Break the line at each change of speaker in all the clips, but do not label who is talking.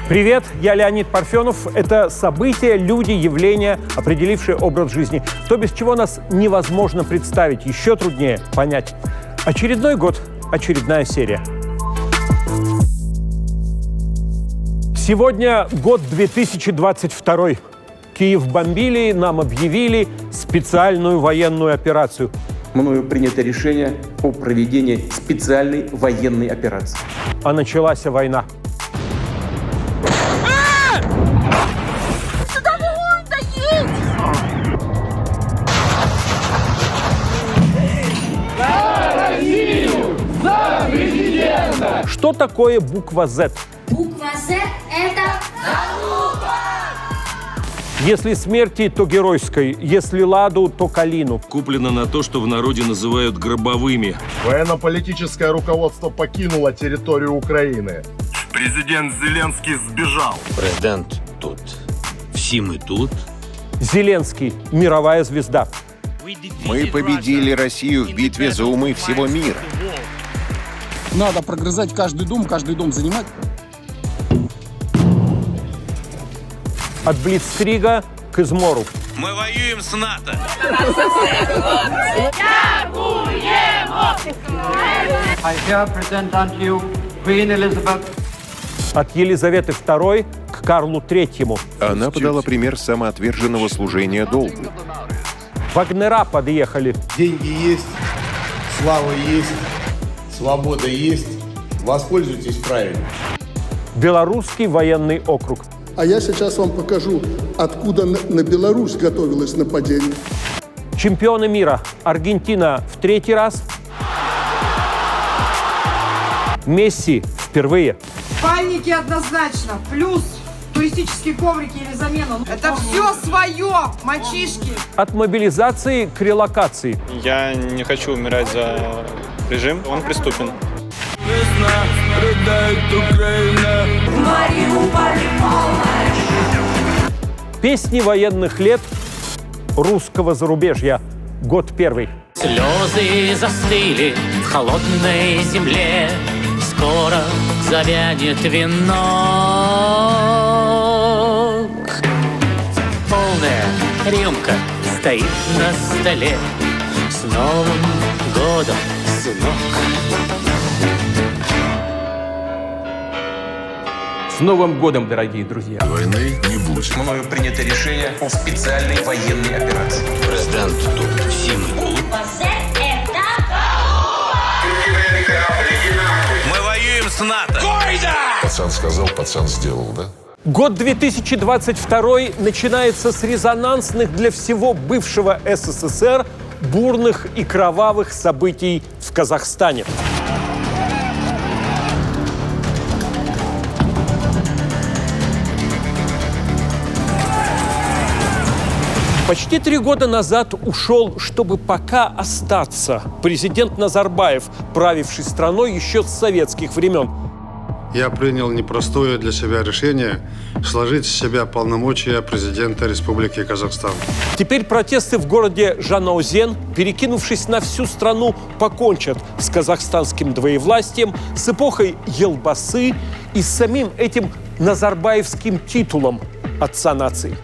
Привет, я Леонид Парфенов. Это события, люди, явления, определившие образ жизни. То, без чего нас невозможно представить, еще труднее понять. Очередной год, очередная серия. Сегодня год 2022. Киев бомбили, нам объявили специальную военную операцию.
Мною принято решение о проведении специальной военной операции.
А началась война. Что такое буква Z?
Буква Z – это залупа!
Если смерти, то геройской. Если ладу, то калину.
Куплено на то, что в народе называют гробовыми.
Военно-политическое руководство покинуло территорию Украины.
Президент Зеленский сбежал.
Президент тут. Все мы тут.
Зеленский – мировая звезда.
Мы победили Россию в битве за умы всего мира.
Надо прогрызать каждый дом занимать.
От блицкрига к измору.
Мы воюем с НАТО.
I here present unto you Queen Elizabeth.
От Елизаветы II к Карлу III.
Она подала пример самоотверженного служения долгу.
Вагнера подъехали.
Деньги есть, слава есть, свобода есть. Воспользуйтесь правильно.
Белорусский военный округ.
А я сейчас вам покажу, откуда на Беларусь готовилось нападение.
Чемпионы мира. Аргентина в 3-й раз. Месси впервые.
Спальники однозначно. Плюс туристические коврики или замену. Это все свое, мальчишки.
От мобилизации к релокации.
Я не хочу умирать за режим, он преступен.
Песни военных лет русского зарубежья. Год первый.
Слезы застыли в холодной земле, скоро завянет венок. Полная рюмка стоит на столе. С Новым годом, сынок!
С Новым годом, дорогие друзья!
Войны не будет.
Мною принято решение о специальной военной операции.
Президент тут. Все мы тут.
Буква Z – это
Мы воюем с НАТО.
Пацан сказал, пацан сделал, да?
Год 2022 начинается с резонансных для всего бывшего СССР бурных и кровавых событий в Казахстане. Почти 3 года назад ушел, чтобы пока остаться, президент Назарбаев, правивший страной еще с советских времен.
Я принял непростое для себя решение сложить с себя полномочия президента Республики Казахстан.
Теперь протесты в городе Жанаузен, перекинувшись на всю страну, покончат с казахстанским двоевластием, с эпохой елбасы и с самим этим назарбаевским титулом отца нации.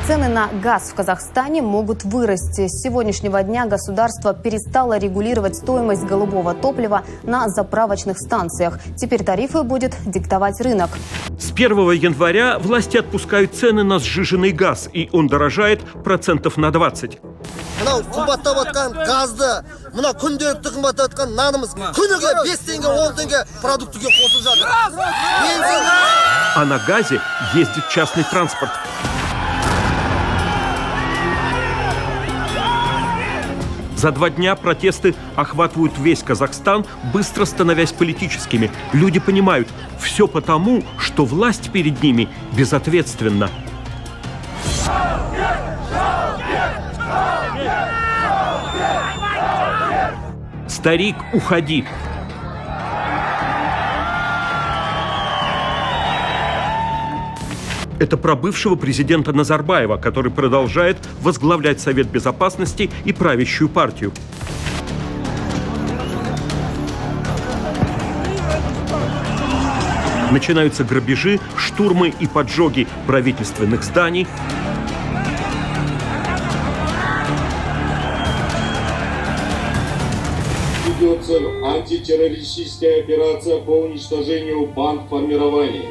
Цены на газ в Казахстане могут вырасти. С сегодняшнего дня государство перестало регулировать стоимость голубого топлива на заправочных станциях. Теперь тарифы будет диктовать рынок.
С 1 января власти отпускают цены на сжиженный газ, и он дорожает процентов на 20. А на газе ездит частный транспорт. За 2 дня протесты охватывают весь Казахстан, быстро становясь политическими. Люди понимают, все потому, что власть перед ними безответственна. Старик, уходи! Это про бывшего президента Назарбаева, который продолжает возглавлять Совет Безопасности и правящую партию. Начинаются грабежи, штурмы и поджоги правительственных зданий.
Ведется антитеррористическая операция по уничтожению бандформирований.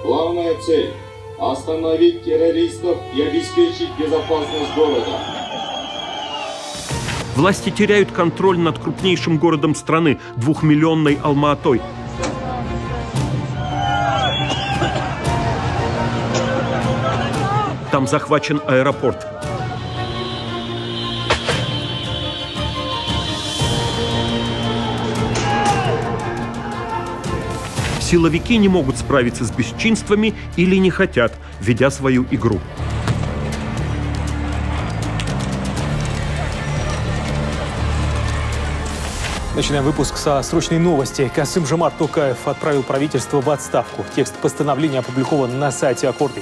Главная цель – остановить террористов и обеспечить безопасность города.
Власти теряют контроль над крупнейшим городом страны, 2-миллионной Алма-Атой. Там захвачен аэропорт. Силовики не могут справиться с бесчинствами или не хотят, ведя свою игру.
Начинаем выпуск со срочной новости. Касым-Жомарт Токаев отправил правительство в отставку. Текст постановления опубликован на сайте Аккорды.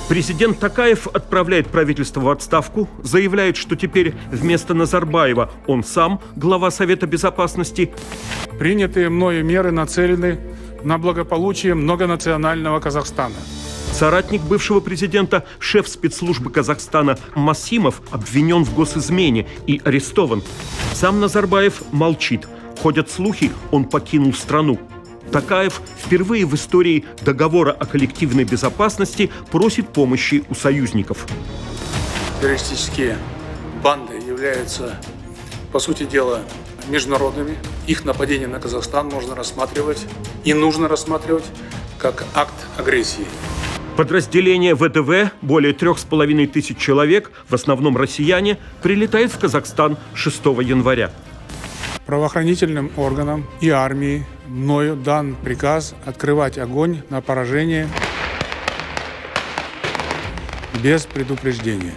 Президент Токаев отправляет правительство в отставку, заявляет, что теперь вместо Назарбаева он сам глава Совета Безопасности.
Принятые мною меры нацелены на благополучие многонационального Казахстана.
Соратник бывшего президента, шеф спецслужбы Казахстана Масимов обвинен в госизмене и арестован. Сам Назарбаев молчит. Ходят слухи, он покинул страну. Токаев впервые в истории договора о коллективной безопасности просит помощи у союзников.
Террористические банды являются, по сути дела, международными. Их нападение на Казахстан можно рассматривать и нужно рассматривать как акт агрессии.
Подразделение ВДВ, более 3500 человек, в основном россияне, прилетает в Казахстан 6 января.
Правоохранительным органам и армии мною дан приказ открывать огонь на поражение без предупреждения.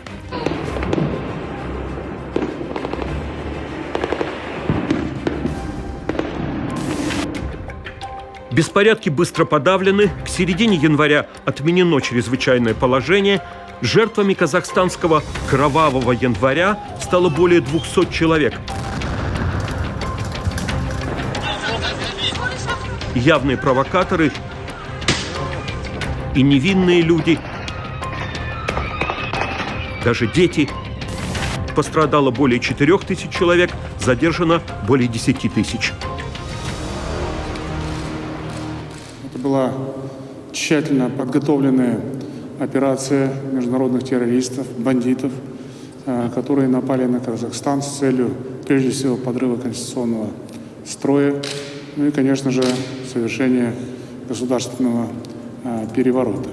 Беспорядки быстро подавлены. К середине января отменено чрезвычайное положение. Жертвами казахстанского кровавого января стало более 200 человек. Явные провокаторы и невинные люди, даже дети. Пострадало более 4000 человек, задержано более 10 тысяч.
Это была тщательно подготовленная операция международных террористов, бандитов, которые напали на Казахстан с целью, прежде всего, подрыва конституционного строя, ну и, конечно же, совершения государственного переворота.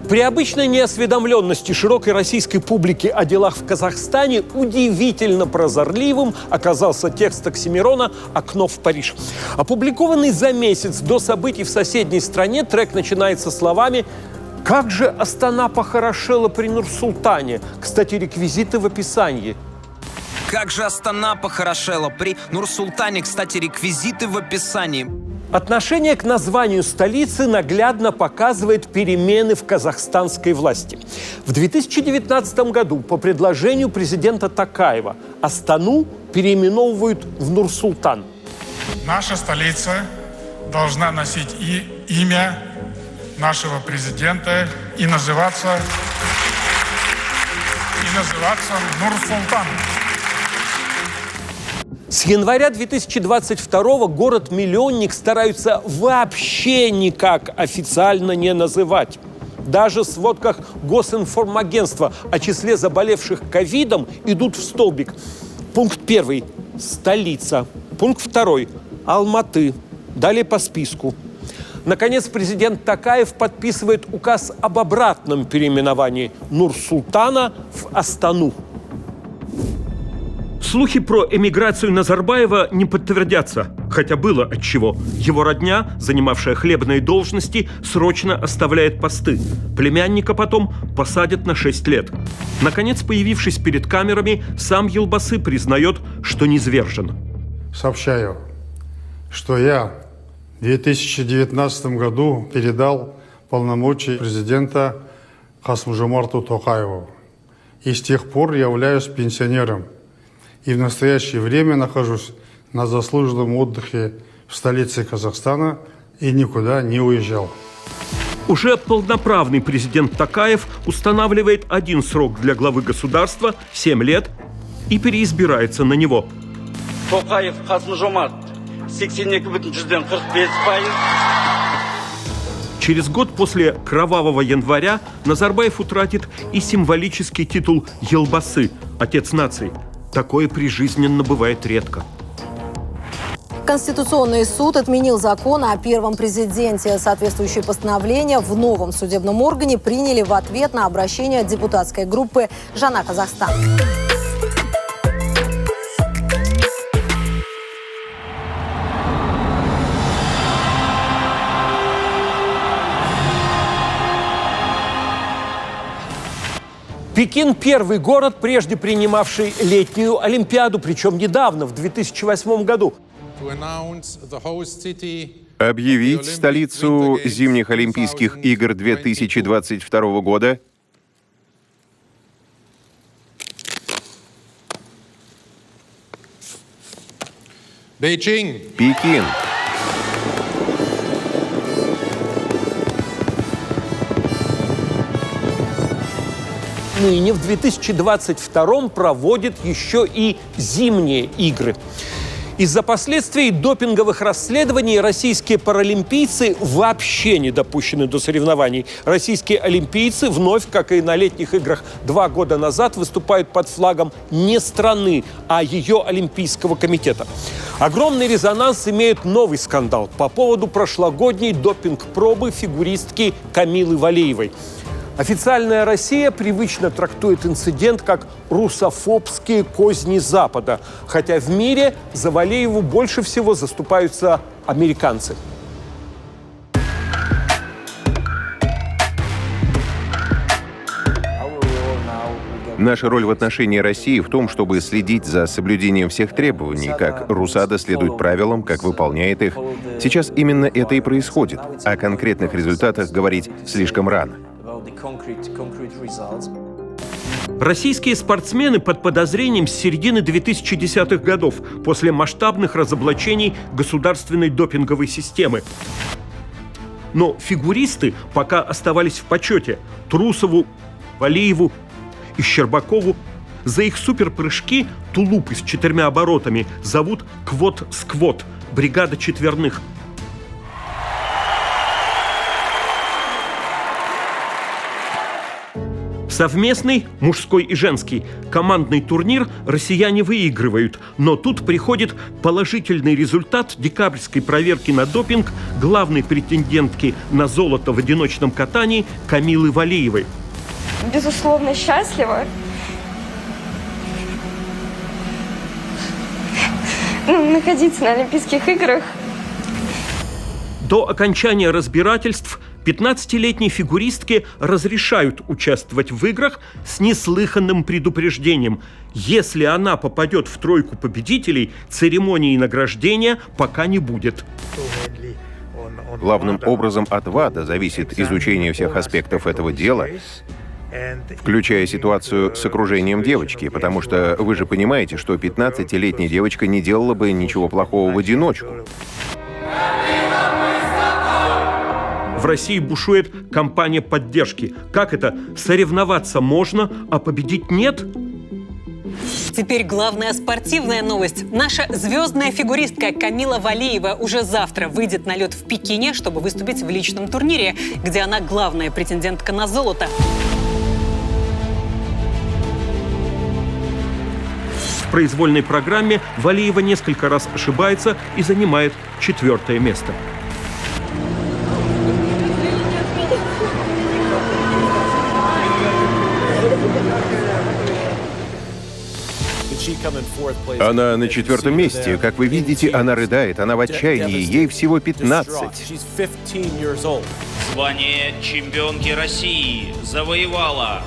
При обычной неосведомленности широкой российской публики о делах в Казахстане удивительно прозорливым оказался текст Оксимирона «Окно в Париж». Опубликованный за месяц до событий в соседней стране, трек начинается словами «Как же Астана похорошела при Нур-Султане». Кстати, реквизиты в описании.
Как же Астана похорошела при Нур-Султане, кстати, реквизиты в описании.
Отношение к названию столицы наглядно показывает перемены в казахстанской власти. В 2019 году по предложению президента Токаева Астану переименовывают в Нур-Султан.
Наша столица должна носить и имя нашего президента и называться Нур-Султан.
С января 2022 город-миллионник стараются вообще никак официально не называть. Даже в сводках Госинформагентства о числе заболевших ковидом идут в столбик. Пункт 1 – столица. Пункт 2 – Алматы. Далее по списку. Наконец, президент Токаев подписывает указ об обратном переименовании Нур-Султана в Астану. Слухи про эмиграцию Назарбаева не подтвердятся, хотя было отчего. Его родня, занимавшая хлебные должности, срочно оставляет посты. Племянника потом посадят на 6 лет. Наконец, появившись перед камерами, сам Елбасы признает, что низвержен.
Сообщаю, что я в 2019 году передал полномочия президента Касым-Жомарту Токаеву. И с тех пор являюсь пенсионером. И в настоящее время нахожусь на заслуженном отдыхе в столице Казахстана и никуда не уезжал.
Уже полноправный президент Токаев устанавливает один срок для главы государства – 7 лет и переизбирается на него.
Токаев Касым-Жомарт 82,45%.
Через год после кровавого января Назарбаев утратит и символический титул Елбасы – отец нации. Такое прижизненно бывает редко.
Конституционный суд отменил закон о первом президенте. Соответствующее постановление в новом судебном органе приняли в ответ на обращение депутатской группы «Жана Казахстан».
Пекин – первый город, прежде принимавший летнюю Олимпиаду, причем недавно, в 2008 году.
Объявить столицу зимних Олимпийских игр 2022 года Пекин.
Ныне в 2022 проводит еще и зимние игры. Из-за последствий допинговых расследований российские паралимпийцы вообще не допущены до соревнований. Российские олимпийцы вновь, как и на летних играх 2 года назад, выступают под флагом не страны, а ее Олимпийского комитета. Огромный резонанс имеет новый скандал по поводу прошлогодней допинг-пробы фигуристки Камилы Валиевой. Официальная Россия привычно трактует инцидент как русофобские козни Запада, хотя в мире за Валиеву больше всего заступаются американцы.
Наша роль в отношении России в том, чтобы следить за соблюдением всех требований, как РУСАДА следует правилам, как выполняет их. Сейчас именно это и происходит. О конкретных результатах говорить слишком рано.
Российские спортсмены под подозрением с середины 2010-х годов после масштабных разоблачений государственной допинговой системы. Но фигуристы пока оставались в почете. Трусову, Валиеву и Щербакову. За их суперпрыжки тулупы с 4 оборотами зовут квот-сквот – бригада четверных. Совместный, мужской и женский, командный турнир россияне выигрывают, но тут приходит положительный результат декабрьской проверки на допинг главной претендентки на золото в одиночном катании Камилы Валиевой.
Безусловно, счастлива. Находиться на Олимпийских играх.
До окончания разбирательств 15-летней фигуристке разрешают участвовать в играх с неслыханным предупреждением. Если она попадет в тройку победителей, церемонии награждения пока не будет.
Главным образом от ВАДА зависит изучение всех аспектов этого дела, включая ситуацию с окружением девочки, потому что вы же понимаете, что 15-летняя девочка не делала бы ничего плохого в одиночку.
В России бушует кампания поддержки. Как это? Соревноваться можно, а победить нет?
Теперь главная спортивная новость. Наша звездная фигуристка Камила Валиева уже завтра выйдет на лед в Пекине, чтобы выступить в личном турнире, где она главная претендентка на золото.
В произвольной программе Валиева несколько раз ошибается и занимает 4-е место.
Она на 4-м месте. Как вы видите, она рыдает, она в отчаянии. Ей всего 15.
Звание чемпионки России завоевала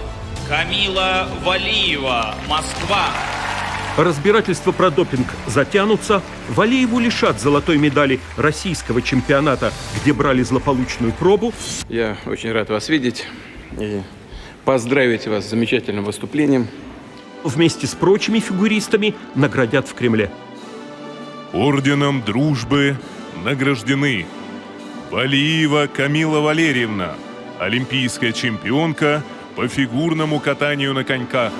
Камила Валиева, Москва.
Разбирательства про допинг затянутся. Валиеву лишат золотой медали российского чемпионата, где брали злополучную пробу.
Я очень рад вас видеть и поздравить вас с замечательным выступлением.
Вместе с прочими фигуристами наградят в Кремле.
Орденом дружбы награждены
Валиева Камила Валерьевна, олимпийская чемпионка по фигурному катанию на коньках.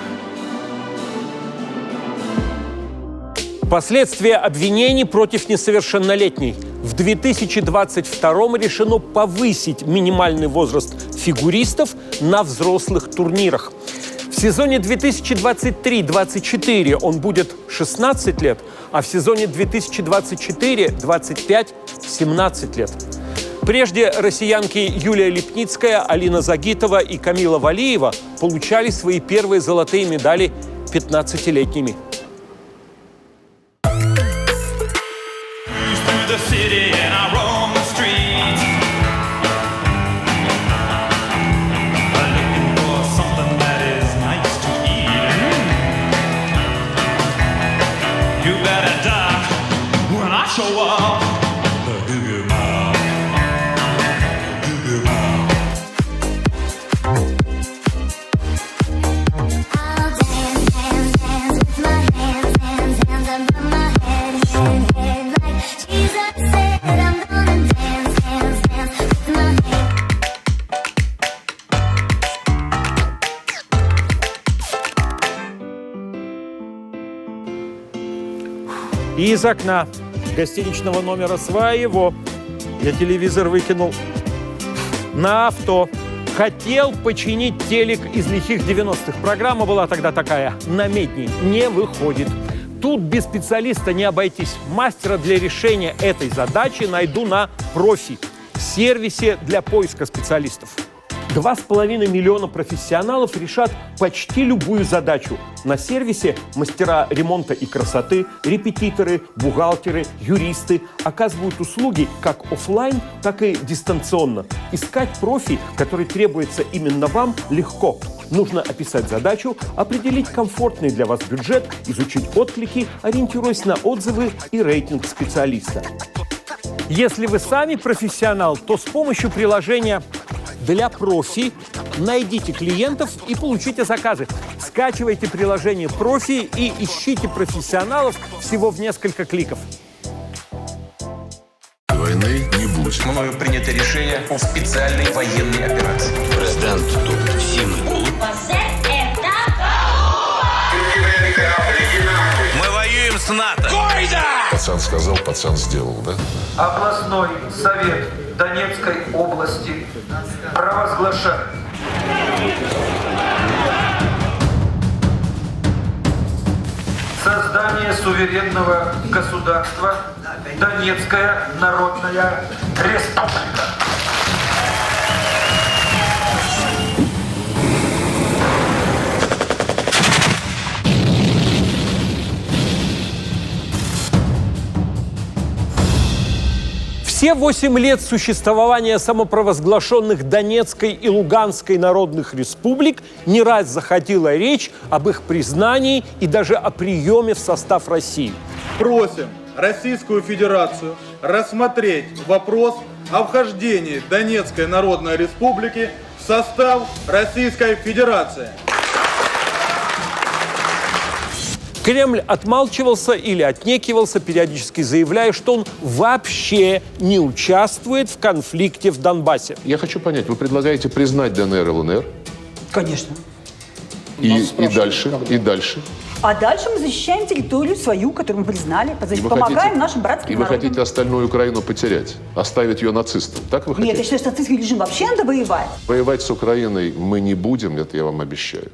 Последствия обвинений против несовершеннолетней. В 2022 решено повысить минимальный возраст фигуристов на взрослых турнирах. В сезоне 2023-2024 он будет 16 лет, а в сезоне 2024-25 – 17 лет. Прежде россиянки Юлия Липницкая, Алина Загитова и Камила Валиева получали свои первые золотые медали 15-летними. И из окна гостиничного номера своего я телевизор выкинул на авто. Хотел починить телек из лихих 90-х. Программа была тогда такая: намедни, не выходит. Тут без специалиста не обойтись. Мастера для решения этой задачи найду на «Профи» – сервисе для поиска специалистов. 2,5 миллиона профессионалов решат почти любую задачу. На сервисе мастера ремонта и красоты, репетиторы, бухгалтеры, юристы оказывают услуги как офлайн, так и дистанционно. Искать профи, который требуется именно вам, легко. Нужно описать задачу, определить комфортный для вас бюджет, изучить отклики, ориентируясь на отзывы и рейтинг специалиста. Если вы сами профессионал, то с помощью приложения «Для профи» найдите клиентов и получите заказы. Скачивайте приложение «Профи» и ищите профессионалов всего в несколько кликов.
Войны не будет.
Мною принято решение о специальной военной операции.
Президент тут всім.
Мы воюем с НАТО.
Пацан сказал, пацан сделал, да?
Областной совет Донецкой области провозглашает создание суверенного государства Донецкая Народная Республика.
Все 8 лет существования самопровозглашенных Донецкой и Луганской народных республик не раз заходила речь об их признании и даже о приеме в состав России.
Просим Российскую Федерацию рассмотреть вопрос о вхождении Донецкой Народной Республики в состав Российской Федерации.
Кремль отмалчивался или отнекивался, периодически заявляя, что он вообще не участвует в конфликте в Донбассе.
Я хочу понять, вы предлагаете признать ДНР и ЛНР?
Конечно.
И дальше? И дальше?
А дальше мы защищаем территорию свою, которую мы признали, помогаем нашим братским народам.
И вы хотите остальную Украину потерять, оставить ее нацистам? Так вы хотите?
Нет, я считаю, что нацистский режим вообще надо воевать.
Воевать с Украиной мы не будем, это я вам обещаю.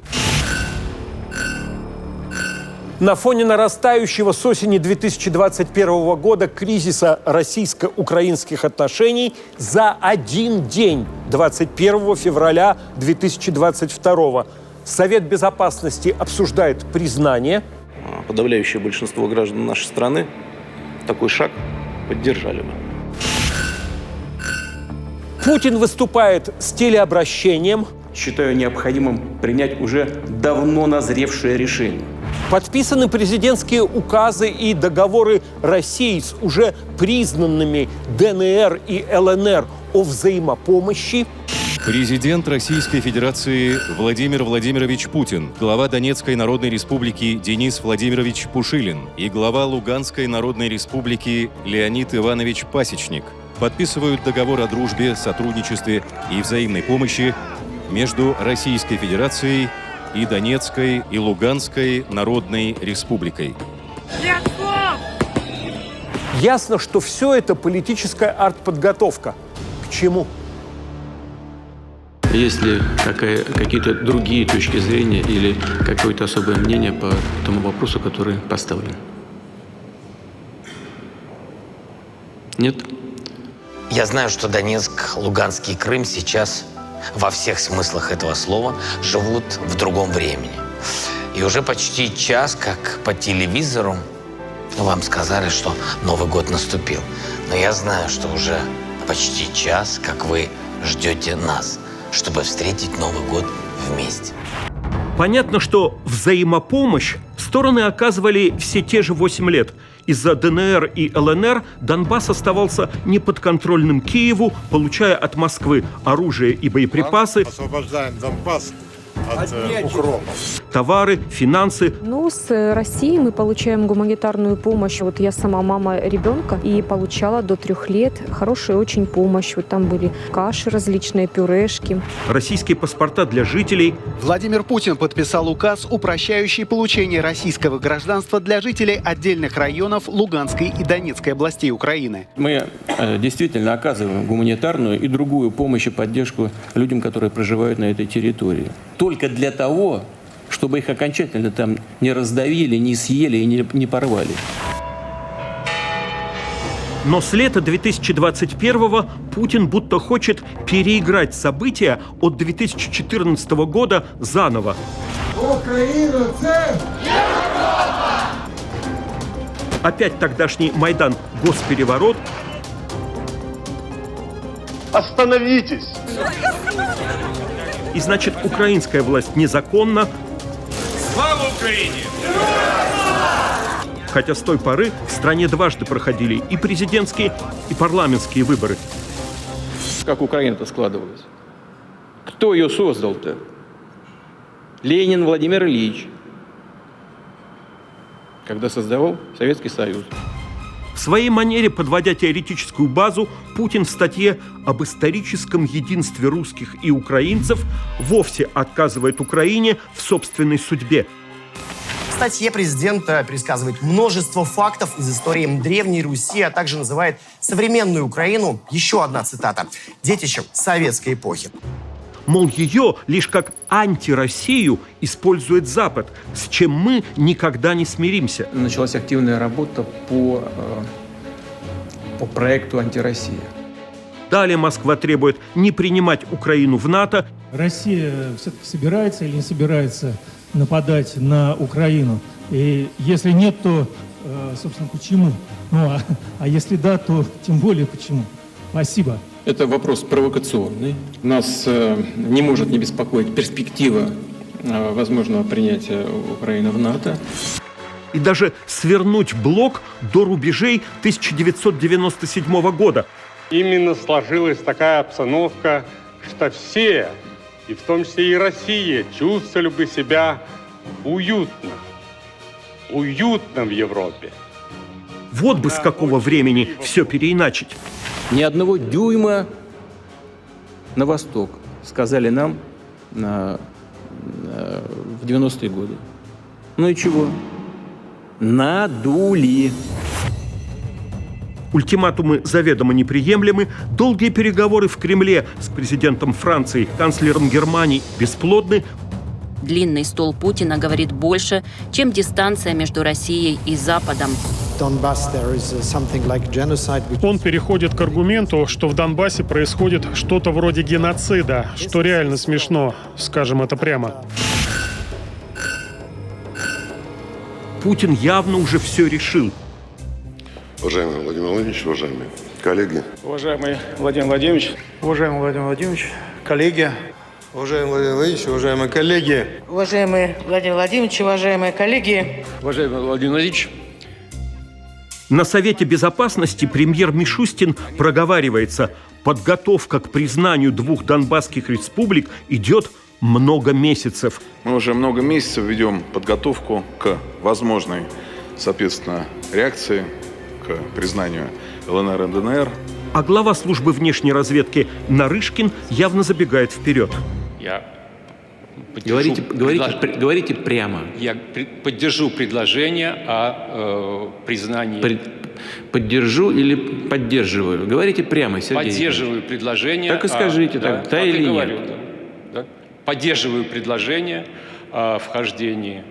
На фоне нарастающего с осени 2021 года кризиса российско-украинских отношений за один день, 21 февраля 2022, Совет Безопасности обсуждает признание.
Подавляющее большинство граждан нашей страны такой шаг поддержали бы.
Путин выступает с телеобращением.
Считаю необходимым принять уже давно назревшее решение.
Подписаны президентские указы и договоры России с уже признанными ДНР и ЛНР о взаимопомощи.
Президент Российской Федерации Владимир Владимирович Путин, глава Донецкой Народной Республики Денис Владимирович Пушилин и глава Луганской Народной Республики Леонид Иванович Пасечник подписывают договор о дружбе, сотрудничестве и взаимной помощи между Российской Федерацией и Донецкой и Луганской Народной Республикой.
Ясно, что все это политическая артподготовка. К чему?
Есть ли какие-то другие точки зрения или какое-то особое мнение по тому вопросу, который поставлен? Нет?
Я знаю, что Донецк, Луганский и Крым сейчас во всех смыслах этого слова живут в другом времени. И уже почти час, как по телевизору, вам сказали, что Новый год наступил. Но я знаю, что уже почти час, как вы ждете нас, чтобы встретить Новый год вместе.
Понятно, что взаимопомощь стороны оказывали все те же 8 лет. Из-за ДНР и ЛНР Донбасс оставался неподконтрольным Киеву, получая от Москвы оружие и боеприпасы,
Освобождаем Донбасс от укропа.
товары, финансы.
Ну, с России мы получаем гуманитарную помощь. Вот я сама мама ребенка и получала до 3 лет хорошую очень помощь. Вот там были каши различные, пюрешки.
Российские паспорта для жителей.
Владимир Путин подписал указ, упрощающий получение российского гражданства для жителей отдельных районов Луганской и Донецкой областей Украины.
Мы действительно оказываем гуманитарную и другую помощь и поддержку людям, которые проживают на этой территории. Только для того, чтобы их окончательно там не раздавили, не съели и не порвали.
Но с лета 2021-го Путин будто хочет переиграть события от 2014 года заново.
Украина – це Европа!
Опять тогдашний Майдан, госпереворот.
Остановитесь!
И значит, украинская власть незаконна.
Слава Украине!
Хотя с той поры в стране дважды проходили и президентские, и парламентские выборы.
Как Украина-то складывалась? Кто ее создал-то? Ленин Владимир Ильич. Когда создавал Советский Союз.
В своей манере, подводя теоретическую базу, Путин в статье об историческом единстве русских и украинцев вовсе отказывает Украине в собственной судьбе.
В статье президент пересказывает множество фактов из истории Древней Руси, а также называет современную Украину, еще одна цитата, детищем советской эпохи.
Мол, ее лишь как антироссию использует Запад, с чем мы никогда не смиримся.
Началась активная работа по проекту «Антироссия».
Далее Москва требует не принимать Украину в НАТО.
Россия все-таки собирается или не собирается нападать на Украину? И если нет, то, собственно, почему? Ну, а если да, то тем более почему? Спасибо.
Это вопрос провокационный. Нас не может не беспокоить перспектива возможного принятия Украины в НАТО.
И даже свернуть блок до рубежей 1997 года.
Именно сложилась такая обстановка, что все, и в том числе и Россия, чувствовали бы себя уютно в Европе.
Вот бы с какого времени все переиначить.
Ни одного дюйма на восток, сказали нам в 90-е годы. Ну и чего? Надули.
Ультиматумы заведомо неприемлемы, долгие переговоры в Кремле с президентом Франции, канцлером Германии бесплодны.
Длинный стол Путина говорит больше, чем дистанция между Россией и Западом.
Он переходит к аргументу, что в Донбассе происходит что-то вроде геноцида, что реально смешно, скажем это прямо.
Путин явно уже все решил.
Уважаемый Владимир Владимирович, уважаемые коллеги.
Уважаемый Владимир Владимирович. Уважаемый Владимир Владимирович. Коллеги. Уважаемый Владимир Владимирович, уважаемые коллеги.
Уважаемый Владимир Владимирович, уважаемые коллеги.
Уважаемый Владимир Владимирович.
На Совете Безопасности премьер Мишустин проговаривается: подготовка к признанию двух донбасских республик идет много месяцев.
Мы уже много месяцев ведем подготовку к возможной, соответственно, реакции к признанию ЛНР и ДНР
А глава службы внешней разведки Нарышкин явно забегает вперед.
Я говорите прямо.
Я поддержу предложение о признании...
Поддержу или поддерживаю? Говорите прямо, Сергей.
Поддерживаю предложение...
Так и скажите, да, или нет.
Говорю, да. Поддерживаю предложение о вхождении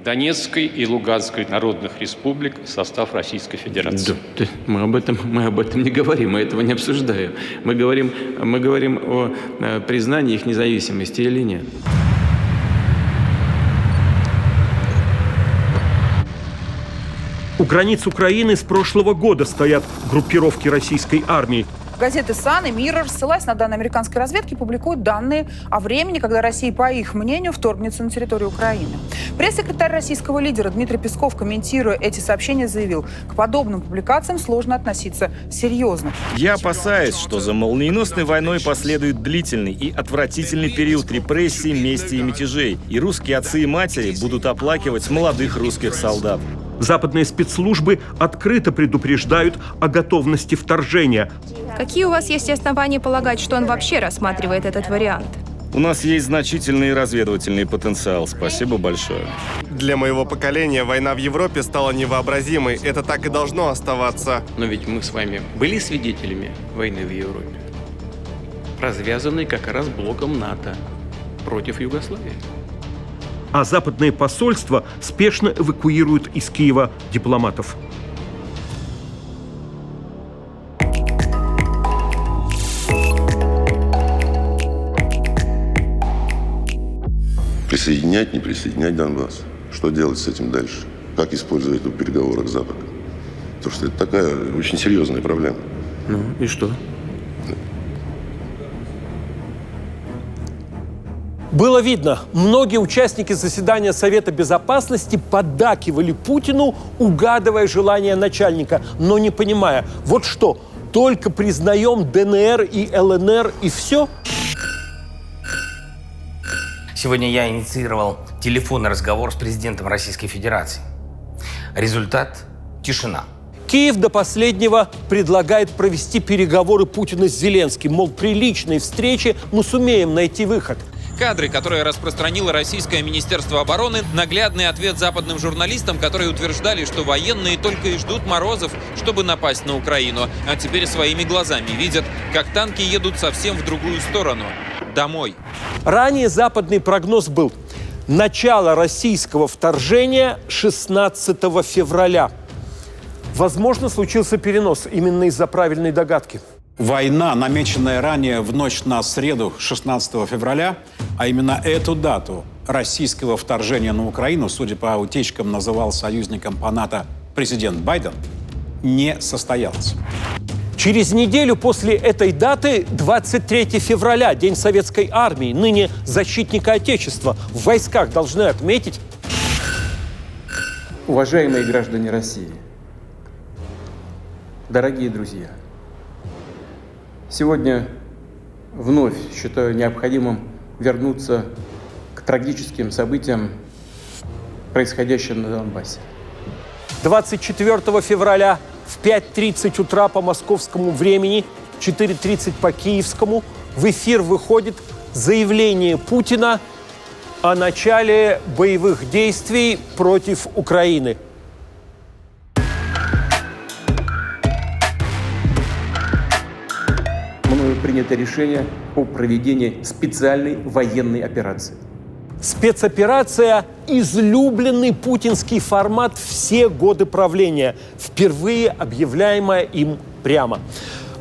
Донецкой и Луганской народных республик в состав Российской Федерации.
Да, мы об этом не говорим, мы этого не обсуждаем. Мы говорим о признании их независимости или нет.
У границ Украины с прошлого года стоят группировки российской армии.
Газеты «Сан» и «Миррор», ссылаясь на данные американской разведки, публикуют данные о времени, когда Россия, по их мнению, вторгнется на территорию Украины. Пресс-секретарь российского лидера Дмитрий Песков, комментируя эти сообщения, заявил, к подобным публикациям сложно относиться серьезно.
Я опасаюсь, что за молниеносной войной последует длительный и отвратительный период репрессий, мести и мятежей, и русские отцы и матери будут оплакивать молодых русских солдат.
Западные спецслужбы открыто предупреждают о готовности вторжения.
Какие у вас есть основания полагать, что он вообще рассматривает этот вариант?
У нас есть значительный разведывательный потенциал. Спасибо большое.
Для моего поколения война в Европе стала невообразимой. Это так и должно оставаться.
Но ведь мы с вами были свидетелями войны в Европе, развязанной как раз блоком НАТО против Югославии.
А западные посольства спешно эвакуируют из Киева дипломатов.
Присоединять, не присоединять Донбасс? Что делать с этим дальше? Как использовать это в переговорах с Западом? Потому что это такая очень серьезная проблема.
Ну и что?
Было видно, многие участники заседания Совета Безопасности поддакивали Путину, угадывая желания начальника, но не понимая, вот что, только признаем ДНР и ЛНР и все?
Сегодня я инициировал телефонный разговор с президентом Российской Федерации. Результат – тишина.
Киев до последнего предлагает провести переговоры Путина с Зеленским. Мол, при личной встрече мы сумеем найти выход.
Кадры, которые распространило российское Министерство обороны, наглядный ответ западным журналистам, которые утверждали, что военные только и ждут морозов, чтобы напасть на Украину. А теперь своими глазами видят, как танки едут совсем в другую сторону – домой.
Ранее западный прогноз был: начало российского вторжения 16 февраля. Возможно, случился перенос именно из-за правильной догадки.
Война, намеченная ранее в ночь на среду 16 февраля, а именно эту дату российского вторжения на Украину, судя по утечкам, называл союзником по НАТО президент Байден, не состоялась.
Через неделю после этой даты, 23 февраля, День Советской Армии, ныне защитника Отечества, в войсках должны отметить.
Уважаемые граждане России, дорогие друзья, сегодня вновь считаю необходимым вернуться к трагическим событиям, происходящим на Донбассе.
24 февраля в 5:30 утра по московскому времени, 4:30 по киевскому, в эфир выходит заявление Путина о начале боевых действий против Украины.
Мною принято решение о проведении специальной военной операции.
Спецоперация – излюбленный путинский формат все годы правления, впервые объявляемая им прямо.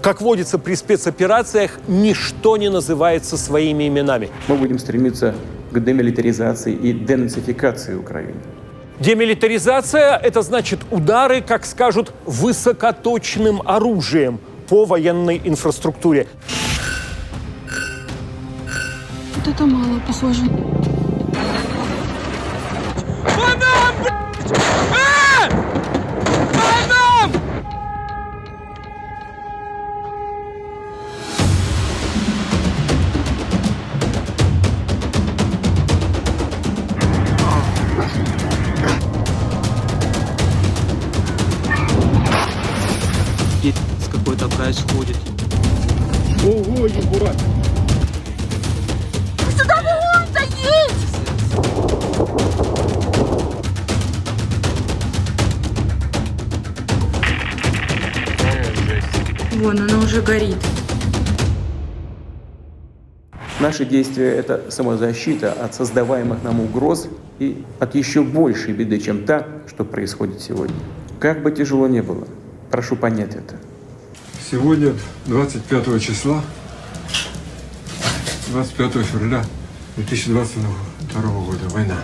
Как водится при спецоперациях, ничто не называется своими именами.
Мы будем стремиться к демилитаризации и денацификации Украины.
Демилитаризация – это значит удары, как скажут, высокоточным оружием по военной инфраструктуре.
Вот это мало, похоже.
С какой-то
происходит.
Ого, ебать!
Сюда вон есть!
Вон, она уже горит.
Наши действия – это самозащита от создаваемых нам угроз и от еще большей беды, чем та, что происходит сегодня. Как бы тяжело ни было, прошу понять это.
Сегодня, 25 числа, 25 февраля 2022 года, война.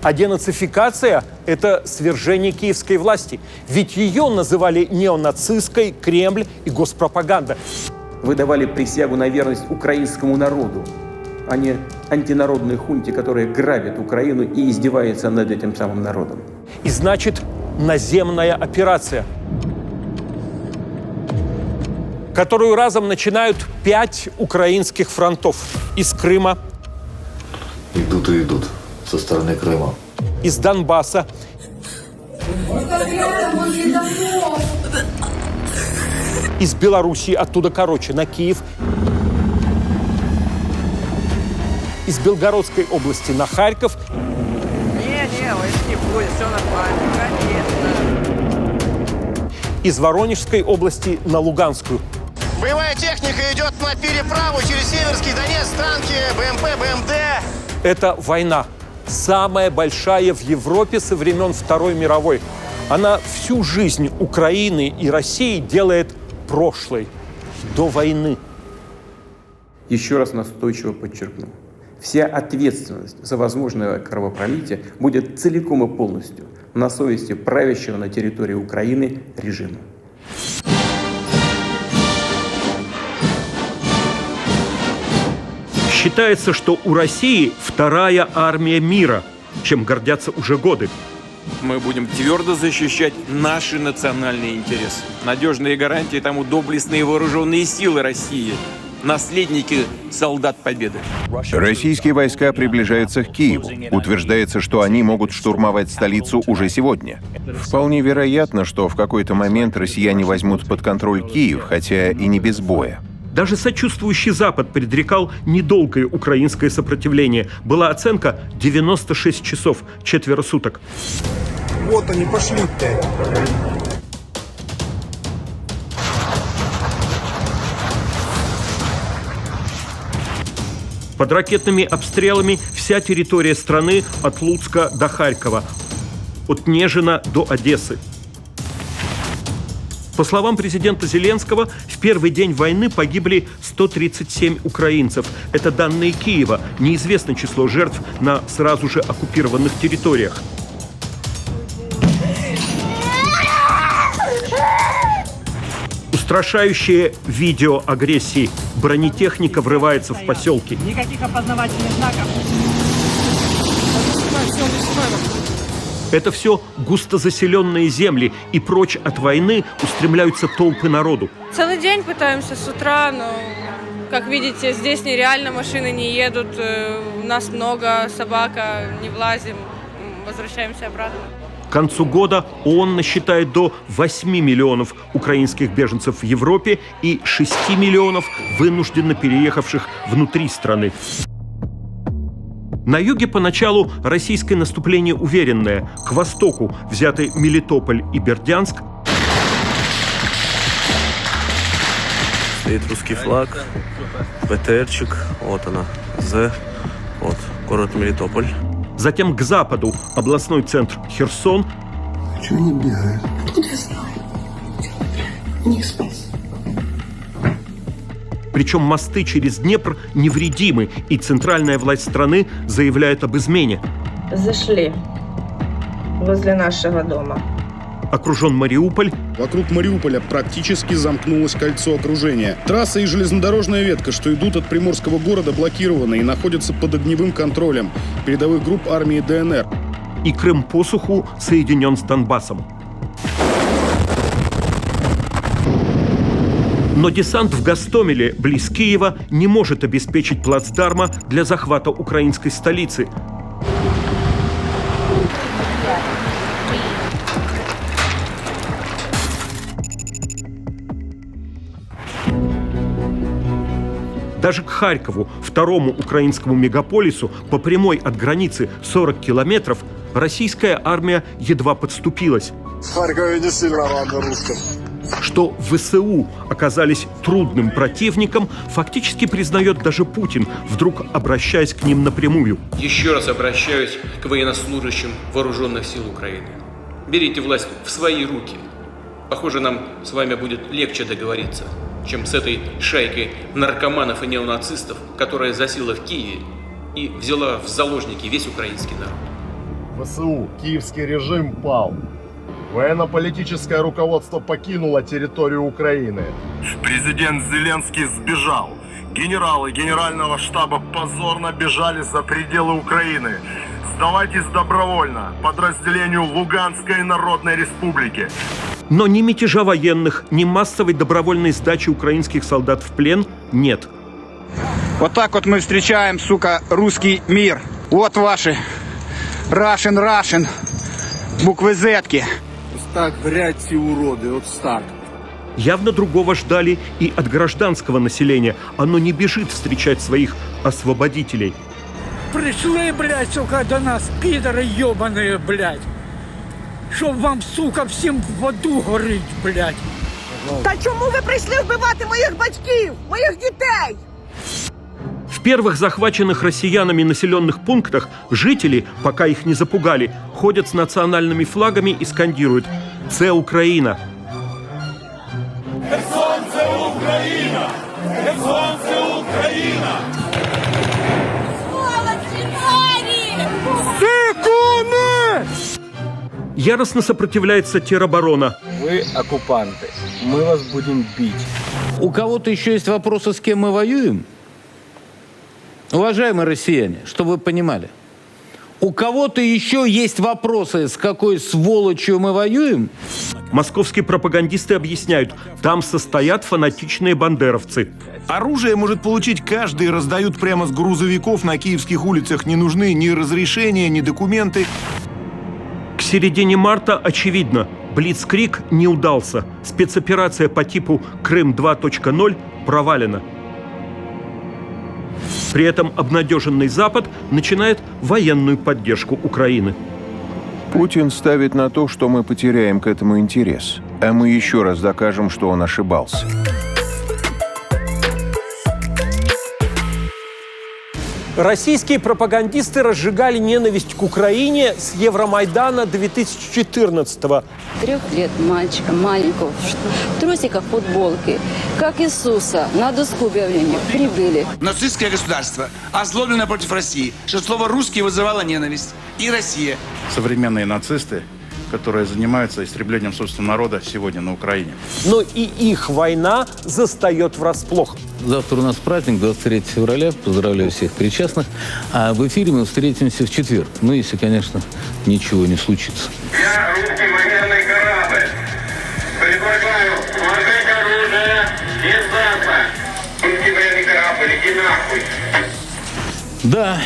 А денацификация – это свержение киевской власти. Ведь ее называли неонацистской Кремль и госпропаганда.
Вы давали присягу на верность украинскому народу, а не антинародной хунте, которая грабит Украину и издевается над этим самым народом.
И значит, наземная операция, которую разом начинают 5 украинских фронтов. Из Крыма.
Идут и идут со стороны Крыма.
Из Донбасса. Из Белоруссии, оттуда короче, на Киев. Из Белгородской области на Харьков.
Не, войны не будет, все нормально, конечно.
Из Воронежской области на Луганскую.
Боевая техника идет на переправу через Северский Донец, танки, БМП, БМД.
Это война. Самая большая в Европе со времен Второй мировой. Она всю жизнь Украины и России делает прошлой, до войны.
Еще раз настойчиво подчеркну. Вся ответственность за возможное кровопролитие будет целиком и полностью на совести правящего на территории Украины режима.
Считается, что у России вторая армия мира, чем гордятся уже годы.
Мы будем твердо защищать наши национальные интересы. Надежные гарантии тому доблестные вооруженные силы России, наследники солдат Победы.
Российские войска приближаются к Киеву. Утверждается, что они могут штурмовать столицу уже сегодня. Вполне вероятно, что в какой-то момент россияне возьмут под контроль Киев, хотя и не без боя.
Даже сочувствующий Запад предрекал недолгое украинское сопротивление. Была оценка 96 часов, 4 суток.
Вот они пошли-то.
Под ракетными обстрелами вся территория страны от Луцка до Харькова, от Нежина до Одессы. По словам президента Зеленского, в первый день войны погибли 137 украинцев. Это данные Киева. Неизвестно число жертв на сразу же оккупированных территориях. Устрашающее видео агрессии. Бронетехника врывается в поселки.
Никаких опознавательных знаков.
Это все густозаселенные земли, и прочь от войны устремляются толпы народу.
Целый день пытаемся с утра, но, как видите, здесь нереально, машины не едут, нас много, собака, не влазим, возвращаемся обратно.
К концу года ООН насчитает до 8 миллионов украинских беженцев в Европе и 6 миллионов вынужденно переехавших внутри страны. На юге поначалу российское наступление уверенное. К востоку взяты Мелитополь и Бердянск.
Стоит русский флаг, БТРчик, вот она, вот, город Мелитополь.
Затем к западу областной центр Херсон.
Чего они бегают? Откуда я знаю? Не спас.
Причем мосты через Днепр невредимы, и центральная власть страны заявляет об измене.
Зашли возле нашего дома.
Окружен Мариуполь.
Вокруг Мариуполя практически замкнулось кольцо окружения. Трасса и железнодорожная ветка, что идут от приморского города, блокированы и находятся под огневым контролем передовых групп армии ДНР.
И Крым по суху соединен с Донбассом. Но десант в Гостомеле, близ Киева, не может обеспечить плацдарма для захвата украинской столицы. Даже к Харькову, второму украинскому мегаполису, по прямой от границы 40 километров, российская армия едва подступилась.
В Харькове не сильно рано русским.
Что ВСУ оказались трудным противником, фактически признает даже Путин, вдруг обращаясь к ним напрямую.
Еще раз обращаюсь к военнослужащим вооруженных сил Украины. Берите власть в свои руки. Похоже, нам с вами будет легче договориться, чем с этой шайкой наркоманов и неонацистов, которая засела в Киеве и взяла в заложники весь украинский народ.
ВСУ, киевский режим пал. Военно-политическое руководство покинуло территорию Украины. Президент Зеленский сбежал. Генералы Генерального штаба позорно бежали за пределы Украины. Сдавайтесь добровольно подразделению Луганской Народной Республики.
Но ни мятежа военных, ни массовой добровольной сдачи украинских солдат в плен нет.
Вот так вот мы встречаем, сука, русский мир. Вот ваши Russian, буквы Z-ки.
Так, блядь, уроды, вот так.
Явно другого ждали и от гражданского населения. Оно не бежит встречать своих освободителей.
Пришли, блядь, сука, до нас, пидоры ебаные, блядь. Щоб вам, сука, всім в аду горить, блядь.
Та чому ви прийшли вбивати моїх батьків, моїх дітей?
В первых захваченных россиянами населенных пунктах жители, пока их не запугали, ходят с национальными флагами и скандируют «Це Украина».
Херсон – це Україна! Херсон – це Україна!
Сикуни!
Яростно сопротивляется тероборона.
Вы оккупанты. Мы вас будем бить.
У кого-то еще есть вопросы, с кем мы воюем? Уважаемые россияне, чтобы вы понимали, у кого-то еще есть вопросы, с какой сволочью мы воюем?
Московские пропагандисты объясняют, там состоят фанатичные бандеровцы.
Оружие может получить каждый, раздают прямо с грузовиков на киевских улицах. Не нужны ни разрешения, ни документы.
К середине марта очевидно, блицкриг не удался. Спецоперация по типу «Крым 2.0» провалена. При этом обнадеженный Запад начинает военную поддержку Украины.
Путин ставит на то, что мы потеряем к этому интерес, а мы еще раз докажем, что он ошибался.
Российские пропагандисты разжигали ненависть к Украине с Евромайдана 2014-го.
3 лет мальчика маленького в трусиках, футболке, как Иисуса, на доску объявления прибыли.
Нацистское государство, озлобленное против России, что слово «русский» вызывало ненависть. И Россия.
Современные нацисты, которые занимаются истреблением собственного народа сегодня на Украине.
Но и их война застает врасплох.
Завтра у нас праздник, 23 февраля. Поздравляю всех причастных. А в эфире мы встретимся в четверг. Ну, если, конечно, ничего не случится.
Я русский военный корабль. Предлагаю сложить оружие и сдаться. Русский военный корабль, иди нахуй.
Да.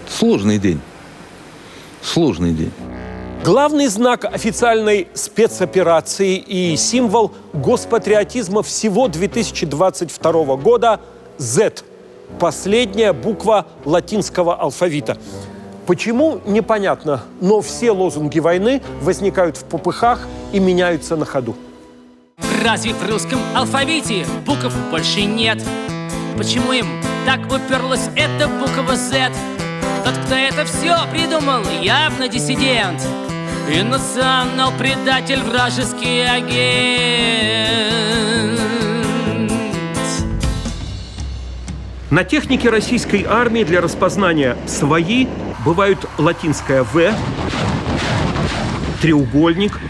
Сложный день. Сложный день.
Главный знак официальной спецоперации и символ госпатриотизма всего 2022 года – Z. Последняя буква латинского алфавита. Почему – непонятно, но все лозунги войны возникают в попыхах и меняются на ходу.
Разве в русском алфавите букв больше нет? Почему им так уперлась эта буква Z? Тот, кто это все придумал, явно диссидент и национал-предатель, вражеский агент.
На технике российской армии для распознания «свои» бывают латинское «В», треугольник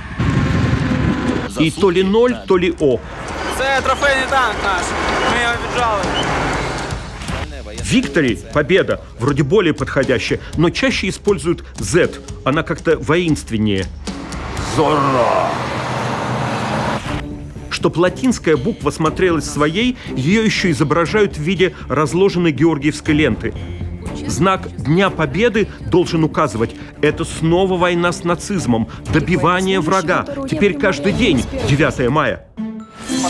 и то ли 0, то ли «О».
Це трофейний танк наш. Мы его віджали.
Victory, победа, вроде более подходящая, но чаще используют Z. Она как-то воинственнее. Зорро! Чтоб латинская буква смотрелась своей, ее еще изображают в виде разложенной георгиевской ленты. Знак Дня Победы должен указывать, это снова война с нацизмом, добивание врага. Теперь каждый день 9 мая.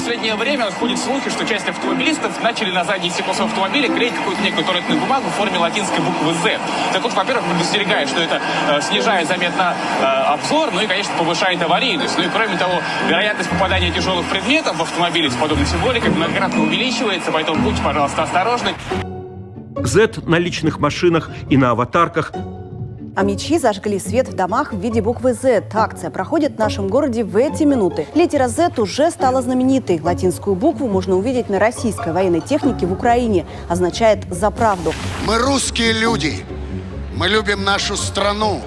последнее время ходят слухи, что часть автомобилистов начали на заднее стекло своего автомобиля клеить какую-то некую туалетную бумагу в форме латинской буквы Z. Так вот, во-первых, предостерегает, что это снижает заметно обзор, ну и, конечно, повышает аварийность. Ну и, кроме того, вероятность попадания тяжелых предметов в автомобиле с подобной символикой многократно увеличивается, поэтому будьте, пожалуйста, осторожны.
Z на личных машинах и на аватарках.
А мечи зажгли свет в домах в виде буквы Z. Акция проходит в нашем городе в эти минуты. Литера Z уже стала знаменитой. Латинскую букву можно увидеть на российской военной технике в Украине. Означает «за правду».
Мы русские люди. Мы любим нашу страну.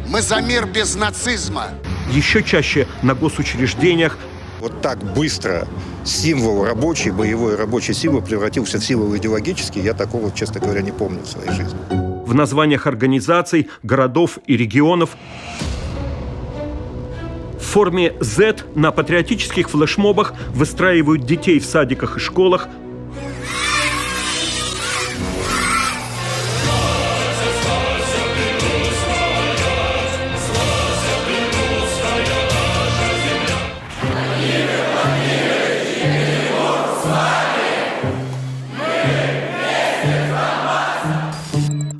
Мы за мир без нацизма.
Еще чаще на госучреждениях.
Вот так быстро символ рабочий, боевой рабочий символ превратился в символ идеологический. Я такого, честно говоря, не помню в своей жизни.
В названиях организаций, городов и регионов. В форме Z на патриотических флешмобах выстраивают детей в садиках и школах.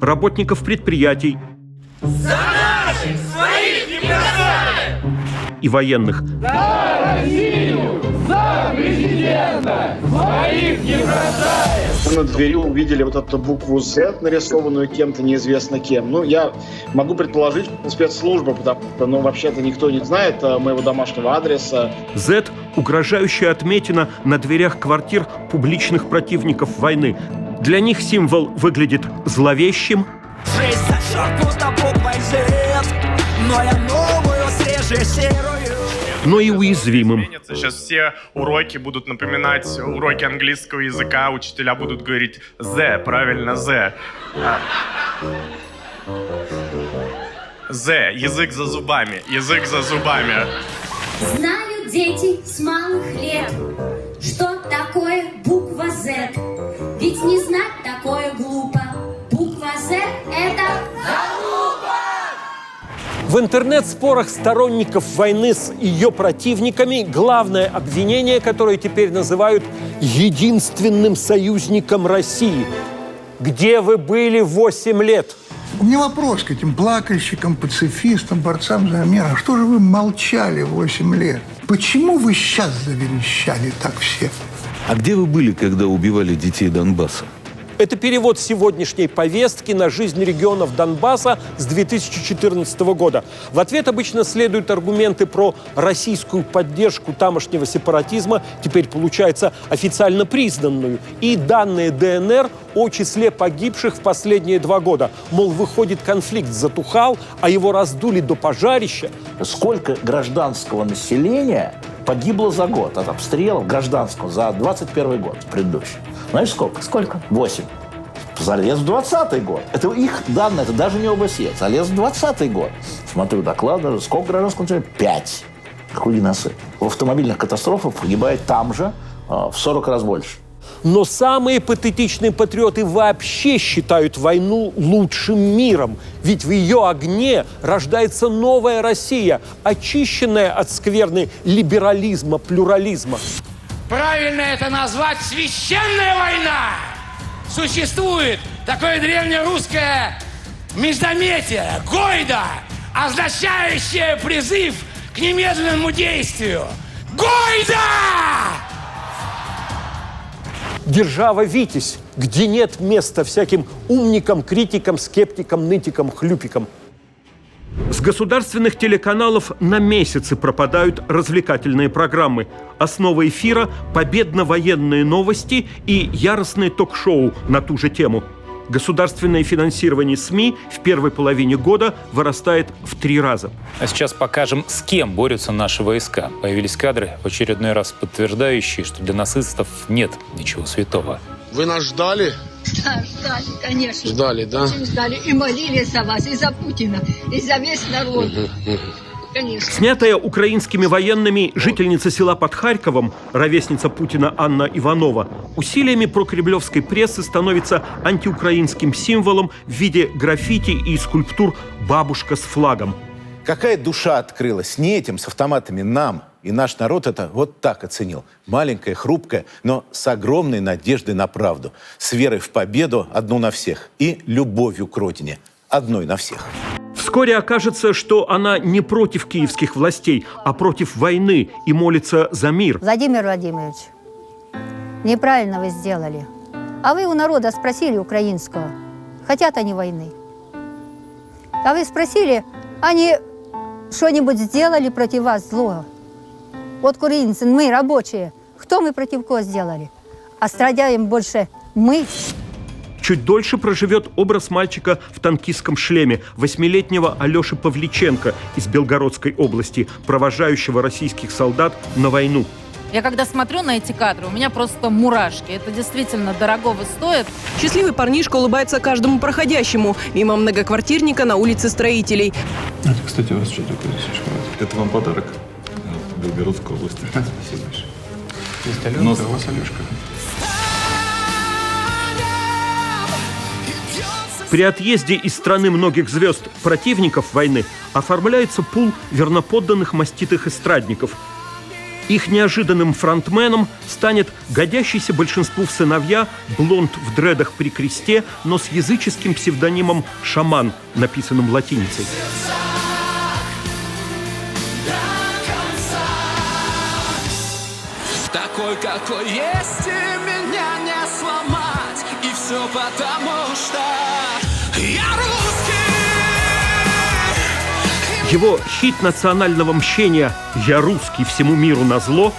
Работников предприятий.
За наших своих не бросаем!
И военных.
За Россию! За президента! Своих не бросаем!
Мы на двери увидели вот эту букву Z, нарисованную кем-то неизвестно кем. Ну, я могу предположить, спецслужба, потому что, вообще-то никто не знает моего домашнего адреса.
Z – угрожающая отметина на дверях квартир публичных противников войны. Для них символ выглядит зловещим,
Жизнь зачеркнута буквой Z, но я новую свежесерую.
но и уязвимым.
Сейчас все уроки будут напоминать уроки английского языка, учителя будут говорить «the», правильно, «the». «The», язык за зубами, язык за зубами.
Знают дети с малых лет, что такое буква Z. Ведь не знать такое глупо. Буква Z – это залупа!
В интернет-спорах сторонников войны с ее противниками главное обвинение, которое теперь называют единственным союзником России. Где вы были 8 лет?
У меня вопрос к этим плакальщикам, пацифистам, борцам за мир. А что же вы молчали 8 лет? Почему вы сейчас заверещали так все?
А где вы были, когда убивали детей Донбасса?
Это перевод сегодняшней повестки на жизнь регионов Донбасса с 2014 года. В ответ обычно следуют аргументы про российскую поддержку тамошнего сепаратизма, теперь, получается, официально признанную, и данные ДНР о числе погибших в последние 2 года. Мол, выходит, конфликт затухал, а его раздули до пожарища.
Сколько гражданского населения погибло за год от обстрелов гражданского за 21 год предыдущий? Знаешь, сколько?
Сколько?
8. Залез в 20-й год. Это их данные, это даже не ОБСЕ. Залез в 20-й год. Смотрю доклады, сколько гражданского населения? 5. Какой геноцид. В автомобильных катастрофах погибает там же в 40 раз больше.
Но самые патетичные патриоты вообще считают войну лучшим миром. Ведь в ее огне рождается новая Россия, очищенная от скверны либерализма, плюрализма.
Правильно это назвать священная война! Существует такое древнерусское междометие, гойда, означающее призыв к немедленному действию. Гойда!
Держава Витязь, где нет места всяким умникам, критикам, скептикам, нытикам, хлюпикам. С государственных телеканалов на месяцы пропадают развлекательные программы. Основа эфира – победно-военные новости и яростные ток-шоу на ту же тему. Государственное финансирование СМИ в первой половине года вырастает в 3 раза.
А сейчас покажем, с кем борются наши войска. Появились кадры, в очередной раз подтверждающие, что для нацистов нет ничего святого.
Вы нас ждали?
Да, ждали, конечно.
Ждали, да?
Очень ждали. И молились за вас, и за Путина, и за весь народ. Конечно.
Снятая украинскими военными жительница села под Харьковом, ровесница Путина Анна Иванова, усилиями прокремлевской прессы становится антиукраинским символом в виде граффити и скульптур «Бабушка с флагом».
Какая душа открылась не этим с автоматами нам,
И наш народ это вот так оценил. Маленькая, хрупкая, но с огромной надеждой на правду. С верой в победу одну на всех. И любовью к родине одной на всех.
Вскоре окажется, что она не против киевских властей, а против войны и молится за мир.
Владимир Владимирович, неправильно вы сделали. А вы у народа спросили украинского, хотят они войны. А вы спросили, они что-нибудь сделали против вас злого? Вот украинцы, мы, рабочие, кто мы против кого сделали? А страдаем больше мы.
Чуть дольше проживет образ мальчика в танкистском шлеме, 8-летнего Алеши Павличенко из Белгородской области, провожающего российских солдат на войну.
Я когда смотрю на эти кадры, у меня просто мурашки. Это действительно дорогого стоит.
Счастливый парнишка улыбается каждому проходящему мимо многоквартирника на улице Строителей.
Это, кстати, у вас что такое здесь шоколад? Это вам подарок. Белгородской области. Спасибо большое. Есть Аленка, у вас Алешка.
При отъезде из страны многих звезд противников войны оформляется пул верноподданных маститых эстрадников. Их неожиданным фронтменом станет годящийся большинству в сыновья блонд в дредах при кресте, но с языческим псевдонимом «Шаман», написанным латиницей.
Такой, какой есть, и меня не сломать. И все потому, что я русский.
Его хит национального мщения «Я русский, всему миру назло»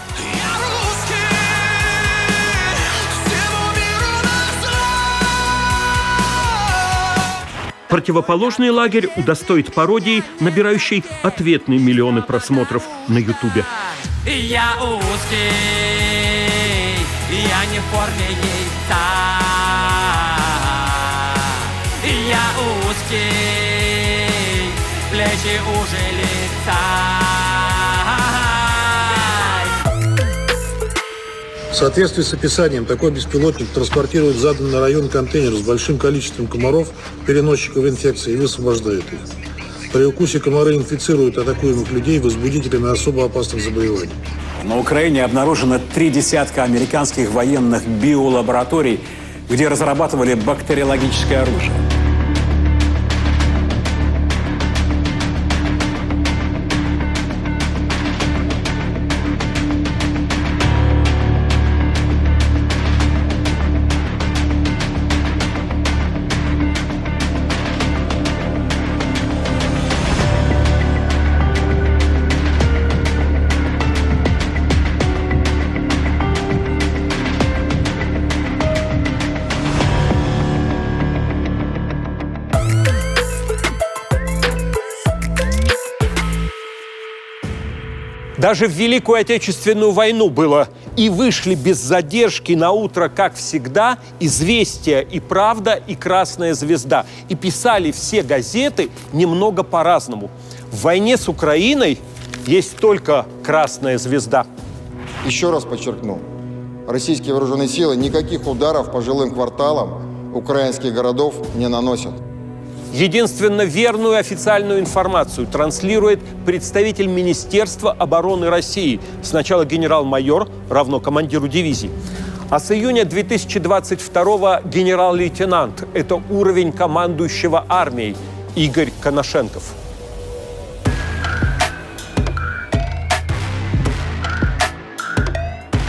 противоположный лагерь удостоит пародии, набирающей ответные миллионы просмотров на Ютубе.
Я узкий, я не в форме яйца. Я узкий, плечи уже лица.
В соответствии с описанием, такой беспилотник транспортирует заданный на район контейнер с большим количеством комаров, переносчиков инфекции, и высвобождает их. При укусе комары инфицируют атакуемых людей возбудителями особо опасных заболеваний.
На Украине обнаружено 3 десятка американских военных биолабораторий, где разрабатывали бактериологическое оружие.
Даже в Великую Отечественную войну было и вышли без задержки на утро, как всегда, «Известия» и «Правда» и «Красная звезда». И писали все газеты немного по-разному. В войне с Украиной есть только «Красная звезда».
Еще раз подчеркну, российские вооруженные силы никаких ударов по жилым кварталам украинских городов не наносят.
Единственно верную официальную информацию транслирует представитель Министерства обороны России. Сначала генерал-майор, равно командиру дивизии. А с июня 2022-го генерал-лейтенант. Это уровень командующего армией Игорь Коношенков.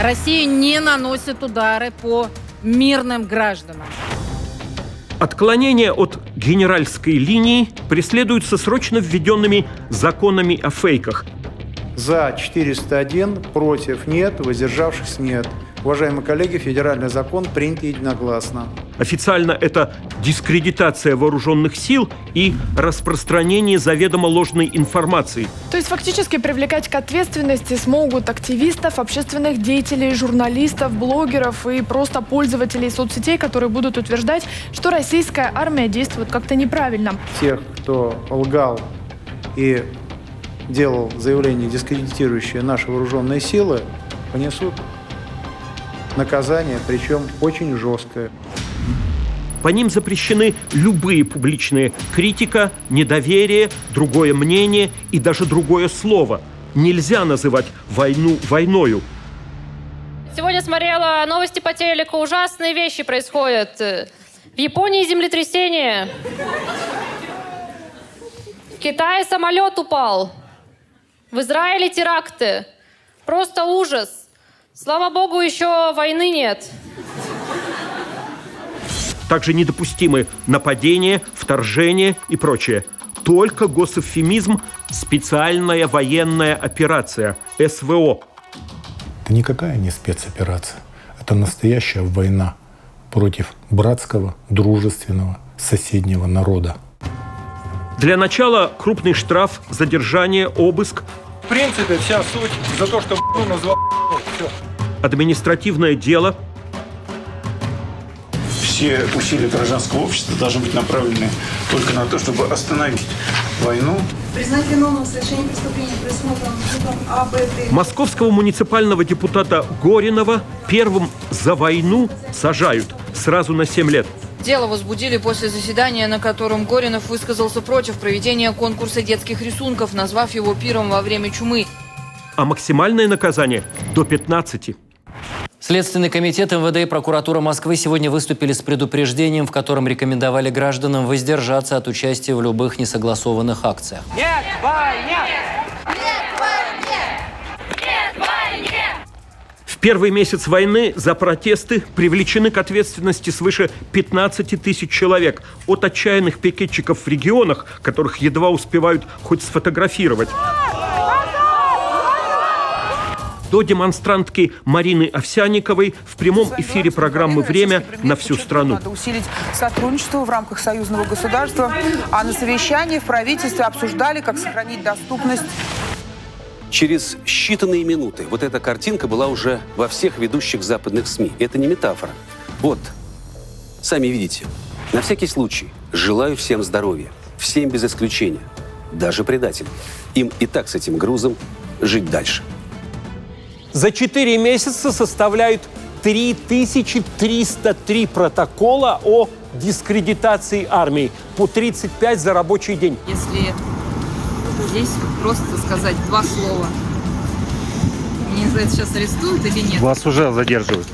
Россия не наносит удары по мирным гражданам.
Отклонения от генеральской линии преследуются срочно введенными законами о фейках.
За 401, против нет, воздержавшихся нет. Уважаемые коллеги, федеральный закон принят единогласно.
Официально это дискредитация вооруженных сил и распространение заведомо ложной информации.
То есть фактически привлекать к ответственности смогут активистов, общественных деятелей, журналистов, блогеров и просто пользователей соцсетей, которые будут утверждать, что российская армия действует как-то неправильно.
Тех, кто лгал и делал заявления, дискредитирующие наши вооруженные силы, понесут наказание, причем очень жесткое.
По ним запрещены любые публичные критика, недоверие, другое мнение и даже другое слово. нельзя называть войну войною.
Сегодня смотрела новости по телеку. Ужасные вещи происходят. В Японии землетрясение. В Китае самолет упал. В Израиле теракты. Просто ужас. Слава богу, еще войны нет.
Также недопустимы нападения, вторжения и прочее. Только госэвфемизм «специальная военная операция» СВО.
Это никакая не спецоперация. Это настоящая война против братского, дружественного, соседнего народа.
Для начала крупный штраф, задержание, обыск.
В принципе, вся суть за то, что назвал все.
Административное дело.
Все усилия гражданского общества должны быть направлены только на то, чтобы остановить войну.
Признать виновным в совершении преступления предусмотренным судом АБД.
Московского муниципального депутата Горинова первым за войну сажают сразу на 7 лет.
Дело возбудили после заседания, на котором Горинов высказался против проведения конкурса детских рисунков, назвав его пиром во время чумы.
А максимальное наказание – до 15.
Следственный комитет МВД и прокуратура Москвы сегодня выступили с предупреждением, в котором рекомендовали гражданам воздержаться от участия в любых несогласованных акциях.
Нет войне! Нет войне! Нет войне!
В первый месяц войны за протесты привлечены к ответственности свыше 15 тысяч человек. От отчаянных пикетчиков в регионах, которых едва успевают хоть сфотографировать, до демонстрантки Марины Овсянниковой в прямом эфире программы «Время» на всю страну.
Надо усилить сотрудничество в рамках союзного государства. А на совещании в правительстве обсуждали, как сохранить доступность.
Через считанные минуты вот эта картинка была уже во всех ведущих западных СМИ. Это не метафора. Вот, сами видите. На всякий случай желаю всем здоровья. Всем без исключения. Даже предателям. Им и так с этим грузом жить дальше.
За 4 месяца составляют 3303 протокола о дискредитации армии. По 35 за рабочий день.
Если здесь просто сказать 2 слова, меня за это сейчас арестуют или нет?
Вас уже задерживают.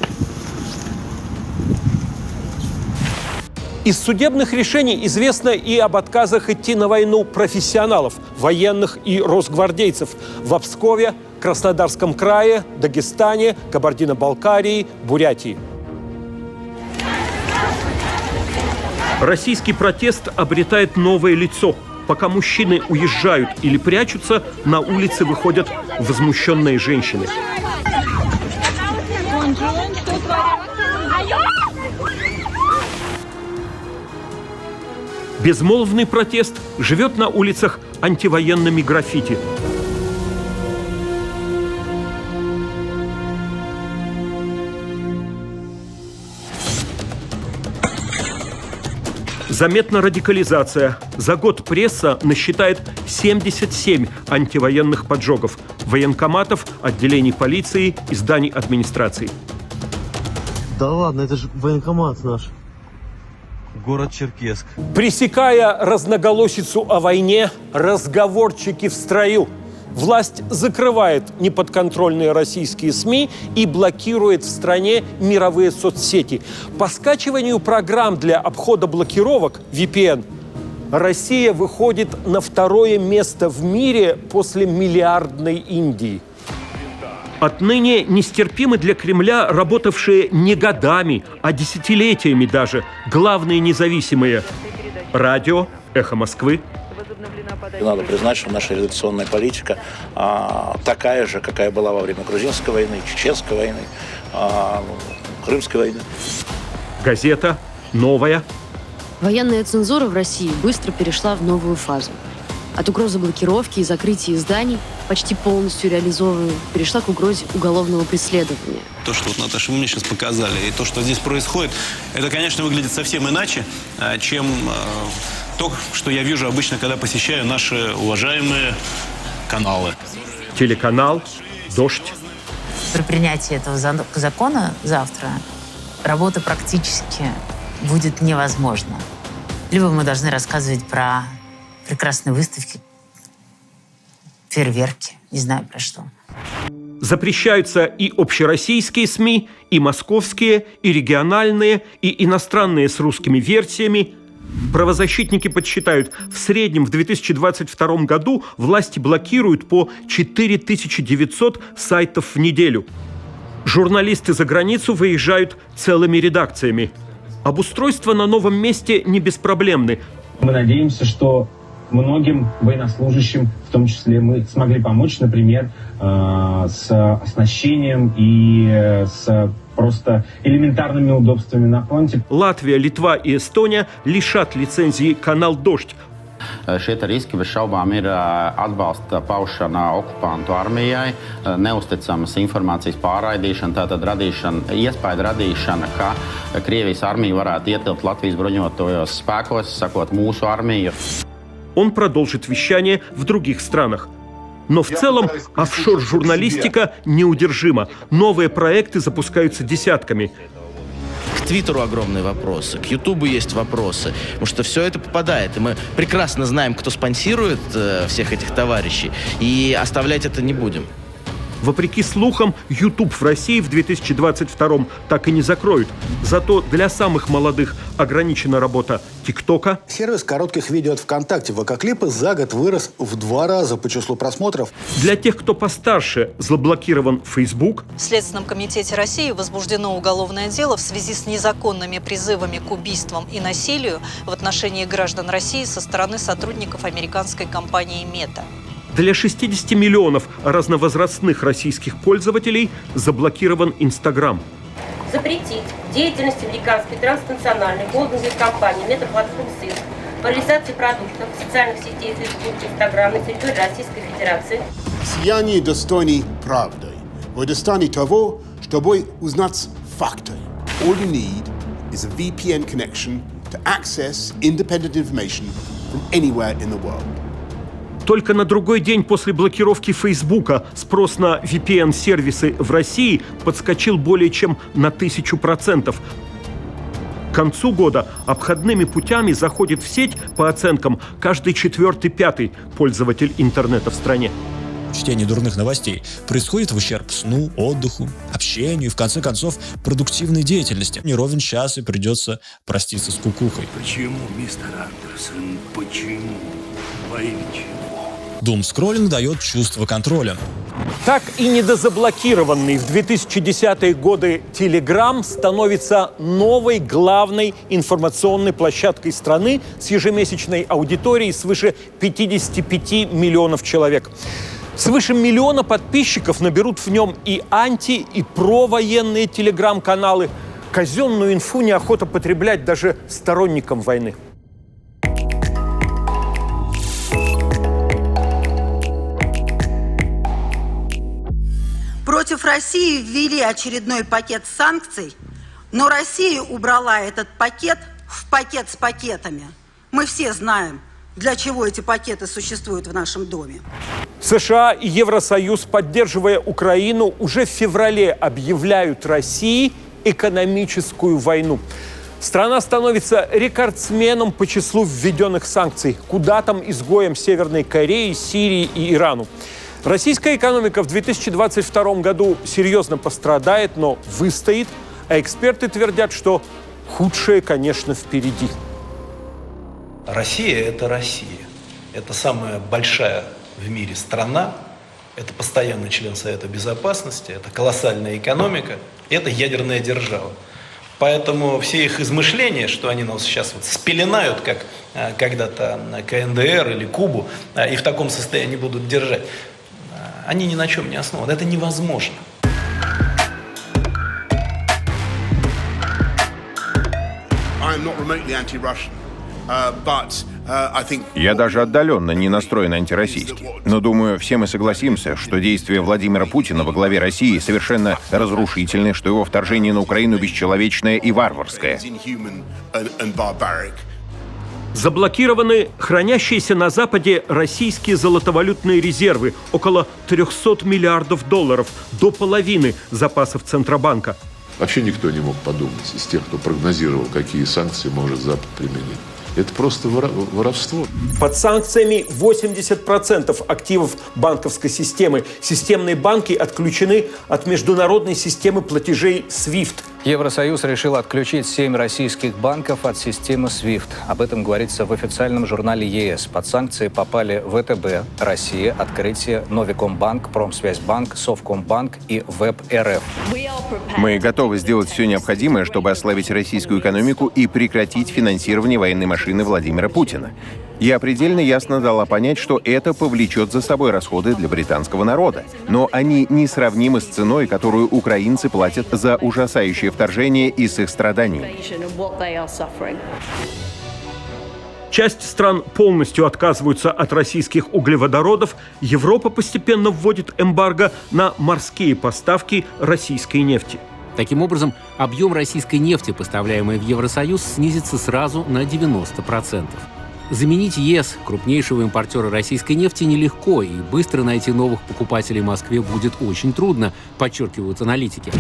Из судебных решений известно и об отказах идти на войну профессионалов, военных и росгвардейцев в Пскове, Краснодарском крае, Дагестане, Кабардино-Балкарии, Бурятии. Российский протест обретает новое лицо. Пока мужчины уезжают или прячутся, на улицы выходят возмущенные женщины. Безмолвный протест живет на улицах антивоенными граффити. Заметна радикализация. За год пресса насчитает 77 антивоенных поджогов военкоматов, отделений полиции и зданий администрации.
Да ладно, это же военкомат наш. Город Черкесск.
Пресекая разноголосицу о войне, разговорчики в строю. Власть закрывает неподконтрольные российские СМИ и блокирует в стране мировые соцсети. По скачиванию программ для обхода блокировок VPN Россия выходит на 2-е место в мире после миллиардной Индии. Отныне нестерпимы для Кремля работавшие не годами, а десятилетиями даже главные независимые радио, «Эхо Москвы».
Надо признать, что наша редакционная политика такая же, какая была во время Грузинской войны, Чеченской войны, Крымской войны.
Газета «Новая».
Военная цензура в России быстро перешла в новую фазу. От угрозы блокировки и закрытия изданий, почти полностью реализованной, перешла к угрозе уголовного преследования.
То, что вот, Наташа, вы мне сейчас показали, и то, что здесь происходит, это, конечно, выглядит совсем иначе, чем то, что я вижу обычно, когда посещаю наши уважаемые каналы.
Телеканал «Дождь».
При принятии этого закона завтра работа практически будет невозможна. Либо мы должны рассказывать про прекрасные выставки, фейерверки, не знаю про что.
Запрещаются и общероссийские СМИ, и московские, и региональные, и иностранные с русскими версиями. Правозащитники подсчитают, в среднем в 2022 году власти блокируют по 4900 сайтов в неделю. Журналисты за границу выезжают целыми редакциями. Обустройство на новом месте не беспроблемны.
Мы надеемся, что многим военнослужащим, в том числе, мы смогли помочь, например, с оснащением и с просто элементарными удобствами на фронте.
Латвия, Литва и Эстония лишат лицензии канал «Дождь».
Šie riski bez šaubām ir atbalsta paušana okupantu armijai, neusticamas informācijas pārraidīšana, tātad iespēja radīšana, ka Krievijas armija varētu ietilpt Latvijas bruņotajos spēkos, sakot mūsu armiju.
Он продолжит вещание в других странах. Но в целом офшор-журналистика неудержима. Новые проекты запускаются десятками.
К Твиттеру огромные вопросы, к Ютубу есть вопросы, потому что все это попадает, и мы прекрасно знаем, кто спонсирует всех этих товарищей, и оставлять это не будем.
Вопреки слухам, YouTube в России в 2022 так и не закроют. Зато для самых молодых ограничена работа ТикТока.
Сервис коротких видео от ВКонтакте ВК-клипы за год вырос в 2 раза по числу просмотров.
Для тех, кто постарше, заблокирован Facebook.
В Следственном комитете России возбуждено уголовное дело в связи с незаконными призывами к убийствам и насилию в отношении граждан России со стороны сотрудников американской компании «Мета».
Для 60 миллионов разновозрастных российских пользователей заблокирован Инстаграм.
Запретить деятельность американской транснациональной холдинговой компании «Метаплатформ СИС» по реализации продуктов социальных сетей Facebook и Instagram на территории Российской Федерации.
Сияние достойной правды. Вы достойны того, чтобы узнать факты. All you need is a VPN connection to access independent information from anywhere in the world.
Только на другой день после блокировки Фейсбука спрос на VPN-сервисы в России подскочил более чем на 1000%. К концу года обходными путями заходит в сеть, по оценкам, каждый 4-5 пользователь интернета в стране.
Чтение дурных новостей происходит в ущерб сну, отдыху, общению и, в конце концов, продуктивной деятельности. Не ровен час и придется проститься с кукухой.
Почему, мистер Андерсон, почему? Во имя чего?
Думскроллинг дает чувство контроля.
Так и недозаблокированный в 2010-е годы Telegram становится новой главной информационной площадкой страны с ежемесячной аудиторией свыше 55 миллионов человек. Свыше 1 миллиона подписчиков наберут в нем и анти, и провоенные телеграм-каналы. Казенную инфу неохота потреблять даже сторонникам войны.
Против России ввели очередной пакет санкций, но Россия убрала этот пакет в пакет с пакетами. Мы все знаем, для чего эти пакеты существуют в нашем доме.
США и Евросоюз, поддерживая Украину, уже в феврале объявляют России экономическую войну. Страна становится рекордсменом по числу введенных санкций. Куда там изгоям Северной Кореи, Сирии и Ирану. Российская экономика в 2022 году серьезно пострадает, но выстоит, а эксперты твердят, что худшее, конечно, впереди.
Россия – это Россия. Это самая большая в мире страна, это постоянный член Совета Безопасности, это колоссальная экономика, это ядерная держава. Поэтому все их измышления, что они нас сейчас вот спеленают, как когда-то КНДР или Кубу, и в таком состоянии будут держать, они ни на чем не основаны. Это невозможно.
Я даже отдаленно не настроен антироссийски. Но думаю, все мы согласимся, что действия Владимира Путина во главе России совершенно разрушительны, что его вторжение на Украину бесчеловечное и варварское.
Заблокированы хранящиеся на Западе российские золотовалютные резервы – около 300 миллиардов долларов, до половины запасов Центробанка.
Вообще никто не мог подумать из тех, кто прогнозировал, какие санкции может Запад применить.
Это просто воровство.
Под санкциями 80% активов банковской системы. Системные банки отключены от международной системы платежей SWIFT.
Евросоюз решил отключить 7 российских банков от системы SWIFT. Об этом говорится в официальном журнале ЕС. Под санкции попали ВТБ, Россия, Открытие, Новикомбанк, Промсвязьбанк, Совкомбанк и ВЭБ-РФ.
Мы готовы сделать все необходимое, чтобы ослабить российскую экономику и прекратить финансирование военной машины Владимира Путина. Я предельно ясно дала понять, что это повлечет за собой расходы для британского народа. Но они несравнимы с ценой, которую украинцы платят за ужасающее вторжение и с их страданий.
Часть стран полностью отказываются от российских углеводородов. Европа постепенно вводит эмбарго на морские поставки российской нефти.
Таким образом, объем российской нефти, поставляемой в Евросоюз, снизится сразу на 90%. Заменить ЕС, крупнейшего импортера российской нефти, нелегко, и быстро найти новых покупателей в Москве будет очень трудно, подчеркивают аналитики.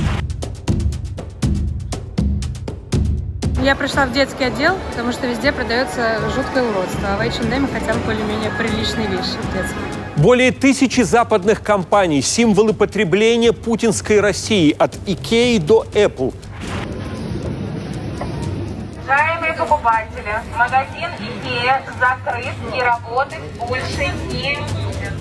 Я пришла в детский отдел, потому что везде продается жуткое уродство, а в H&M хотя бы более-менее приличные вещи детские.
Более 1000 западных компаний – символы потребления путинской России, от Икеи до Apple.
Уважаемые покупатели, магазин Икея закрыт и работать больше не будет.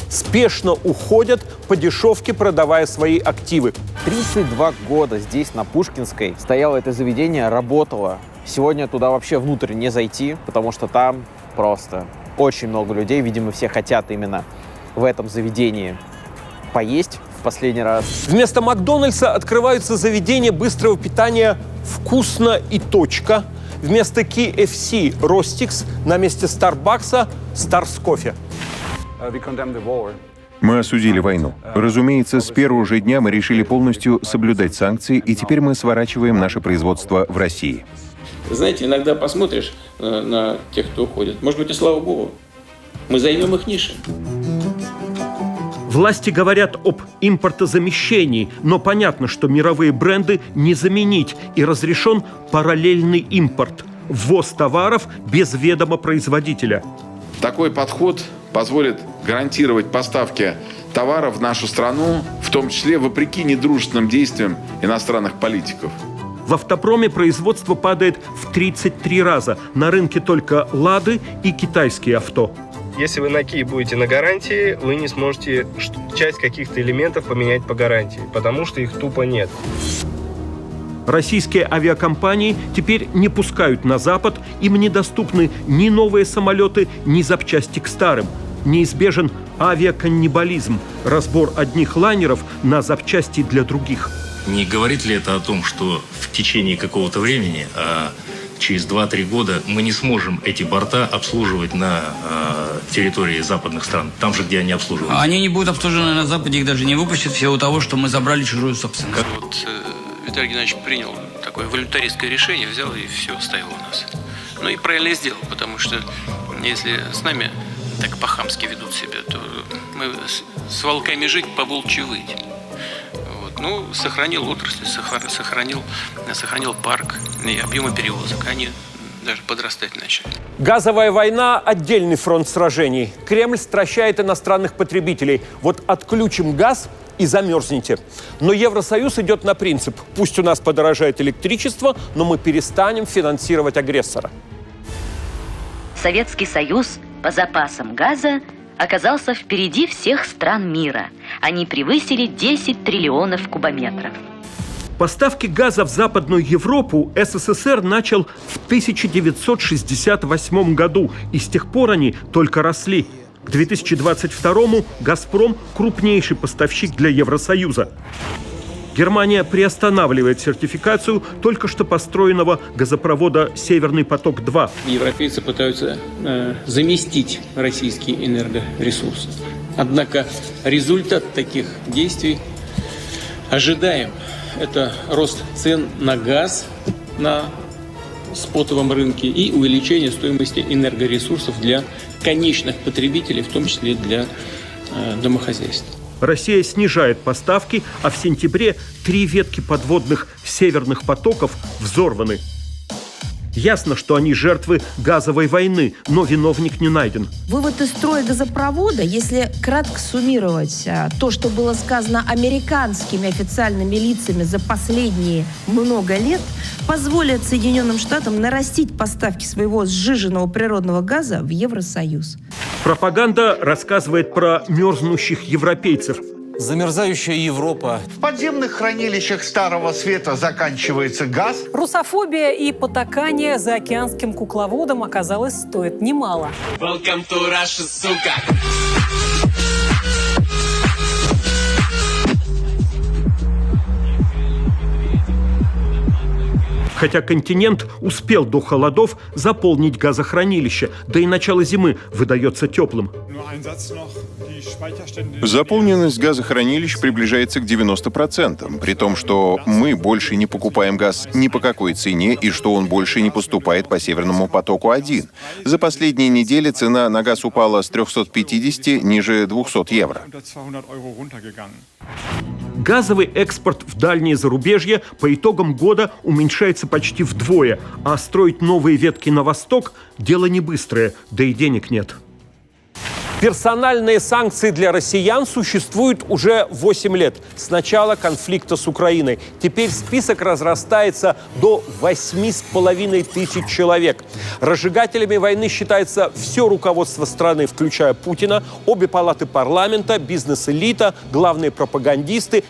Спешно уходят по дешевке, продавая свои активы.
32 года здесь, на Пушкинской, стояло это заведение, работало. Сегодня туда вообще внутрь не зайти, потому что там просто очень много людей. Видимо, все хотят именно в этом заведении поесть в последний раз.
Вместо Макдональдса открываются заведения быстрого питания «Вкусно» и «Точка». Вместо KFC «Ростикс», на месте Старбакса «Старс Кофе».
Мы осудили войну. Разумеется, с первого же дня мы решили полностью соблюдать санкции, и теперь мы сворачиваем наше производство в России.
Знаете, иногда посмотришь на тех, кто уходит. Может быть, и слава богу, мы займем их ниши.
Власти говорят об импортозамещении, но понятно, что мировые бренды не заменить, и разрешен параллельный импорт – ввоз товаров без ведома производителя.
Такой подход позволит гарантировать поставки товаров в нашу страну, в том числе вопреки недружественным действиям иностранных политиков.
В автопроме производство падает в 33 раза. На рынке только «Лады» и китайские авто.
Если вы на Kia будете на гарантии, вы не сможете часть каких-то элементов поменять по гарантии, потому что их тупо нет.
Российские авиакомпании теперь не пускают на Запад, им недоступны ни новые самолеты, ни запчасти к старым. Неизбежен авиаканнибализм, разбор одних лайнеров на запчасти для других.
Не говорит ли это о том, что в течение какого-то времени, через 2-3 года, мы не сможем эти борта обслуживать на территории западных стран, там же, где они обслуживаются?
Они не будут обслужены на Западе, их даже не выпустят, в силу того, что мы забрали чужую собственность.
Виталий Геннадьевич принял такое волюнтаристское решение, взял и все оставил у нас. Ну и правильно и сделал, потому что если с нами так по-хамски ведут себя, то мы с волками жить, по волчьи выть. Вот. Ну, сохранил отрасль, сохранил парк и объемы перевозок. Они даже подрастать начали.
Газовая война – отдельный фронт сражений. Кремль стращает иностранных потребителей. Вот отключим газ – и замерзнете. Но Евросоюз идет на принцип: пусть у нас подорожает электричество, но мы перестанем финансировать агрессора.
Советский Союз по запасам газа оказался впереди всех стран мира. Они превысили 10 триллионов кубометров.
Поставки газа в Западную Европу СССР начал в 1968 году, и с тех пор они только росли. К 2022-му «Газпром» – крупнейший поставщик для Евросоюза. Германия приостанавливает сертификацию только что построенного газопровода «Северный поток-2».
Европейцы пытаются заместить российские энергоресурсы. Однако результат таких действий ожидаем. Это рост цен на газ на спотовом рынке и увеличение стоимости энергоресурсов для конечных потребителей, в том числе для домохозяйств.
Россия снижает поставки, а в сентябре 3 ветки подводных северных потоков взорваны. Ясно, что они жертвы газовой войны, но виновник не найден.
Вывод из строя газопровода, если кратко суммировать то, что было сказано американскими официальными лицами за последние много лет, позволит Соединенным Штатам нарастить поставки своего сжиженного природного газа в Евросоюз.
Пропаганда рассказывает про мерзнущих европейцев.
Замерзающая Европа.
В подземных хранилищах Старого Света заканчивается газ.
Русофобия и потакание заокеанским кукловодам, оказалось, стоит немало.
Welcome to Russia, сука!
Хотя континент успел до холодов заполнить газохранилище, да и начало зимы выдается теплым.
Заполненность газохранилищ приближается к 90%, при том, что мы больше не покупаем газ ни по какой цене и что он больше не поступает по Северному потоку-1. За последние недели цена на газ упала с 350 ниже 200 евро.
Газовый экспорт в дальнее зарубежье по итогам года уменьшается почти вдвое, а строить новые ветки на восток – дело не быстрое, да и денег нет. Персональные санкции для россиян существуют уже 8 лет с начала конфликта с Украиной. Теперь список разрастается до 8,5 тысяч человек. Разжигателями войны считается все руководство страны, включая Путина, обе палаты парламента, бизнес-элита, главные пропагандисты.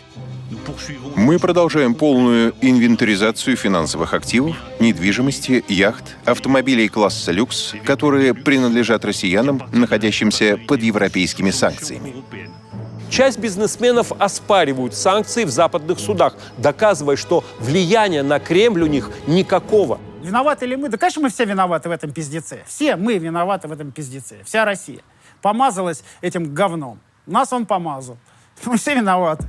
Мы продолжаем полную инвентаризацию финансовых активов, недвижимости, яхт, автомобилей класса люкс, которые принадлежат россиянам, находящимся под европейскими санкциями.
Часть бизнесменов оспаривают санкции в западных судах, доказывая, что влияния на Кремль у них никакого.
Виноваты ли мы? Да, конечно, мы все виноваты в этом пиздеце. Все мы виноваты в этом пиздеце. Вся Россия помазалась этим говном. Нас он помазал. Мы все виноваты.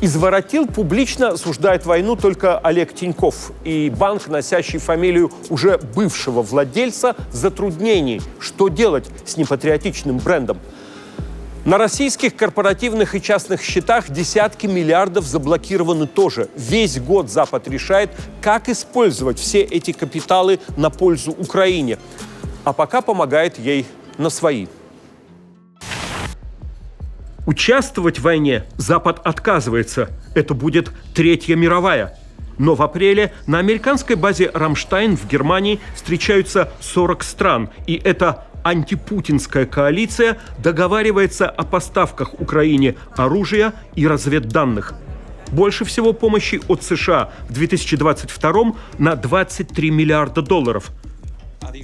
Из воротил публично осуждает войну только Олег Тиньков. И банк, носящий фамилию уже бывшего владельца, в затруднении. Что делать с непатриотичным брендом? На российских корпоративных и частных счетах десятки миллиардов заблокированы тоже. Весь год Запад решает, как использовать все эти капиталы на пользу Украине. А пока помогает ей на свои. Участвовать в войне Запад отказывается. Это будет Третья мировая. Но в апреле на американской базе «Рамштайн» в Германии встречаются 40 стран. И эта антипутинская коалиция договаривается о поставках Украине оружия и разведданных. Больше всего помощи от США в 2022 на 23 миллиарда долларов.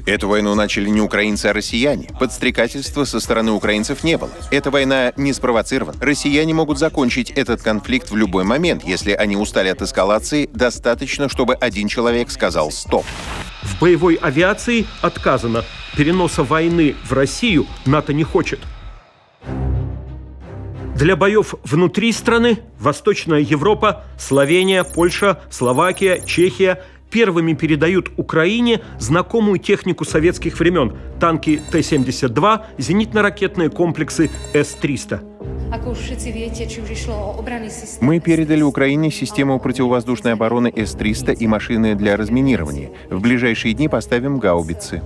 Эту войну начали не украинцы, а россияне. Подстрекательства со стороны украинцев не было. Эта война не спровоцирована. Россияне могут закончить этот конфликт в любой момент. Если они устали от эскалации, достаточно, чтобы один человек сказал «стоп».
В боевой авиации отказано. Переноса войны в Россию НАТО не хочет. Для боев внутри страны Восточная Европа, Словения, Польша, Словакия, Чехия первыми передают Украине знакомую технику советских времен – танки Т-72, зенитно-ракетные комплексы С-300.
Мы передали Украине систему противовоздушной обороны С-300 и машины для разминирования. В ближайшие дни поставим гаубицы.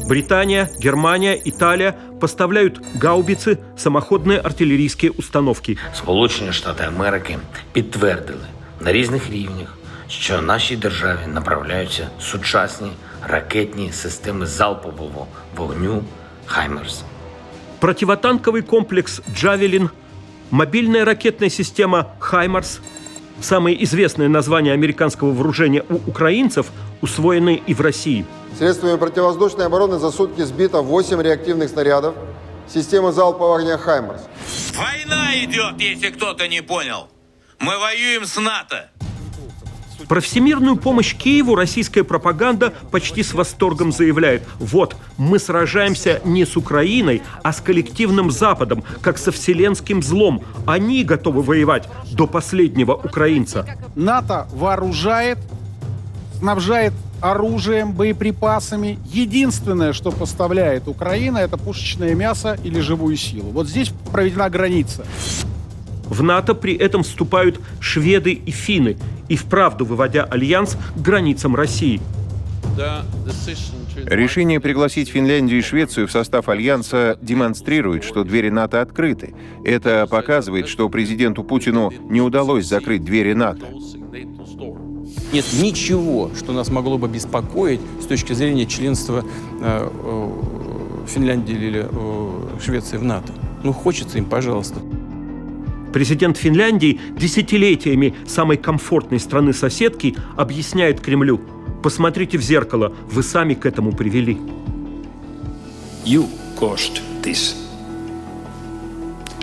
Британия, Германия, Италия поставляють гаубиці, самоходні артилерійські установки.
Сполучені Штати Америки підтвердили на різних рівнях, що нашій державі направляються сучасні ракетні системи залпового вогню «Хаймерс».
Противотанковый комплекс «Джавелин», мобильная ракетная система «Хаймарс», самые известные названия американского вооружения у украинцев усвоены и в России.
Средствами противовоздушной обороны за сутки сбито 8 реактивных снарядов системы залпового огня «Хаймарс».
Война идет, если кто-то не понял. Мы воюем с НАТО.
Про всемирную помощь Киеву российская пропаганда почти с восторгом заявляет: вот, мы сражаемся не с Украиной, а с коллективным Западом, как со вселенским злом. Они готовы воевать до последнего украинца.
НАТО вооружает, снабжает оружием, боеприпасами. Единственное, что поставляет Украина, это пушечное мясо или живую силу. Вот здесь проведена граница.
В НАТО при этом вступают шведы и финны, и вправду выводя альянс к границам России.
Решение пригласить Финляндию и Швецию в состав Альянса демонстрирует, что двери НАТО открыты. Это показывает, что президенту Путину не удалось закрыть двери НАТО.
Нет ничего, что нас могло бы беспокоить с точки зрения членства Финляндии или Швеции в НАТО. Ну, хочется им, пожалуйста.
Президент Финляндии десятилетиями самой комфортной страны-соседки объясняет Кремлю: посмотрите в зеркало, вы сами к этому привели.
You caused this.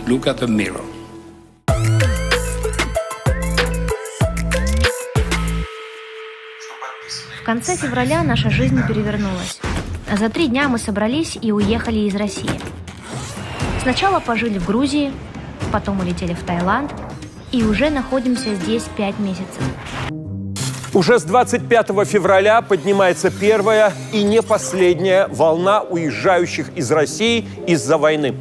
Look at the mirror.
В конце февраля наша жизнь перевернулась. За 3 дня мы собрались и уехали из России. Сначала пожили в Грузии, потом улетели в Таиланд и уже находимся здесь 5 месяцев.
Уже с 25 февраля поднимается первая и не последняя волна уезжающих из России из-за войны.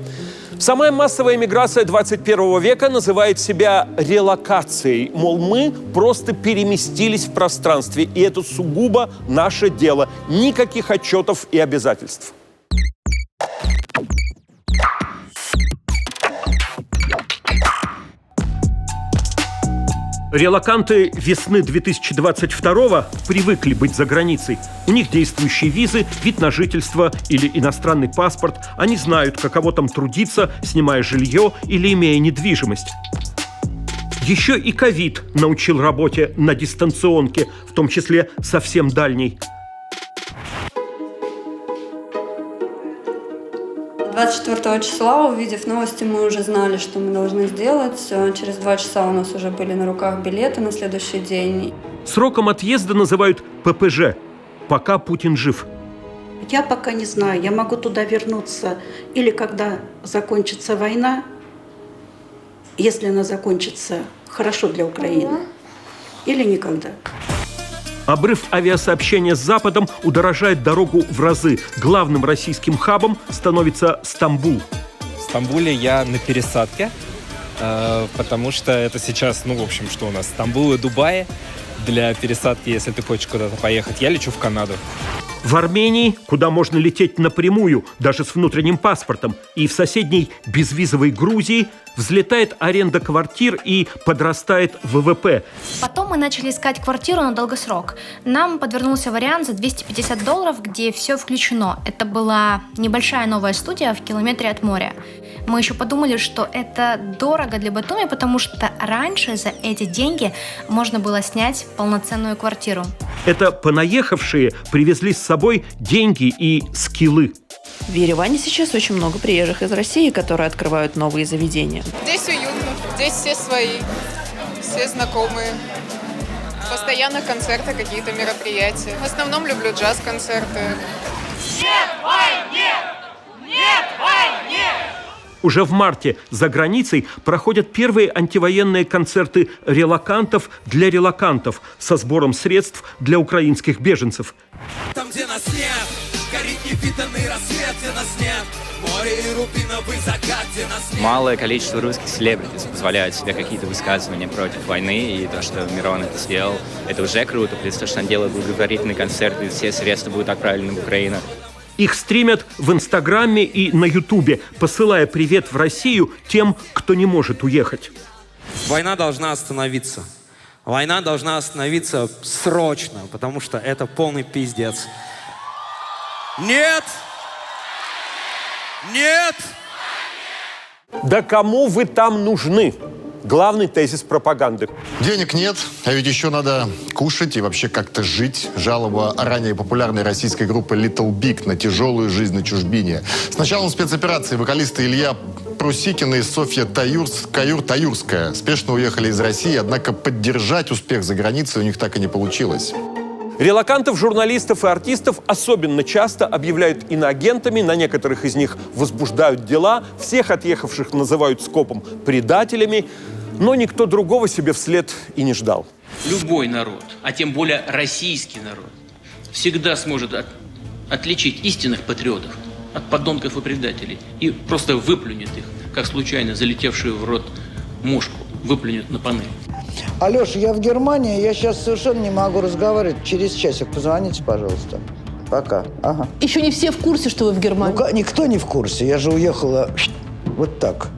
Самая массовая миграция 21 века называет себя релокацией. Мол, мы просто переместились в пространстве, и это сугубо наше дело. Никаких отчетов и обязательств. Релоканты весны 2022-го привыкли быть за границей. У них действующие визы, вид на жительство или иностранный паспорт. Они знают, каково там трудиться, снимая жилье или имея недвижимость. Еще и ковид научил работе на дистанционке, в том числе совсем дальней.
24 числа, увидев новости, мы уже знали, что мы должны сделать. Через 2 часа у нас уже были на руках билеты на следующий день.
Сроком отъезда называют ППЖ – пока Путин жив.
Я пока не знаю, я могу туда вернуться или когда закончится война, если она закончится хорошо для Украины, или никогда.
Обрыв авиасообщения с Западом удорожает дорогу в разы. Главным российским хабом становится Стамбул.
В Стамбуле я на пересадке, потому что это сейчас, в общем, что у нас, Стамбул и Дубай. Для пересадки, если ты хочешь куда-то поехать, я лечу в Канаду.
В Армении, куда можно лететь напрямую, даже с внутренним паспортом, и в соседней безвизовой Грузии взлетает аренда квартир и подрастает ВВП.
Потом мы начали искать квартиру на долгосрок. Нам подвернулся вариант за $250, где все включено. Это была небольшая новая студия в километре от моря. Мы еще подумали, что это дорого для Батуми, потому что раньше за эти деньги можно было снять полноценную квартиру.
Это понаехавшие привезли с собой деньги и скиллы.
В Ереване сейчас очень много приезжих из России, которые открывают новые заведения.
Здесь уютно, здесь все свои, все знакомые. Постоянно концерты, какие-то мероприятия. В основном люблю джаз-концерты.
Нет войне! Нет войне!
Уже в марте за границей проходят первые антивоенные концерты релокантов для релокантов со сбором средств для украинских беженцев.
Там, где нас нет, горит невиданный рассвет, где нас нет, море и рубиновый закат, где нас нет.
Малое количество русских селебритис позволяют себе какие-то высказывания против войны, и то, что Мирон это сделал, это уже круто, плюс то, что он делает благотворительный концерт, и все средства будут отправлены в Украину.
Их стримят в Инстаграме и на Ютубе, посылая привет в Россию тем, кто не может уехать.
Война должна остановиться. Война должна остановиться срочно, потому что это полный пиздец. Нет! Нет!
Да кому вы там нужны? Главный тезис пропаганды.
Денег нет, а ведь еще надо кушать и вообще как-то жить. Жалоба ранее популярной российской группы Little Big на тяжелую жизнь на чужбине. С началом спецоперации вокалисты Илья Прусикин и Софья Каюр-Таюрская спешно уехали из России, однако поддержать успех за границей у них так и не получилось.
Релокантов, журналистов и артистов особенно часто объявляют иноагентами, на некоторых из них возбуждают дела, всех отъехавших называют скопом предателями, но никто другого себе вслед и не ждал.
Любой народ, а тем более российский народ, всегда сможет отличить истинных патриотов от подонков и предателей и просто выплюнет их, как случайно залетевшую в рот мушку выплюнет на панель.
Алеша, я в Германии, я сейчас совершенно не могу разговаривать. Через часик позвоните, пожалуйста. Пока. Ага.
Еще не все в курсе, что вы в Германии.
Ну, никто не в курсе. Я же уехала вот так.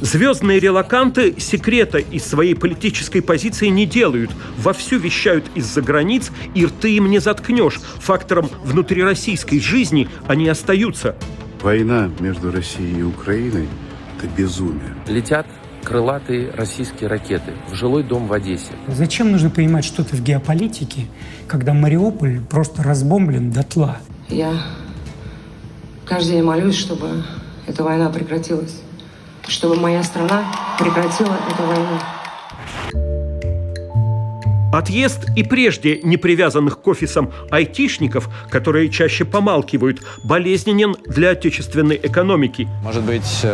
Звездные релоканты секрета из своей политической позиции не делают. Вовсю вещают из-за границ, и рты им не заткнешь. Фактором внутрироссийской жизни они остаются.
Война между Россией и Украиной – это безумие.
Летят крылатые российские ракеты в жилой дом в Одессе.
Зачем нужно понимать что-то в геополитике, когда Мариуполь просто разбомблен дотла?
Я каждый день молюсь, чтобы эта война прекратилась. Чтобы моя страна прекратила эту войну.
Отъезд и прежде не привязанных к офисам айтишников, которые чаще помалкивают, болезненен для отечественной экономики.
Может быть,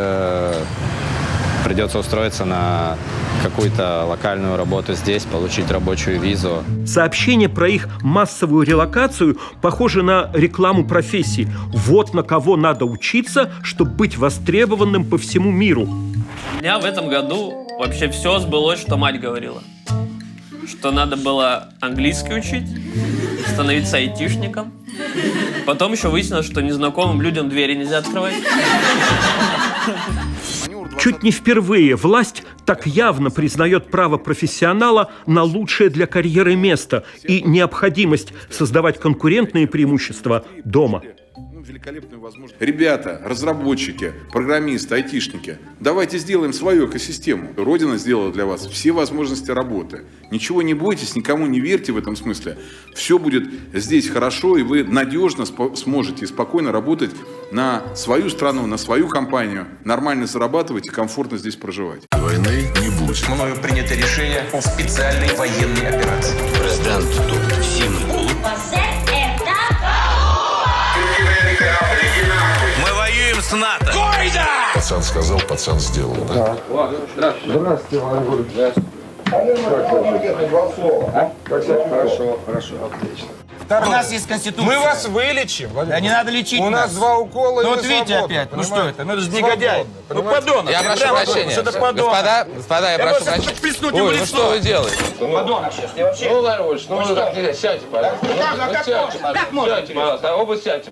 придется устроиться на какую-то локальную работу здесь, получить рабочую визу.
Сообщение про их массовую релокацию похоже на рекламу профессии. Вот на кого надо учиться, чтобы быть востребованным по всему миру.
У меня в этом году вообще все сбылось, что мать говорила. Что надо было английский учить, становиться айтишником. Потом еще выяснилось, что незнакомым людям двери нельзя открывать.
Чуть не впервые власть так явно признает право профессионала на лучшее для карьеры место и необходимость создавать конкурентные преимущества дома.
Великолепную возможность. Ребята, разработчики, программисты, айтишники, давайте сделаем свою экосистему. Родина сделала для вас все возможности работы. Ничего не бойтесь, никому не верьте в этом смысле. Все будет здесь хорошо, и вы надежно сможете и спокойно работать на свою страну, на свою компанию, нормально зарабатывать и комфортно здесь проживать.
Войны не будет. Мною принято решение о специальной военной операции. Президент тут всім будуть. Мы воюем с НАТО.
Пацан сказал, пацан сделал, да?
Здравствуйте, Иван Григорьевич. Здравствуйте. Хорошо, отлично.
У нас есть конституция. Мы вас вылечим. Да не надо лечить. У нас 2 укола. Ну вот видите опять. Ну что это? Ну это же негодяй. Ну подонок.
Я прошу прощения. Господа, я прошу прощения. Ой, ну что вы делаете?
Подонок сейчас. Я вообще...
Ну, Ларвольевич, ну сядьте, пожалуйста.
Как можно?
Сядьте, пожалуйста, оба сядьте.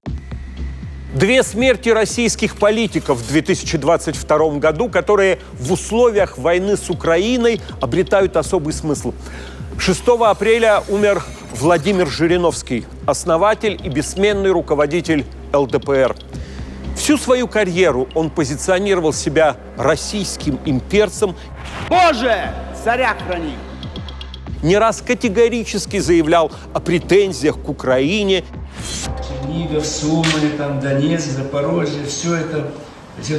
2 смерти российских политиков в 2022 году, которые в условиях войны с Украиной обретают особый смысл. 6 апреля умер Владимир Жириновский, основатель и бессменный руководитель ЛДПР. Всю свою карьеру он позиционировал себя российским имперцем.
Боже, царя храни!
Не раз категорически заявлял о претензиях к Украине.
Чернигов, Сумы, там, Донецк, Запорожье, все это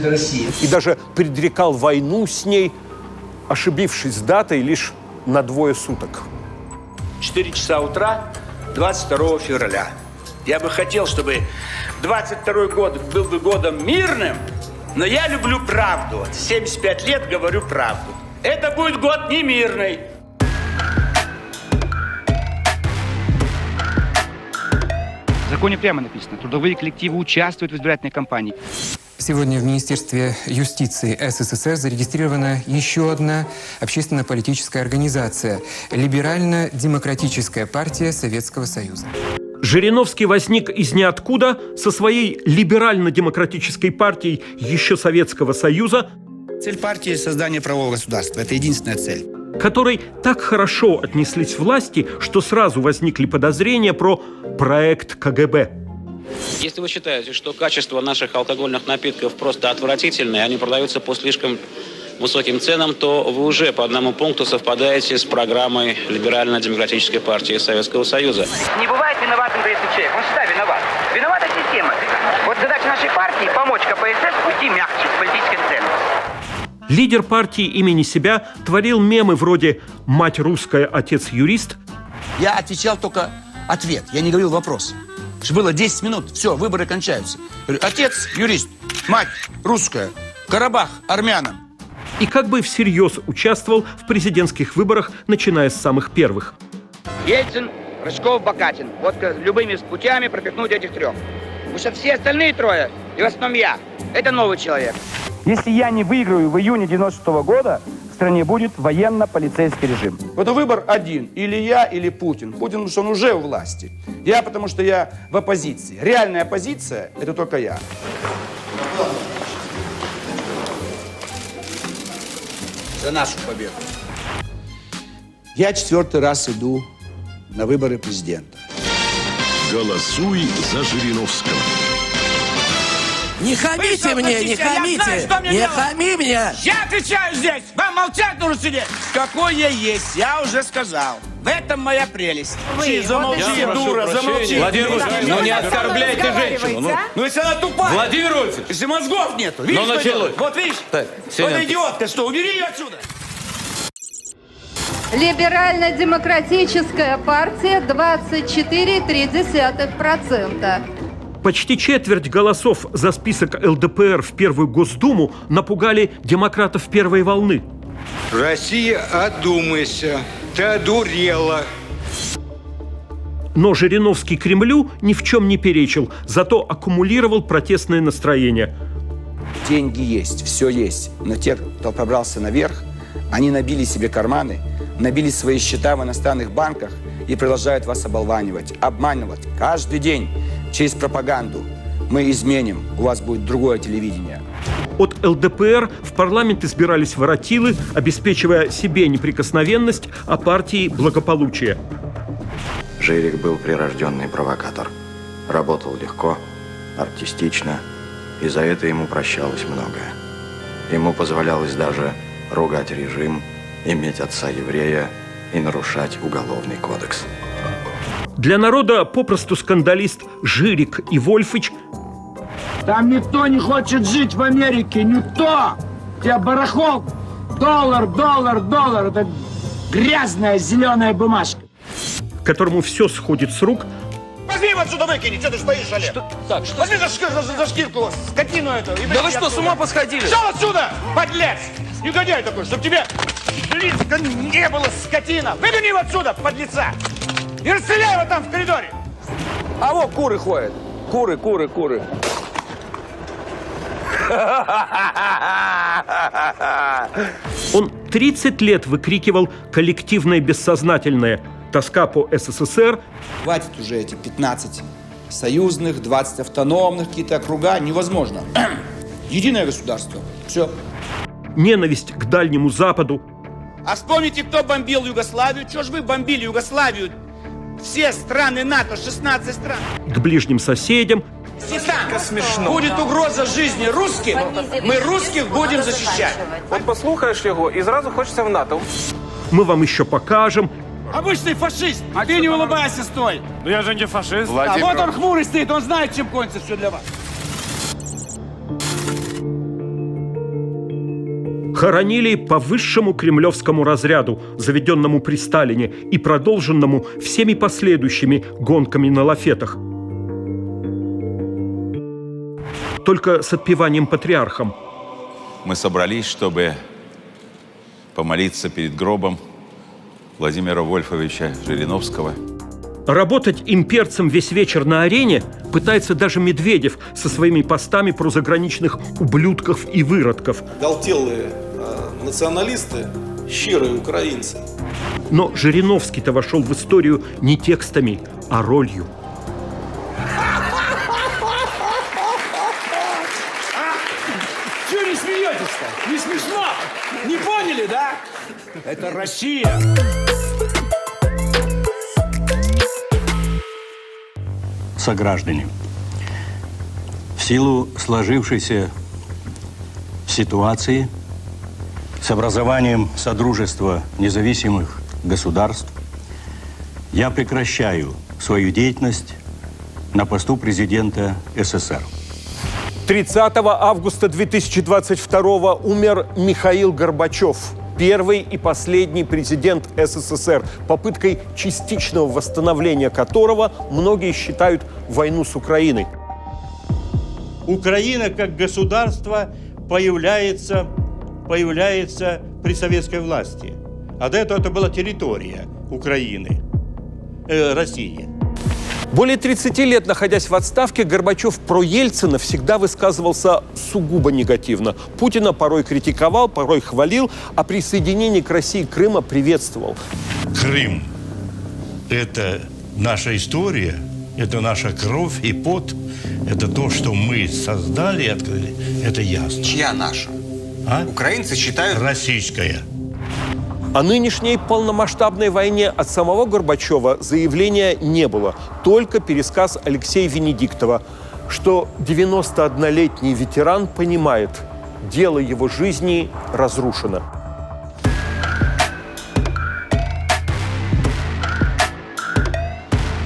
Россия.
И даже предрекал войну с ней, ошибившись с датой лишь на 2 суток.
4 часа утра, 22 февраля. Я бы хотел, чтобы 22 год был бы годом мирным, но я люблю правду. 75 лет говорю правду. Это будет год не мирный.
В законе прямо написано, трудовые коллективы участвуют в избирательной кампании.
Сегодня в Министерстве юстиции СССР зарегистрирована еще одна общественно-политическая организация – Либерально-демократическая партия Советского Союза.
Жириновский возник из ниоткуда со своей либерально-демократической партией еще Советского Союза,
Цель партии – создание правового государства. Это единственная цель.
Которой так хорошо отнеслись власти, что сразу возникли подозрения про проект КГБ.
Если вы считаете, что качество наших алкогольных напитков просто отвратительное, они продаются по слишком высоким ценам, то вы уже по одному пункту совпадаете с программой Либерально-демократической партии Советского Союза.
Не бывает виноватым человек. Он всегда виноват. Виновата система. Вот задача нашей партии – помочь КПСС уйти мягче с политической сцены.
Лидер партии имени себя творил мемы вроде «Мать русская, отец юрист».
Я отвечал только ответ. Я не говорил вопрос. Было 10 минут. Все, выборы кончаются. Говорю, отец юрист, мать русская, Карабах армянам.
И как бы всерьез участвовал в президентских выборах, начиная с самых первых.
Ельцин, Рыжков, Бакатин. Вот любыми путями пропихнуть этих 3. Потому что все остальные 3, и в основном я, это новый человек.
Если я не выиграю в июне 96 года,
стране будет военно-полицейский режим. Это выбор один. Или я, или Путин. Путин, потому что он уже у власти. Я, потому что я в оппозиции. Реальная оппозиция – это только я. За нашу победу. Я 4-й раз иду на выборы президента.
Голосуй за Жириновского.
Не хамите мне, не хамите! Не хами мне!
Я отвечаю здесь! Вам молчать нужно сидеть! Какой я есть, я уже сказал. В этом моя прелесть. Замолчи, дура, замолчи.
Владимир Владимирович,
ну не оскорбляйте женщину. Ну если она тупая.
Владимир Владимирович!
Если мозгов нету. Видишь, что делает? Вот видишь? Вот идиотка, что? Убери ее отсюда!
Либерально-демократическая партия 24,3%.
Почти четверть голосов за список ЛДПР в Первую Госдуму напугали демократов первой волны.
Россия, одумайся, ты одурела.
Но Жириновский Кремлю ни в чем не перечил, зато аккумулировал протестное настроение.
Деньги есть, все есть. Но те, кто пробрался наверх, они набили себе карманы, набили свои счета в иностранных банках и продолжают вас оболванивать, обманывать каждый день через пропаганду. Мы изменим, у вас будет другое телевидение.
От ЛДПР в парламент избирались воротилы, обеспечивая себе неприкосновенность, а партии благополучие.
Жирик был прирожденный провокатор. Работал легко, артистично, и за это ему прощалось многое. Ему позволялось даже ругать режим, иметь отца-еврея и нарушать уголовный кодекс.
Для народа попросту скандалист Жирик и Вольфыч.
Там никто не хочет жить в Америке, никто! У тебя барахол, доллар. Это грязная зеленая бумажка.
Которому все сходит с рук.
Возьми его отсюда, выкини, что ты стоишь, Олег? Так, что? Возьми за шкирку, скотину эту.
Да вы что, с ума посходили?
Шел отсюда, подлец! Негодяй такой, чтоб тебе близко не было, скотина! Выгони его отсюда, подлеца! И расстреляй его там в коридоре! А вот куры ходят. Куры.
Он 30 лет выкрикивал коллективное бессознательное. Тоска по СССР.
Хватит уже эти 15 союзных, 20 автономных, какие-то округа. Невозможно. Единое государство. Все.
Ненависть к Дальнему Западу.
А вспомните, кто бомбил Югославию? Чего ж вы бомбили Югославию? Все страны НАТО, 16 стран.
К ближним соседям.
Смешно. Будет угроза жизни русских, мы русских будем защищать.
Вот послухаешь его, и сразу хочется в НАТО.
Мы вам еще покажем.
Обычный фашист. А ты не улыбайся, стой.
Ну я же не фашист.
Владимир. А вот он хмурый стоит, он знает, чем кончится все для вас.
Хоронили по высшему кремлевскому разряду, заведенному при Сталине и продолженному всеми последующими гонками на лафетах. Только с отпеванием патриархом.
Мы собрались, чтобы помолиться перед гробом Владимира Вольфовича Жириновского.
Работать имперцем весь вечер на арене пытается даже Медведев со своими постами про заграничных ублюдков и выродков.
Галтелые националисты, щирые украинцы.
Но Жириновский-то вошел в историю не текстами, а ролью.
Чего не смеетесь-то? Не смешно? Не поняли, да? Это Россия.
Сограждане, в силу сложившейся ситуации с образованием Содружества независимых государств я прекращаю свою деятельность на посту президента СССР.
30 августа 2022 умер Михаил Горбачев, первый и последний президент СССР, попыткой частичного восстановления которого многие считают войну с Украиной.
Украина как государство появляется при советской власти. А до этого это была территория Украины, России.
Более 30 лет находясь в отставке, Горбачев про Ельцина всегда высказывался сугубо негативно. Путина порой критиковал, порой хвалил, а присоединение к России Крыма приветствовал.
Крым – это наша история, это наша кровь и пот, это то, что мы создали и открыли, это ясно.
Чья наша? Украинцы считают…
Российская.
О нынешней полномасштабной войне от самого Горбачева заявления не было. Только пересказ Алексея Венедиктова, что 91-летний ветеран понимает, дело его жизни разрушено.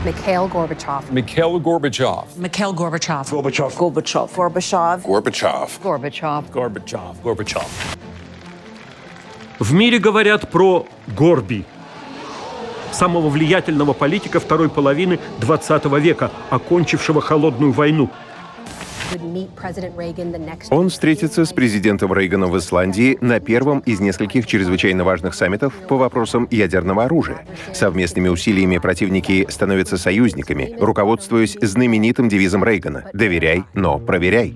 Mikhail Gorbachev.
Mikhail Gorbachev.
Mikhail Gorbachev.
Gorbachev.
Gorbachev. Gorbachev.
Gorbachev.
Gorbachev.
Gorbachev. Gorbachev.
В мире говорят про Горби, самого влиятельного политика второй половины 20 века, окончившего холодную войну.
Он встретится с президентом Рейганом в Исландии на первом из нескольких чрезвычайно важных саммитов по вопросам ядерного оружия. Совместными усилиями противники становятся союзниками, руководствуясь знаменитым девизом Рейгана «Доверяй, но проверяй».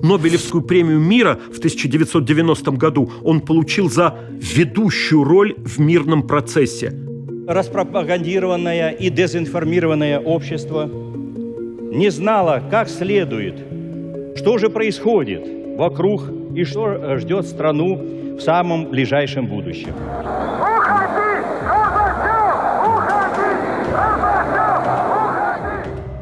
Нобелевскую премию мира в 1990 году он получил за ведущую роль в мирном процессе.
Распропагандированное и дезинформированное общество не знало, как следует, что же происходит вокруг и что ждет страну в самом ближайшем будущем.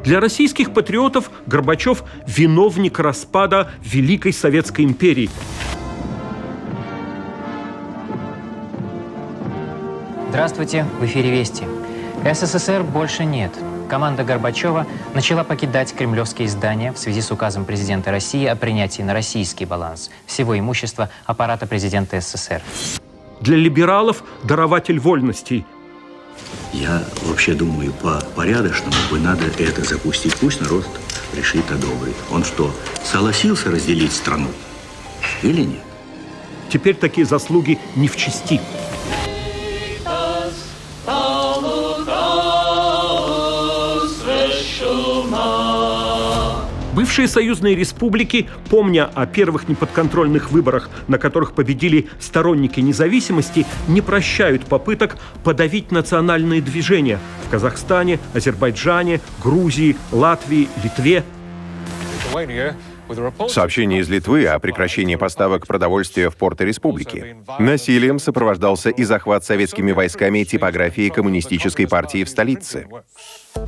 Для российских патриотов Горбачев – виновник распада Великой Советской империи.
Здравствуйте, в эфире «Вести». СССР больше нет. Команда Горбачева начала покидать кремлевские здания в связи с указом президента России о принятии на российский баланс всего имущества аппарата президента СССР.
Для либералов – дарователь вольностей.
Я вообще думаю, по-порядочному бы надо это запустить. Пусть народ решит, одобрит. Он что, согласился разделить страну или нет?
Теперь такие заслуги не в чести. Бывшие союзные республики, помня о первых неподконтрольных выборах, на которых победили сторонники независимости, не прощают попыток подавить национальные движения в Казахстане, Азербайджане, Грузии, Латвии, Литве.
Сообщение из Литвы о прекращении поставок продовольствия в порты республики. Насилием сопровождался и захват советскими войсками типографии коммунистической партии в столице.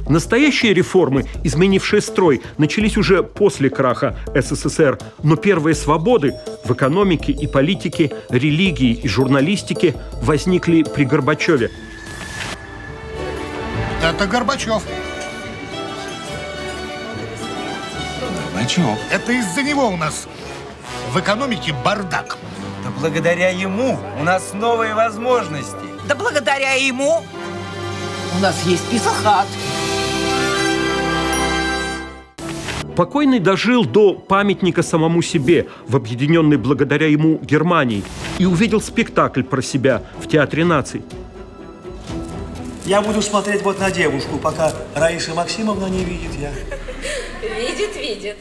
Настоящие реформы, изменившие строй, начались уже после краха СССР, но первые свободы в экономике и политике, религии и журналистике возникли при Горбачеве.
Это Горбачев.
Горбачев.
Это из-за него у нас в экономике бардак.
Да благодаря ему у нас новые возможности.
Да благодаря ему у нас есть писахат.
Покойный дожил до памятника самому себе в объединенной благодаря ему Германии и увидел спектакль про себя в Театре наций.
Я буду смотреть вот на девушку, пока Раиса Максимовна не видит.
Видит.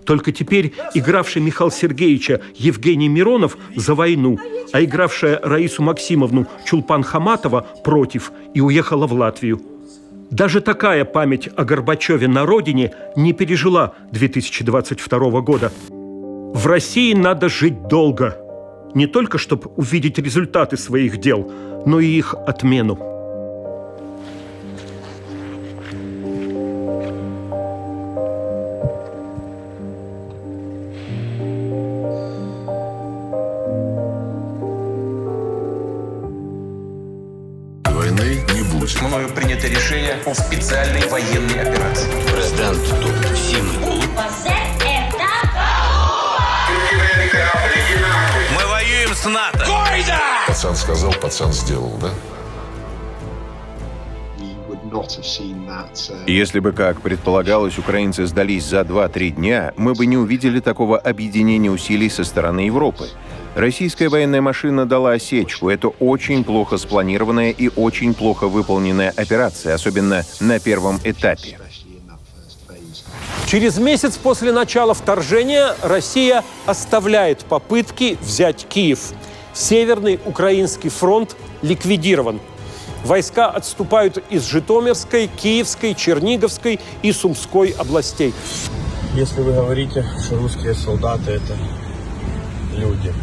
Только теперь игравший Михаила Сергеевича Евгений Миронов за войну, а игравшая Раису Максимовну Чулпан Хаматова против и уехала в Латвию. Даже такая память о Горбачеве на родине не пережила 2022 года. В России надо жить долго. Не только чтобы увидеть результаты своих дел, но и их отмену.
Мною принято решение о специальной военной операции. Президент тут сильный. Мы воюем с НАТО.
Пацан сказал, пацан сделал, да?
Если бы, как предполагалось, украинцы сдались за 2-3 дня, мы бы не увидели такого объединения усилий со стороны Европы. Российская военная машина дала осечку. Это очень плохо спланированная и очень плохо выполненная операция, особенно на первом этапе.
Через месяц после начала вторжения Россия оставляет попытки взять Киев. Северный украинский фронт ликвидирован. Войска отступают из Житомирской, Киевской, Черниговской и Сумской областей.
Если вы говорите, что русские солдаты – это люди.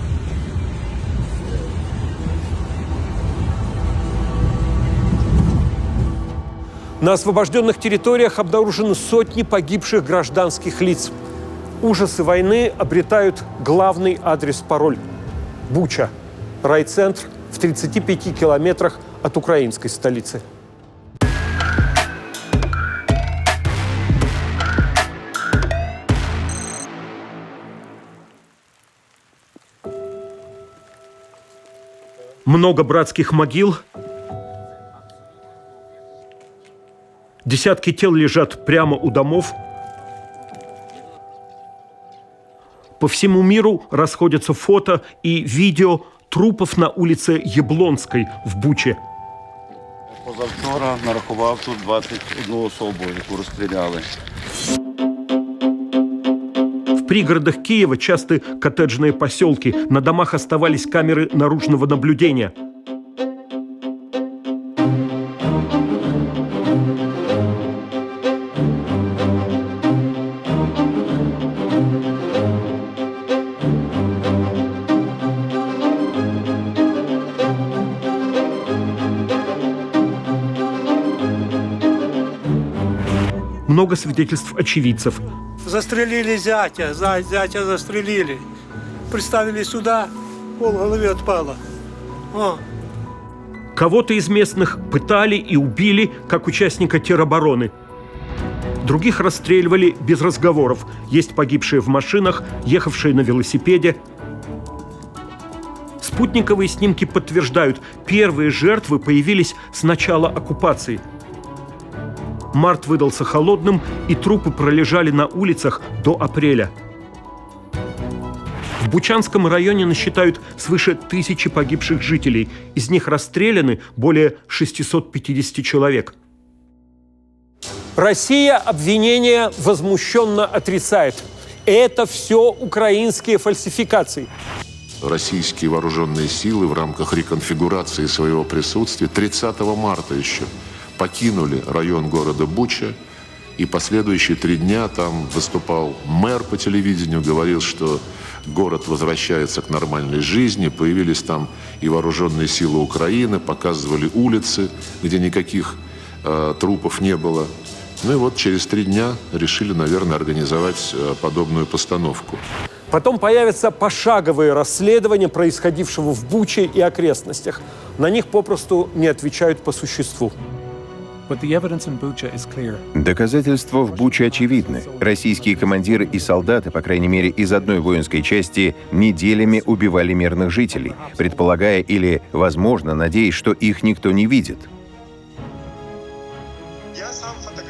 На освобожденных территориях обнаружены сотни погибших гражданских лиц. Ужасы войны обретают главный адрес-пароль – Буча, райцентр в 35 километрах от украинской столицы. Много братских могил. Десятки тел лежат прямо у домов. По всему миру расходятся фото и видео трупов на улице Яблонской в Бучі.
Позавчора нарахував тут 21 особу, яку розстріляли.
В пригородах Киева часто коттеджные поселки. На домах оставались камеры наружного наблюдения. Много свидетельств очевидцев.
Застрелили зятя, зятя застрелили. Приставили сюда, полголовы отпало.
Кого-то из местных пытали и убили, как участника теробороны. Других расстреливали без разговоров. Есть погибшие в машинах, ехавшие на велосипеде. Спутниковые снимки подтверждают, первые жертвы появились с начала оккупации. Март выдался холодным, и трупы пролежали на улицах до апреля. В Бучанском районе насчитают свыше 1000 погибших жителей. Из них расстреляны более 650 человек. Россия обвинения возмущенно отрицает. Это все украинские фальсификации.
Российские вооруженные силы в рамках реконфигурации своего присутствия 30 марта еще покинули район города Буча, и последующие 3 дня там выступал мэр по телевидению, говорил, что город возвращается к нормальной жизни, появились там и вооруженные силы Украины, показывали улицы, где никаких трупов не было. Ну и вот через 3 дня решили, наверное, организовать подобную постановку.
Потом появятся пошаговые расследования происходившего в Буче и окрестностях. На них попросту не отвечают по существу.
Доказательства в Буче очевидны. Российские командиры и солдаты, по крайней мере, из одной воинской части, неделями убивали мирных жителей, предполагая или, возможно, надеясь, что их никто не видит.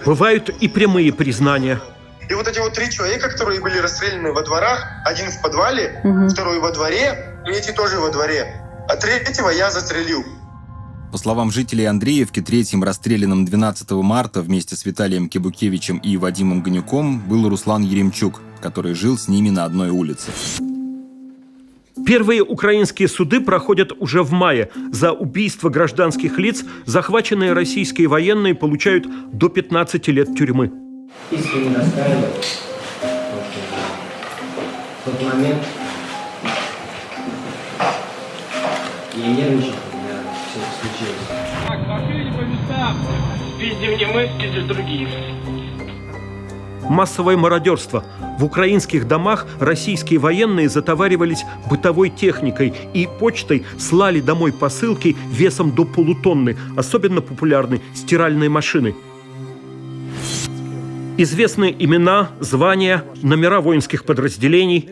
Бывают и прямые признания.
И вот эти вот 3 человека, которые были расстреляны во дворах, один в подвале, второй во дворе, 3 тоже во дворе, а 3-го я застрелил.
По словам жителей Андреевки, 3-м расстрелянным 12 марта вместе с Виталием Кебукевичем и Вадимом Ганюком был Руслан Еремчук, который жил с ними на одной улице.
Первые украинские суды проходят уже в мае. За убийство гражданских лиц захваченные российские военные получают до 15 лет тюрьмы.
Искренне настаиваю, в тот момент я нервничал, когда все это случилось.
Так, пошли по местам. Пиздим не мы, пиздим другие.
Массовое мародерство. В украинских домах российские военные затоваривались бытовой техникой и почтой слали домой посылки весом до полутонны. Особенно популярны стиральные машины. Известны имена, звания, номера воинских подразделений.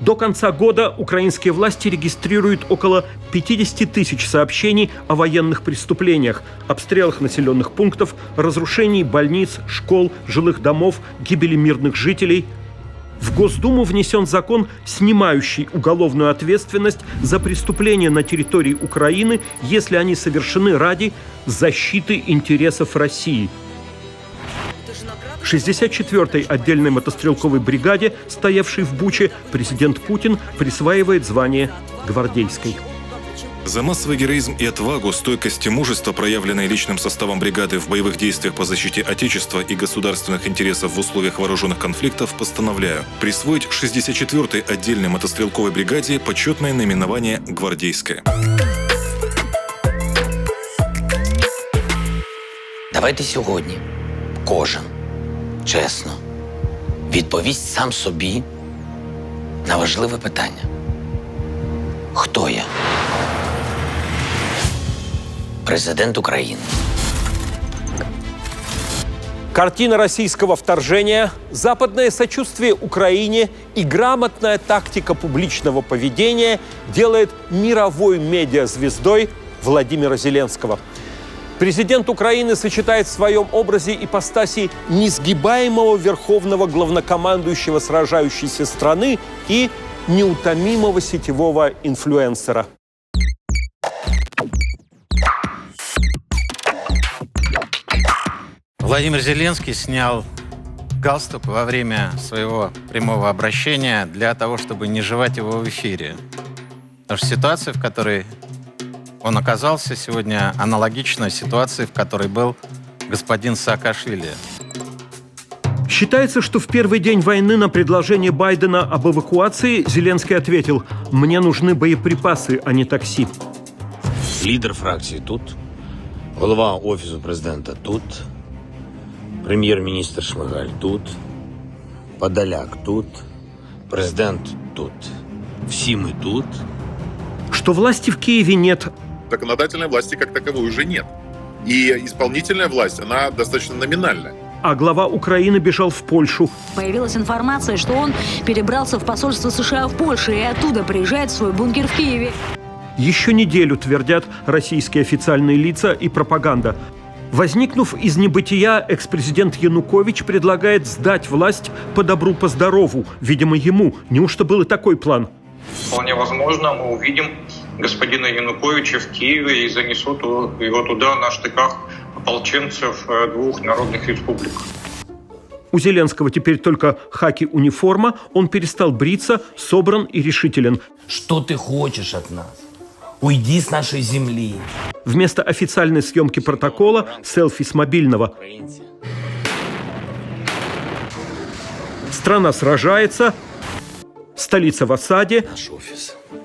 До конца года украинские власти регистрируют около 50 тысяч сообщений о военных преступлениях, обстрелах населенных пунктов, разрушении больниц, школ, жилых домов, гибели мирных жителей. В Госдуму внесен закон, снимающий уголовную ответственность за преступления на территории Украины, если они совершены ради защиты интересов России. 64-й отдельной мотострелковой бригаде, стоявшей в Буче, президент Путин присваивает звание гвардейской.
За массовый героизм и отвагу, стойкость и мужество, проявленные личным составом бригады в боевых действиях по защите Отечества и государственных интересов в условиях вооруженных конфликтов, постановляю присвоить 64-й отдельной мотострелковой бригаде почетное наименование «Гвардейская».
Давайте сьогодні кожен чесно відповість сам собі на важливе питання. Хто я? Президент Украины.
Картина российского вторжения, западное сочувствие Украине и грамотная тактика публичного поведения делает мировой медиазвездой Владимира Зеленского. Президент Украины сочетает в своем образе ипостаси несгибаемого верховного главнокомандующего сражающейся страны и неутомимого сетевого инфлюенсера.
Владимир Зеленский снял галстук во время своего прямого обращения для того, чтобы не жевать его в эфире. Потому что ситуация, в которой он оказался сегодня, аналогична ситуации, в которой был господин Саакашвили.
Считается, что в первый день войны на предложение Байдена об эвакуации Зеленский ответил: «Мне нужны боеприпасы, а не такси».
Лідер фракції тут, голова Офісу президента тут, прем'єр-міністр Шмигаль тут, Подоляк тут, президент тут. Всі ми тут.
Что власти в Киеве нет.
Законодательной власти как таковой уже нет. И исполнительная власть, она достаточно номинальная.
А глава Украины бежал в Польшу.
Появилась информация, что он перебрался в посольство США в Польше и оттуда приезжает в свой бункер в Киеве.
Еще неделю твердят российские официальные лица и пропаганда. Возникнув из небытия, экс-президент Янукович предлагает сдать власть по добру, по здорову. Видимо, ему. Неужто был и такой план?
Вполне возможно, мы увидим господина Януковича в Киеве и занесут его туда на штыках ополченцев двух народных республик.
У Зеленского теперь только хаки-униформа, он перестал бриться, собран и решителен.
Что ты хочешь от нас? Уйди с нашей земли.
Вместо официальной съемки протокола – селфи с мобильного. Страна сражается, столица в осаде,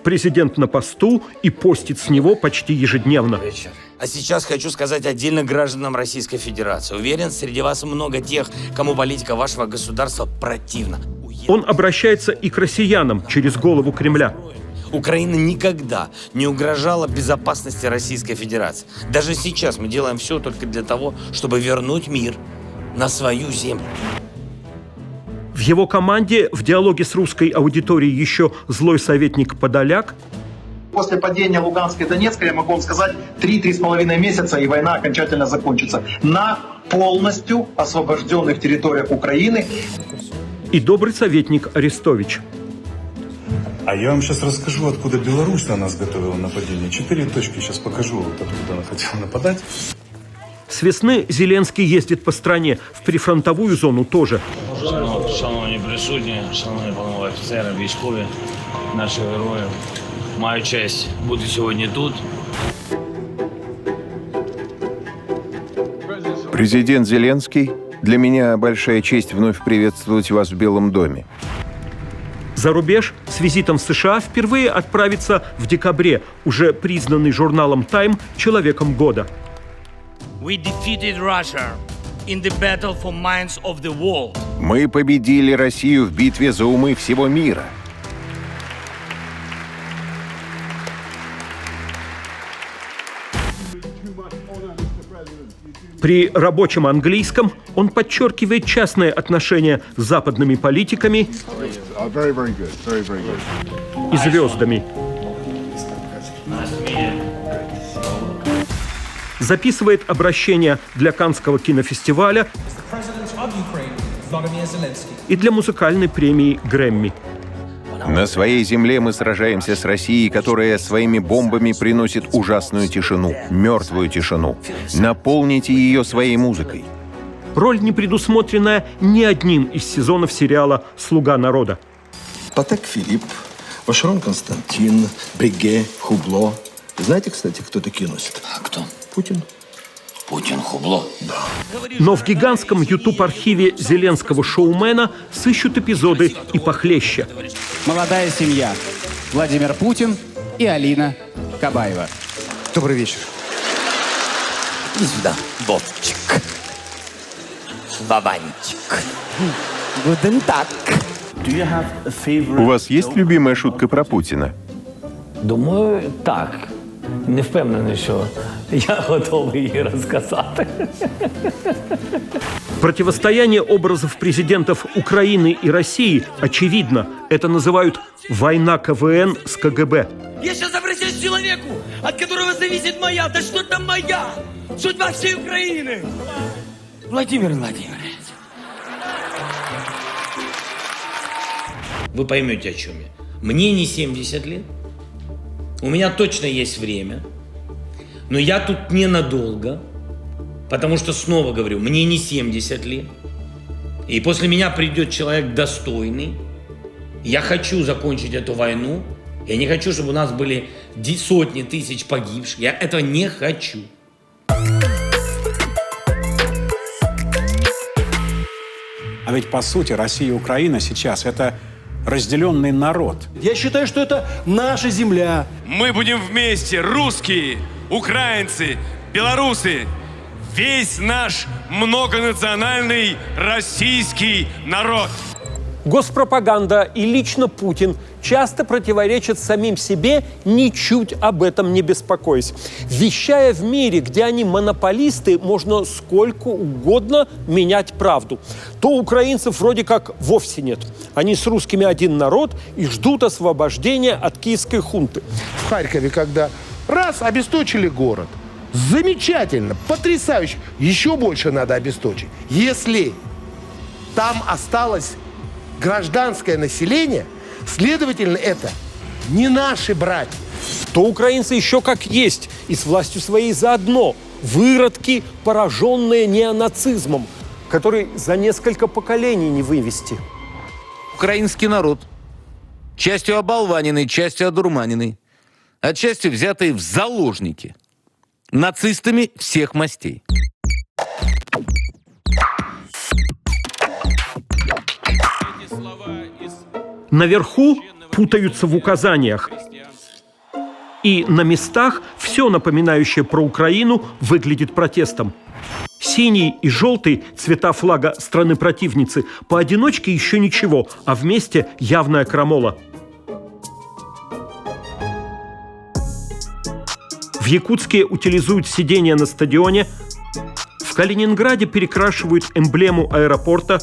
президент на посту и постит с него почти ежедневно.
А сейчас хочу сказать отдельно гражданам Российской Федерации. Уверен, среди вас много тех, кому политика вашего государства противна.
Он обращается и к россиянам через голову Кремля.
Украина никогда не угрожала безопасности Российской Федерации. Даже сейчас мы делаем все только для того, чтобы вернуть мир на свою землю.
В его команде в диалоге с русской аудиторией еще злой советник Подоляк.
После падения Луганской и Донецкой, я могу вам сказать, 3-3,5 месяца, и война окончательно закончится на полностью освобожденных территориях Украины.
И добрый советник Арестович.
А я вам сейчас расскажу, откуда Беларусь на нас готовила нападение. 4 точки сейчас покажу, вот откуда она хотела нападать.
С весны Зеленский ездит по стране, в прифронтовую зону тоже.
Шановні присутні, шановні панове офіцери, військові, наші герої. Маю честь бути сьогодні тут.
Президент Зеленский, для меня большая честь вновь приветствовать вас в Белом доме.
За рубеж с визитом в США впервые отправится в декабре, уже признанный журналом Time человеком года.
We defeated Russia in the battle for minds of the world.
Мы победили Россию в битве за умы всего мира.
При рабочем английском он подчеркивает частные отношения с западными политиками и звездами. Записывает обращение для Каннского кинофестиваля и для музыкальной премии Грэмми.
На своей земле мы сражаемся с Россией, которая своими бомбами приносит ужасную тишину, мертвую тишину. Наполните ее своей музыкой.
Роль, не предусмотренная ни одним из сезонов сериала «Слуга народа».
Патек Филипп, Вашерон Константин, Бриге, Хубло. Знаете, кстати, кто такие носит?
А кто?
Путин.
Путин Хубло?
Да.
Но в гигантском YouTube-архиве зеленского шоумена сыщут эпизоды и похлеще.
Молодая семья. Владимир Путин и Алина Кабаева.
Добрый вечер.
Иди сюда, Вовчик. Вованчик. Гуден так.
У вас есть любимая шутка про Путина?
Думаю, так. Не впевнений, що я готовий її розказати.
Противостояние образов президентов Украины и России очевидно. Это называют «война КВН с КГБ».
Я сейчас обращаюсь к человеку, от которого зависит моя, да что там моя, судьба всей Украины. Владимир Владимирович.
Вы поймете, о чем я. Мне не 70 лет. У меня точно есть время. Но я тут ненадолго. Потому что, снова говорю, мне не 70 лет. И после меня придет человек достойный. Я хочу закончить эту войну. Я не хочу, чтобы у нас были сотни тысяч погибших. Я этого не хочу.
А ведь, по сути, Россия и Украина сейчас – это разделенный народ.
Я считаю, что это наша земля.
Мы будем вместе, русские, украинцы, белорусы, весь наш многонациональный российский народ.
Госпропаганда и лично Путин часто противоречат самим себе, ничуть об этом не беспокоясь. Вещая в мире, где они монополисты, можно сколько угодно менять правду. То украинцев вроде как вовсе нет. Они с русскими один народ и ждут освобождения от киевской хунты.
В Харькове, когда раз обесточили город, замечательно, потрясающе, еще больше надо обесточить. Если там осталось гражданское население, следовательно, это не наши братья.
То украинцы еще как есть, и с властью своей заодно. Выродки, пораженные неонацизмом, который за несколько поколений не вывести.
Украинский народ. Частью оболваненный, частью одурманенный. А частью взятый в заложники. Нацистами всех мастей.
Наверху путаются в указаниях. И на местах все напоминающее про Украину выглядит протестом. Синий и желтый цвета флага страны-противницы поодиночке еще ничего, а вместе явная крамола. В Якутске утилизуют сиденья на стадионе, в Калининграде перекрашивают эмблему аэропорта,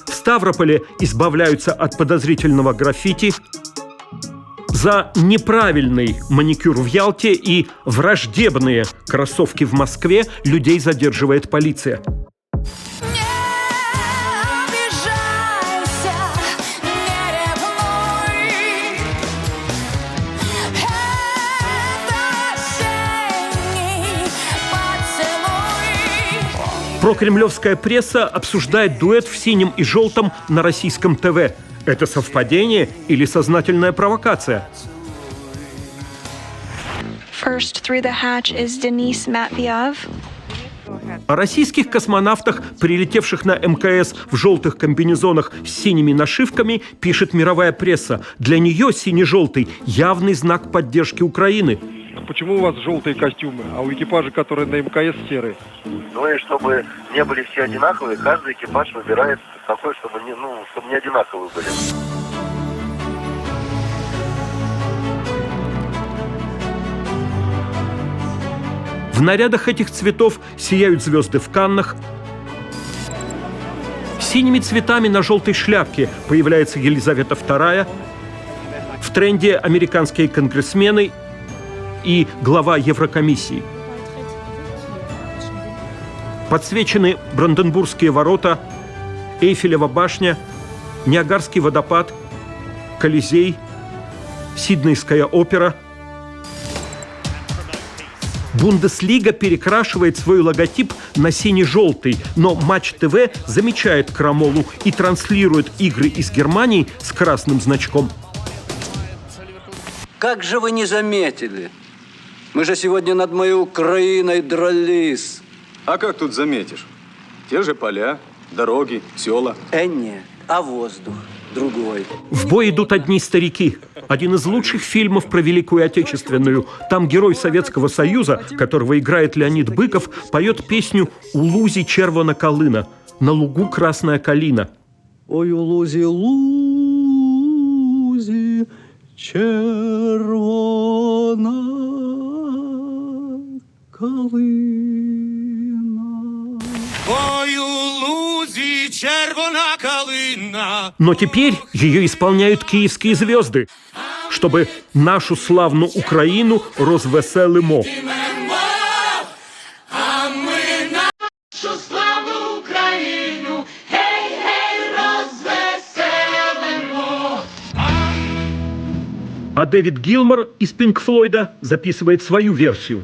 в Ставрополе избавляются от подозрительного граффити, за неправильный маникюр в Ялте и враждебные кроссовки в Москве людей задерживает полиция. Прокремлевская пресса обсуждает дуэт в синем и желтом на российском ТВ. Это совпадение или сознательная провокация?
First through the hatch is Denise Matveyev.
О российских космонавтах, прилетевших на МКС в желтых комбинезонах с синими нашивками, пишет мировая пресса. Для нее сине-желтый – явный знак поддержки Украины.
Почему у вас желтые костюмы, а у экипажа, которые на МКС, серые?
Ну и чтобы не были все одинаковые, каждый экипаж выбирает такой, чтобы не одинаковые были.
В нарядах этих цветов сияют звезды в Каннах. Синими цветами на желтой шляпке появляется Елизавета II. В тренде американские конгрессмены и глава Еврокомиссии. Подсвечены Бранденбургские ворота, Эйфелева башня, Ниагарский водопад, Колизей, Сиднейская опера. Бундеслига перекрашивает свой логотип на сине-желтый, но Матч ТВ замечает крамолу и транслирует игры из Германии с красным значком.
Как же вы не заметили? Мы же сегодня над моей Украиной дрались.
А как тут заметишь? Те же поля, дороги, села.
Нет, а воздух другой.
В бой идут одни старики. Один из лучших фильмов про Великую Отечественную. Там герой Советского Союза, которого играет Леонид Быков, поет песню «У лузі червона калина». На лугу красная калина.
Ой, у лузі, червона калина.
Ой, у лузі червона калина.
Но теперь ее исполняют киевские звезды, чтобы нашу славную Украину розвеселимо.
А ми нашу славну Україну, гей-гей, розвеселимо.
А Дэвид Гилмор из Пинк Флойда записывает свою версию.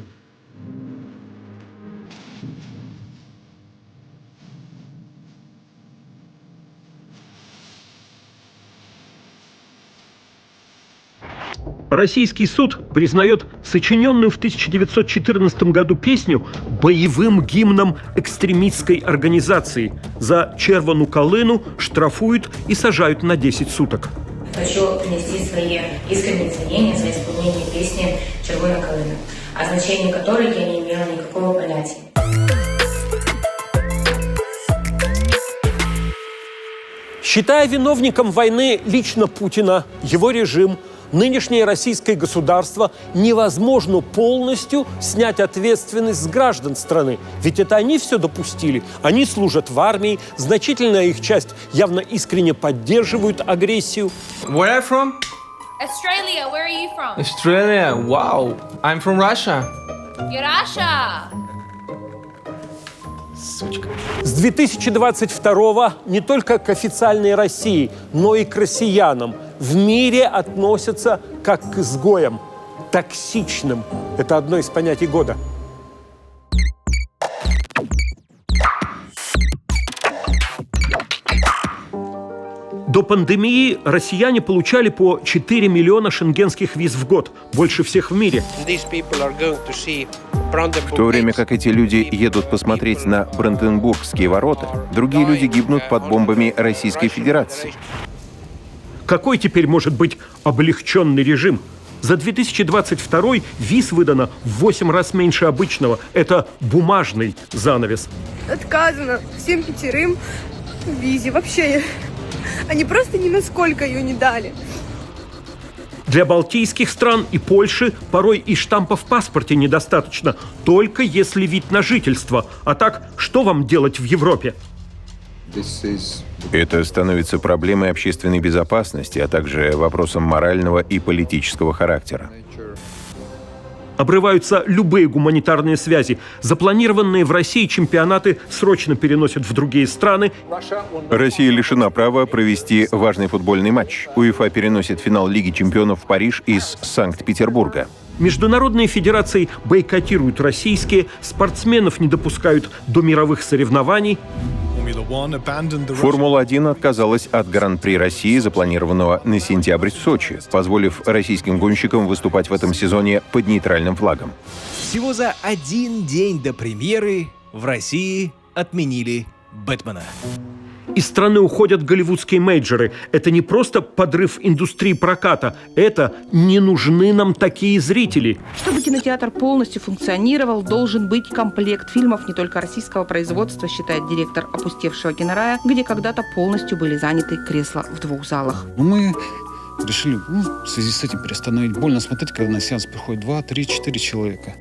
Российский суд признает сочиненную в 1914 году песню боевым гимном экстремистской организации. За червону калину штрафуют и сажают на 10 суток.
Хочу принести свои искренние извинения за исполнение песни «Червона калина», о значении которой я не имела никакого понятия.
Считая виновником войны лично Путина, его режим, нынешнее российское государство, невозможно полностью снять ответственность с граждан страны. Ведь это они все допустили. Они служат в армии, значительная их часть явно искренне поддерживают агрессию.
Where are you from?
Australia, where are you from?
Australia. Wow. I'm from Russia.
You're Russia.
Сучка.
С 2022-го не только к официальной России, но и к россиянам в мире относятся как к изгоям, токсичным. Это одно из понятий года. До пандемии россияне получали по 4 миллиона шенгенских виз в год, больше всех в мире.
В то время как эти люди едут посмотреть на Бранденбургские ворота, другие люди гибнут под бомбами Российской Федерации.
Какой теперь может быть облегченный режим? За 2022 виз выдано в 8 раз меньше обычного. Это бумажный занавес.
Отказано всем 5 в визе. Вообще, они просто ни насколько ее не дали.
Для балтийских стран и Польши порой и штампа в паспорте недостаточно, только если вид на жительство. А так, что вам делать в Европе?
Это становится проблемой общественной безопасности, а также вопросом морального и политического характера.
Обрываются любые гуманитарные связи. Запланированные в России чемпионаты срочно переносят в другие страны.
Россия лишена права провести важный футбольный матч. УЕФА переносит финал Лиги чемпионов в Париж из Санкт-Петербурга.
Международные федерации бойкотируют российские, спортсменов не допускают до мировых соревнований.
Формула-1 отказалась от Гран-при России, запланированного на сентябрь в Сочи, позволив российским гонщикам выступать в этом сезоне под нейтральным флагом.
Всего за 1 день до премьеры в России отменили «Бэтмена».
Из страны уходят голливудские мейджоры. Это не просто подрыв индустрии проката. Это не нужны нам такие зрители.
Чтобы кинотеатр полностью функционировал, должен быть комплект фильмов не только российского производства, считает директор опустевшего кинорая, где когда-то полностью были заняты кресла в 2 залах.
Мы решили в связи с этим приостановить. Больно смотреть, когда на сеанс приходит 2, 3, 4 человека.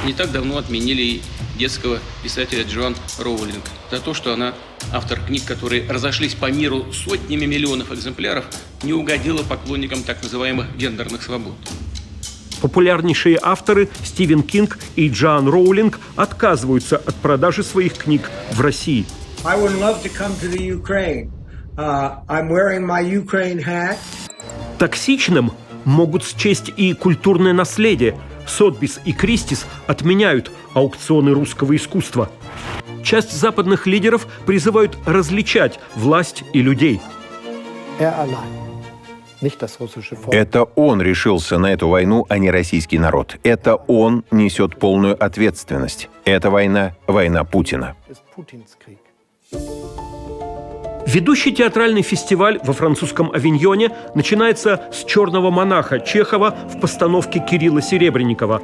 Не так давно отменили и детского писателя Джоан Роулинг за то, что она, автор книг, которые разошлись по миру сотнями миллионов экземпляров, не угодила поклонникам так называемых гендерных свобод.
Популярнейшие авторы Стивен Кинг и Джоан Роулинг отказываются от продажи своих книг в России. Токсичным могут счесть и культурное наследие. Сотбис и Кристис отменяют аукционы русского искусства. Часть западных лидеров призывают различать власть и людей.
Это он решился на эту войну, а не российский народ. Это он несет полную ответственность. Эта война – война Путина.
Ведущий театральный фестиваль во французском Авиньоне начинается с «Черного монаха» Чехова в постановке Кирилла Серебренникова.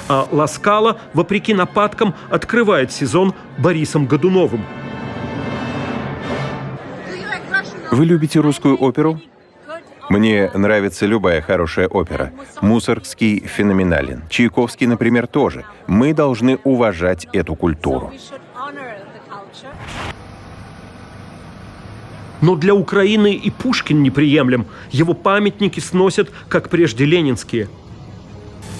А «Ла Скала», вопреки нападкам, открывает сезон Борисом Годуновым.
Вы любите русскую оперу? Мне нравится любая хорошая опера. Мусоргский феноменален. Чайковский, например, тоже. Мы должны уважать эту культуру.
Но для Украины и Пушкин неприемлем. Его памятники сносят, как прежде ленинские.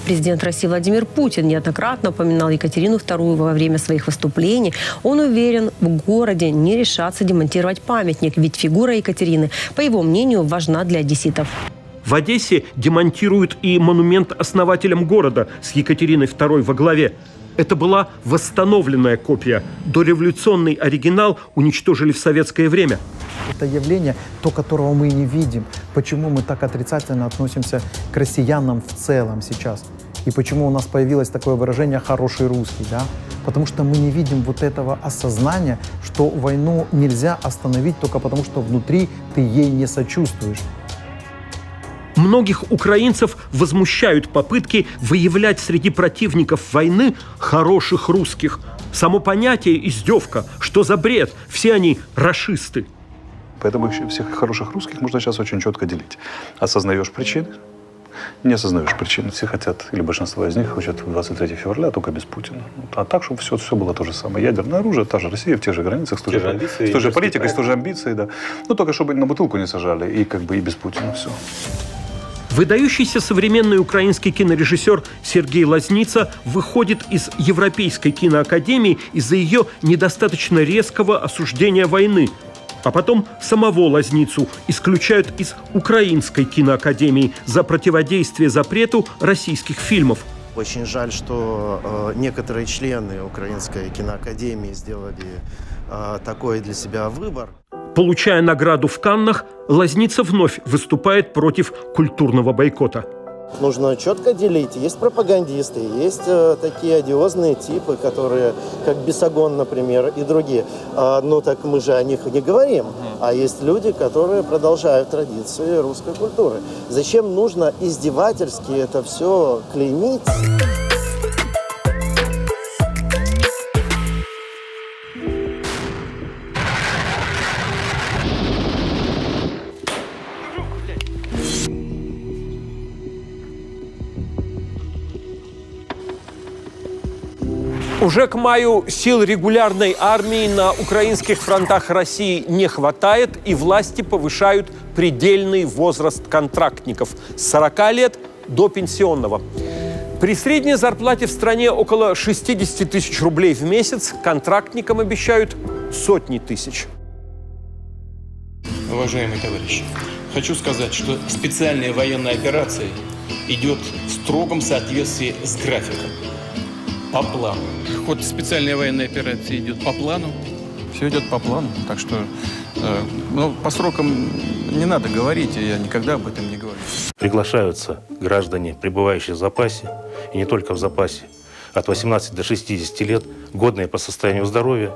Президент России Владимир Путин неоднократно упоминал Екатерину II во время своих выступлений. Он уверен, в городе не решатся демонтировать памятник, ведь фигура Екатерины, по его мнению, важна для одесситов.
В Одессе демонтируют и монумент основателям города с Екатериной II во главе. Это была восстановленная копия. Дореволюционный оригинал уничтожили в советское время.
Это явление, то, которого мы не видим. Почему мы так отрицательно относимся к россиянам в целом сейчас? И почему у нас появилось такое выражение «хороший русский», да? Потому что мы не видим вот этого осознания, что войну нельзя остановить только потому, что внутри ты ей не сочувствуешь.
Многих украинцев возмущают попытки выявлять среди противников войны хороших русских. Само понятие издевка. Что за бред? Все они рашисты.
Поэтому всех хороших русских нужно сейчас очень четко делить. Осознаешь причины, не осознаешь причин. Все хотят, или большинство из них хотят 23 февраля, только без Путина. А так, чтобы все было то же самое. Ядерное оружие, та же Россия в тех же границах, с той же политикой, с той же амбицией, да. Но только чтобы на бутылку не сажали, и как бы и без Путина все.
Выдающийся современный украинский кинорежиссер Сергей Лазница выходит из Европейской киноакадемии из-за ее недостаточно резкого осуждения войны. А потом самого Лазницу исключают из Украинской киноакадемии за противодействие запрету российских фильмов.
Очень жаль, что некоторые члены Украинской киноакадемии сделали такой для себя выбор.
Получая награду в Каннах, Лазница вновь выступает против культурного бойкота.
Нужно четко делить. Есть пропагандисты, есть такие одиозные типы, которые, как Бесогон, например, и другие. Ну так мы же о них не говорим. А есть люди, которые продолжают традиции русской культуры. Зачем нужно издевательски это все клеймить?
Уже к маю сил регулярной армии на украинских фронтах России не хватает, и власти повышают предельный возраст контрактников с 40 лет до пенсионного. При средней зарплате в стране около 60 тысяч рублей в месяц контрактникам обещают сотни тысяч.
Уважаемые товарищи, хочу сказать, что специальная военная операция идет в строгом соответствии с графиком. По плану. Ход специальной военной операции идет по плану.
Все идет по плану, так что по срокам не надо говорить, и я никогда об этом не говорю.
Приглашаются граждане, пребывающие в запасе, и не только в запасе, от 18 до 60 лет, годные по состоянию здоровья,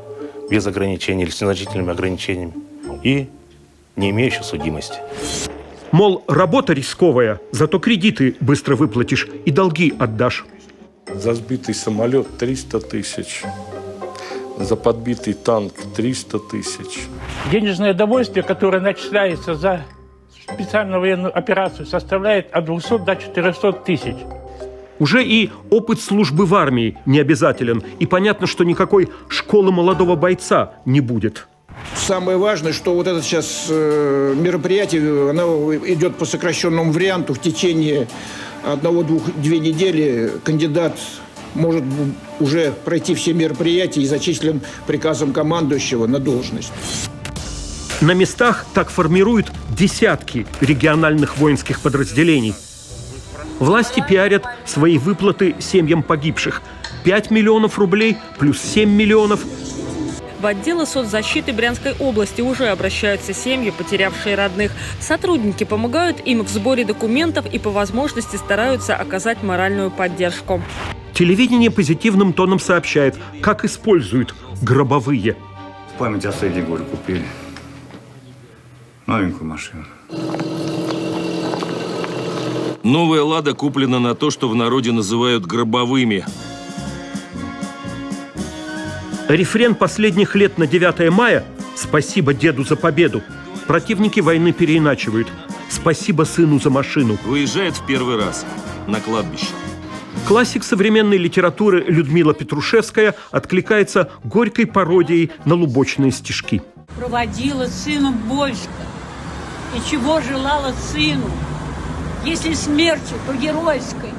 без ограничений или с незначительными ограничениями, и не имеющие судимости.
Мол, работа рисковая, зато кредиты быстро выплатишь и долги отдашь.
За сбитый самолет 300 тысяч, за подбитый танк 300 тысяч.
Денежное довольствие, которое начисляется за специальную военную операцию, составляет от 200 до 400 тысяч.
Уже и опыт службы в армии не обязателен, и понятно, что никакой школы молодого бойца не будет.
Самое важное, что вот это сейчас мероприятие, оно идет по сокращенному варианту. В течение 1-2 недели кандидат может уже пройти все мероприятия и зачислен приказом командующего на должность.
На местах так формируют десятки региональных воинских подразделений. Власти пиарят свои выплаты семьям погибших. 5 миллионов рублей плюс 7 миллионов.
В отделы соцзащиты Брянской области уже обращаются семьи, потерявшие родных. Сотрудники помогают им в сборе документов и по возможности стараются оказать моральную поддержку.
Телевидение позитивным тоном сообщает, как используют гробовые.
В память о Сэдди Голь купили новенькую машину.
Новая «Лада» куплена на то, что в народе называют гробовыми.
Рефрен последних лет на 9 мая «Спасибо деду за победу» противники войны переиначивают «Спасибо сыну за машину».
Выезжает в первый раз на кладбище.
Классик современной литературы Людмила Петрушевская откликается горькой пародией на лубочные стишки.
Проводила сыну Больска, и чего желала сыну? Если смерти, то геройской,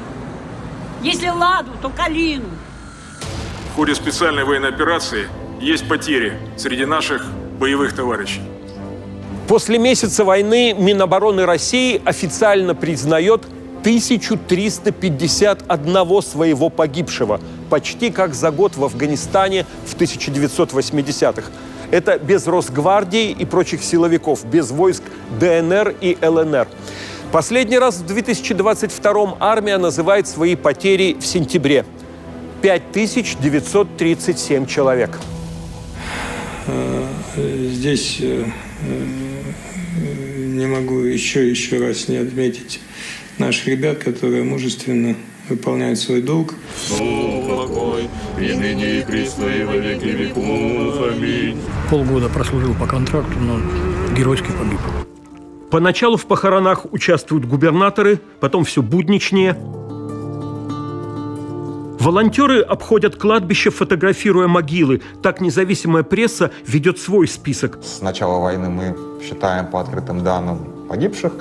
если ладу, то калину.
В ходе специальной военной операции есть потери среди наших боевых товарищей.
После месяца войны Минобороны России официально признает 1351 своего погибшего, почти как за год в Афганистане в 1980-х. Это без Росгвардии и прочих силовиков, без войск ДНР и ЛНР. Последний раз в 2022-м армия называет свои потери в сентябре. 5937 человек.
Здесь не могу еще раз не отметить наших ребят, которые мужественно выполняют свой долг.
Полгода прослужил по контракту, но геройски погиб.
Поначалу в похоронах участвуют губернаторы, потом все будничнее. Волонтеры обходят кладбище, фотографируя могилы. Так независимая пресса ведет свой список.
С начала войны мы считаем по открытым данным погибших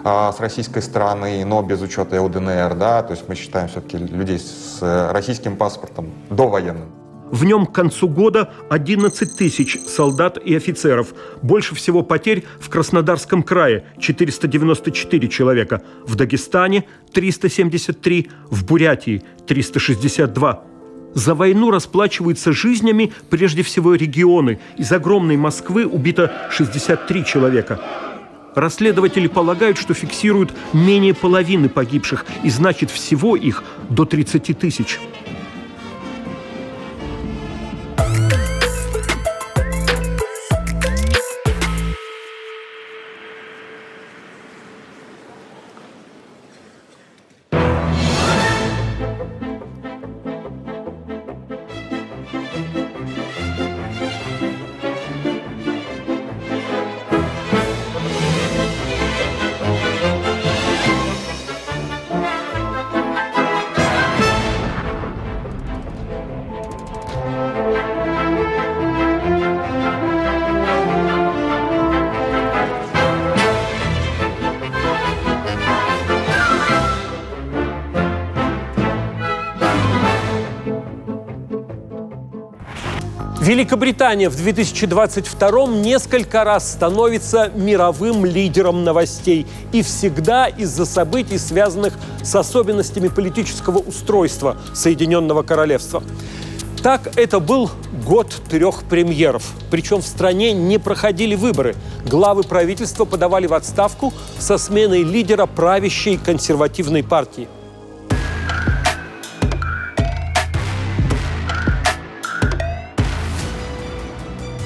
с российской стороны, но без учета ЛДНР, да, то есть мы считаем все-таки людей с российским паспортом довоенным.
В нем к концу года 11 тысяч солдат и офицеров. Больше всего потерь в Краснодарском крае – 494 человека. В Дагестане – 373, в Бурятии – 362. За войну расплачиваются жизнями прежде всего регионы. Из огромной Москвы убито 63 человека. Расследователи полагают, что фиксируют менее половины погибших, и значит всего их до 30 тысяч. Великобритания в 2022-м несколько раз становится мировым лидером новостей. И всегда из-за событий, связанных с особенностями политического устройства Соединенного Королевства. Так, это был год 3 премьеров. Причем в стране не проходили выборы. Главы правительства подавали в отставку со сменой лидера правящей консервативной партии.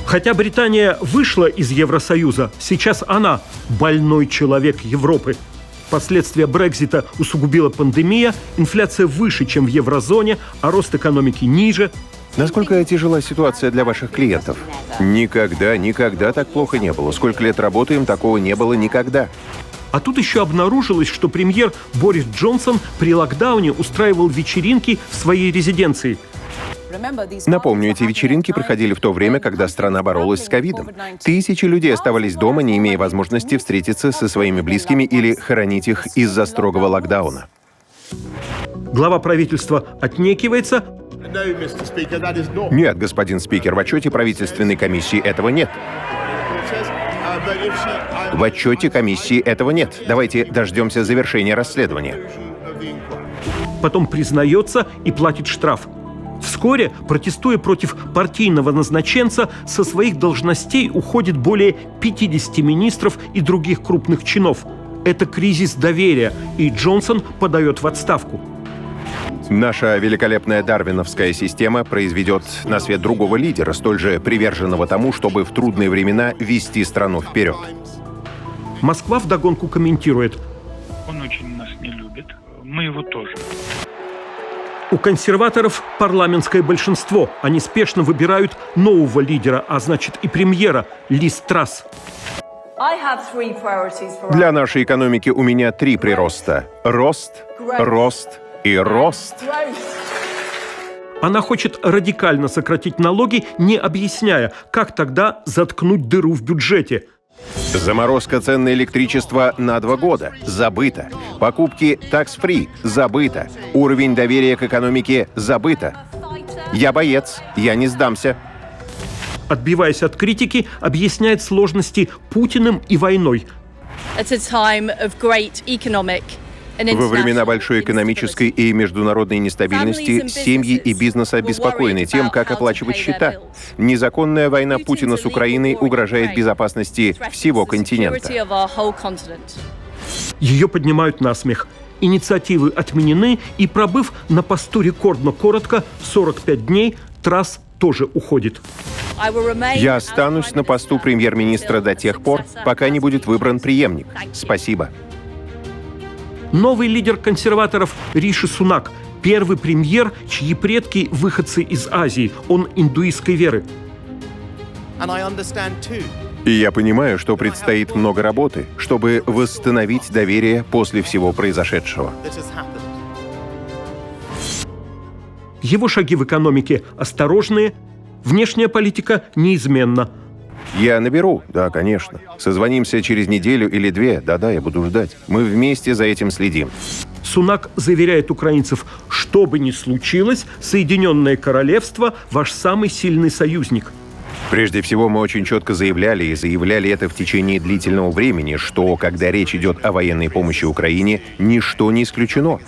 Хотя Британия вышла из Евросоюза, сейчас она больной человек Европы. Последствия Брексита усугубила пандемия, инфляция выше, чем в еврозоне, а рост экономики ниже.
Насколько тяжела ситуация для ваших клиентов? Никогда так плохо не было. Сколько лет работаем, такого не было никогда.
А тут еще обнаружилось, что премьер Борис Джонсон при локдауне устраивал вечеринки в своей резиденции.
Напомню, эти вечеринки проходили в то время, когда страна боролась с ковидом. Тысячи людей оставались дома, не имея возможности встретиться со своими близкими или хоронить их из-за строгого локдауна.
Глава правительства отнекивается.
Нет, господин спикер, в отчете правительственной комиссии этого нет. В отчете комиссии этого нет. Давайте дождемся завершения расследования.
потом признается и платит штраф. Вскоре, протестуя против партийного назначенца, со своих должностей уходит более 50 министров и других крупных чинов. Это кризис доверия, и Джонсон подает в отставку.
Наша великолепная дарвиновская система произведет на свет другого лидера, столь же приверженного тому, чтобы в трудные времена вести страну вперед.
Москва вдогонку комментирует:
Он очень нас не любит, мы его тоже.
у консерваторов парламентское большинство. Они спешно выбирают нового лидера, а значит и премьера Лиз Трасс.
Для нашей экономики у меня 3 прироста. Рост, рост и рост.
Она хочет радикально сократить налоги, не объясняя, как тогда заткнуть дыру в бюджете.
Заморозка цен на электричество на 2 года. Забыто. Покупки tax-free. Забыто. Уровень доверия к экономике. Забыто. Я боец. Я не сдамся.
Отбиваясь от критики, объясняет сложности Путиным и войной.
Во времена большой экономической и международной нестабильности семьи и бизнес обеспокоены тем, как оплачивать счета. Незаконная война Путина с Украиной угрожает безопасности всего континента.
Ее поднимают на смех. Инициативы отменены, и, пробыв на посту рекордно коротко, 45 дней, Трасс тоже уходит.
Я останусь на посту премьер-министра до тех пор, пока не будет выбран преемник. Спасибо.
Новый лидер консерваторов Риши Сунак. Первый премьер, чьи предки выходцы из Азии. Он индуистской веры.
И я понимаю, что предстоит много работы, чтобы восстановить доверие после всего произошедшего.
Его шаги в экономике осторожные, внешняя политика неизменна.
Я наберу, да, конечно. Созвонимся через неделю или 2, да-да, я буду ждать. Мы вместе за этим следим.
Сунак заверяет украинцев, что бы ни случилось, Соединенное Королевство – ваш самый сильный союзник.
Прежде всего, мы очень четко заявляли это в течение длительного времени, что, когда речь идет о военной помощи Украине, ничто не исключено.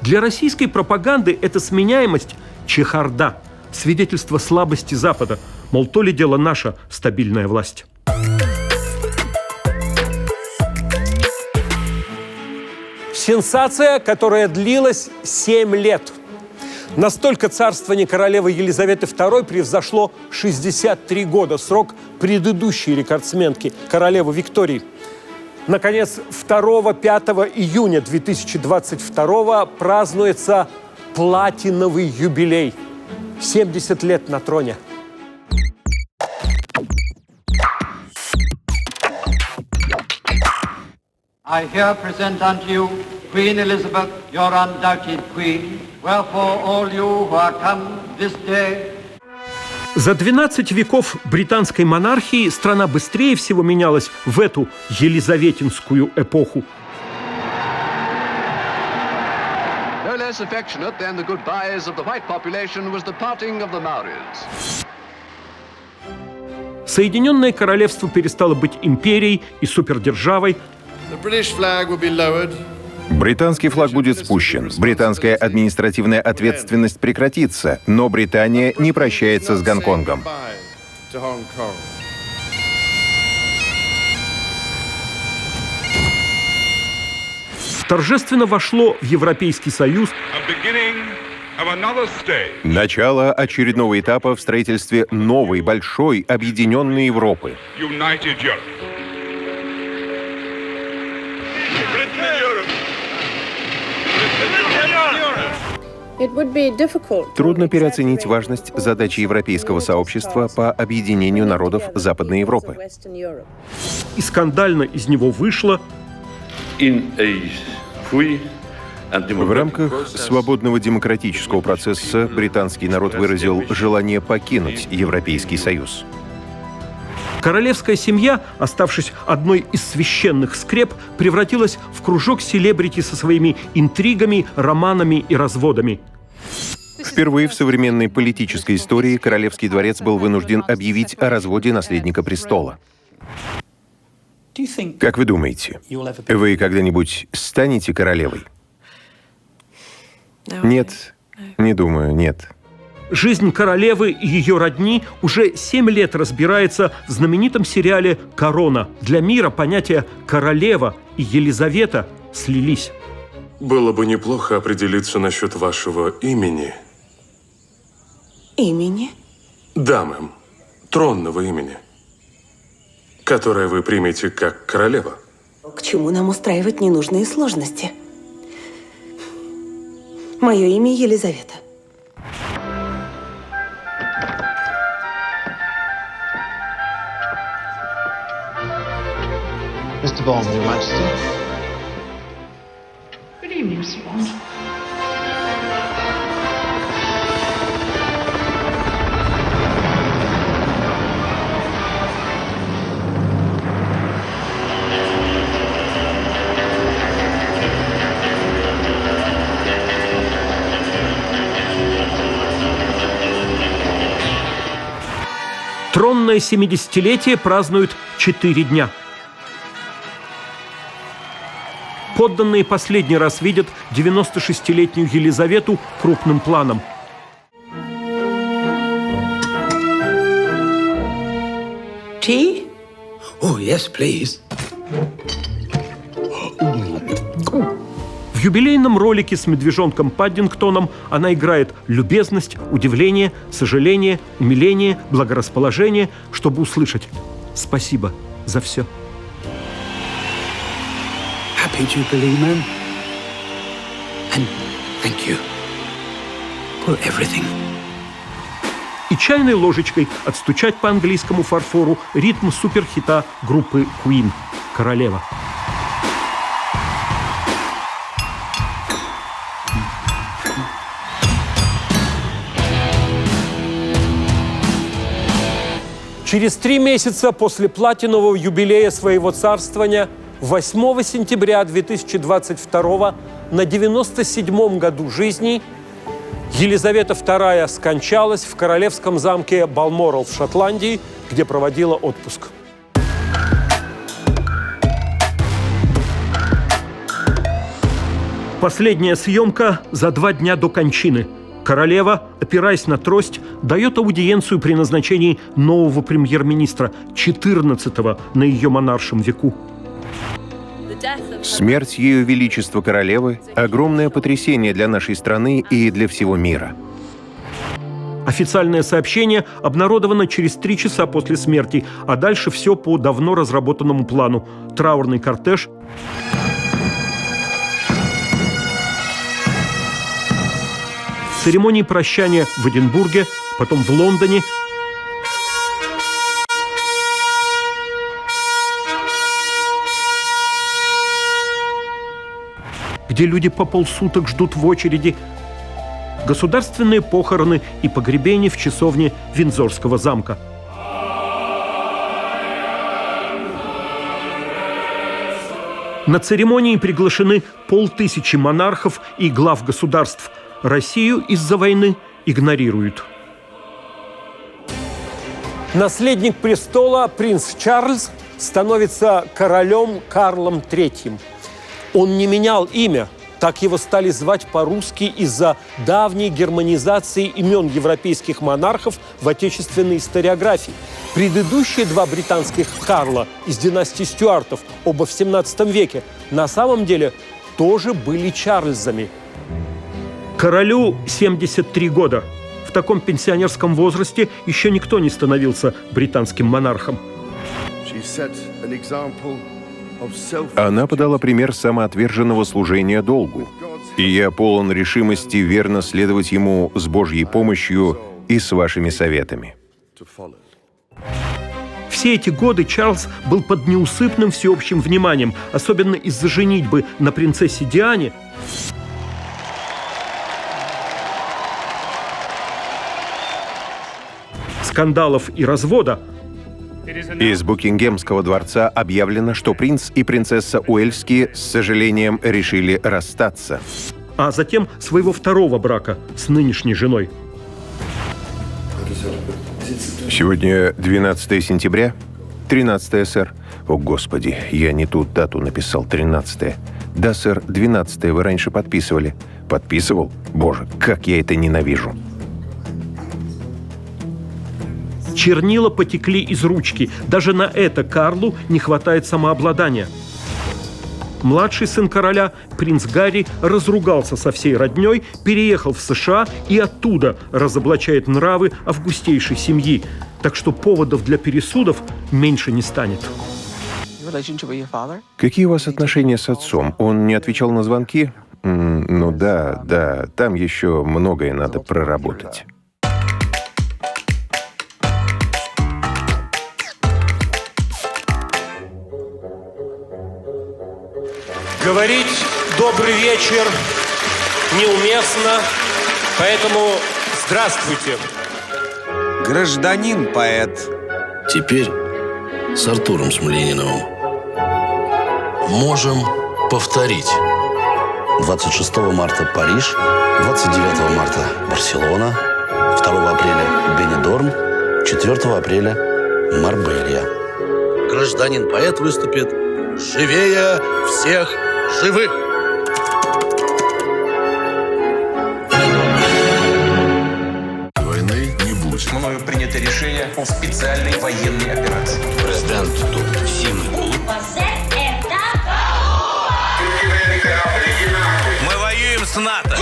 Для российской пропаганды эта сменяемость – чехарда, свидетельство слабости Запада. Мол, то ли дело наша стабильная власть. Сенсация, которая длилась 7 лет. Настолько царствование королевы Елизаветы II превзошло 63 года, срок предыдущей рекордсменки, королевы Виктории. Наконец, 2-5 июня 2022 празднуется платиновый юбилей. 70 лет на троне.
I here present unto you Queen Elizabeth, your undoubted queen. Wherefore all you who are come this day.
За 12 веков британской монархии страна быстрее всего менялась в эту елизаветинскую эпоху.
No less affectionate than the goodbyes of the white population was the parting of the Maoris.
Соединенное Королевство перестало быть империей и супердержавой.
Британский флаг будет спущен, британская административная ответственность прекратится, но Британия не прощается с Гонконгом.
Торжественно вошло в Европейский Союз.
Начало очередного этапа в строительстве новой, большой, объединенной Европы. Трудно переоценить важность задачи европейского сообщества по объединению народов Западной Европы.
И скандально из него вышло.
В рамках свободного демократического процесса британский народ выразил желание покинуть Европейский Союз.
Королевская семья, оставшись одной из священных скреп, превратилась в кружок селебрити со своими интригами, романами и разводами.
Впервые в современной политической истории Королевский дворец был вынужден объявить о разводе наследника престола. Как вы думаете, вы когда-нибудь станете королевой? Нет, не думаю, нет.
Жизнь королевы и ее родни уже 7 лет разбирается в знаменитом сериале «Корона». Для мира понятия «королева» и «Елизавета» слились.
Было бы неплохо определиться насчет вашего имени.
Имени?
Да, мэм. Тронного имени. Которое вы примете как королева.
К чему нам устраивать ненужные сложности? Мое имя Елизавета.
Mr. Bond, Your Majesty.
Good evening, Mr. Bond.
Тронное 70-летие празднуют 4 дня. Подданные последний раз видят 96-летнюю Елизавету крупным планом.
Tea?
Oh, yes, please.
В юбилейном ролике с медвежонком Паддингтоном она играет любезность, удивление, сожаление, умиление, благорасположение, чтобы услышать «спасибо за все».
Happy Jubilee, ma'am. And thank you for everything.
И чайной ложечкой отстучать по английскому фарфору ритм суперхита группы Queen «Королева». Через 3 месяца после платинового юбилея своего царствования 8 сентября 2022 на 97-м году жизни Елизавета II скончалась в королевском замке Балморал в Шотландии, где проводила отпуск. Последняя съемка за 2 дня до кончины. Королева, опираясь на трость, дает аудиенцию при назначении нового премьер-министра, 14-го на ее монаршем веку.
Смерть Ее Величества Королевы – огромное потрясение для нашей страны и для всего мира.
Официальное сообщение обнародовано через 3 часа после смерти, а дальше все по давно разработанному плану. Траурный кортеж, церемонии прощания в Эдинбурге, потом в Лондоне. Где люди по полсуток ждут в очереди. Государственные похороны и погребения в часовне Виндзорского замка. На церемонии приглашены 500 монархов и глав государств. Россию из-за войны игнорируют. Наследник престола принц Чарльз становится королем Карлом III. Он не менял имя, так его стали звать по-русски из-за давней германизации имен европейских монархов в отечественной историографии. Предыдущие 2 британских Карла из династии Стюартов, оба в 17 веке, на самом деле тоже были Чарльзами. Королю 73 года. В таком пенсионерском возрасте еще никто не становился британским монархом.
Она подала пример самоотверженного служения долгу. И я полон решимости верно следовать ему с Божьей помощью и с вашими советами.
Все эти годы Чарльз был под неусыпным всеобщим вниманием, особенно из-за женитьбы на принцессе Диане. Скандалов и развода.
Из Букингемского дворца объявлено, что принц и принцесса Уэльские с сожалением решили расстаться.
А затем своего 2-го брака с нынешней женой.
Сегодня 12 сентября, 13 сэр. О, Господи, я не ту дату написал, 13 Да, сэр, 12-е вы раньше подписывали. Подписывал? Боже, как я это ненавижу.
Чернила потекли из ручки. Даже на это Карлу не хватает самообладания. Младший сын короля, принц Гарри, разругался со всей родней, переехал в США и оттуда разоблачает нравы августейшей семьи. Так что поводов для пересудов меньше не станет.
Какие у вас отношения с отцом? Он не отвечал на звонки? Ну да, там еще многое надо проработать.
Говорить «добрый вечер» неуместно, поэтому здравствуйте.
Гражданин-поэт.
Теперь с Артуром Смолениновым можем повторить. 26 марта Париж, 29 марта Барселона, 2 апреля Бенидорм, 4 апреля Марбелья. Гражданин-поэт выступит живее всех живых.
Войны не будет.
Мною принято решение о специальной военной операции.
Президент тут сильный.
Мы воюем с НАТО.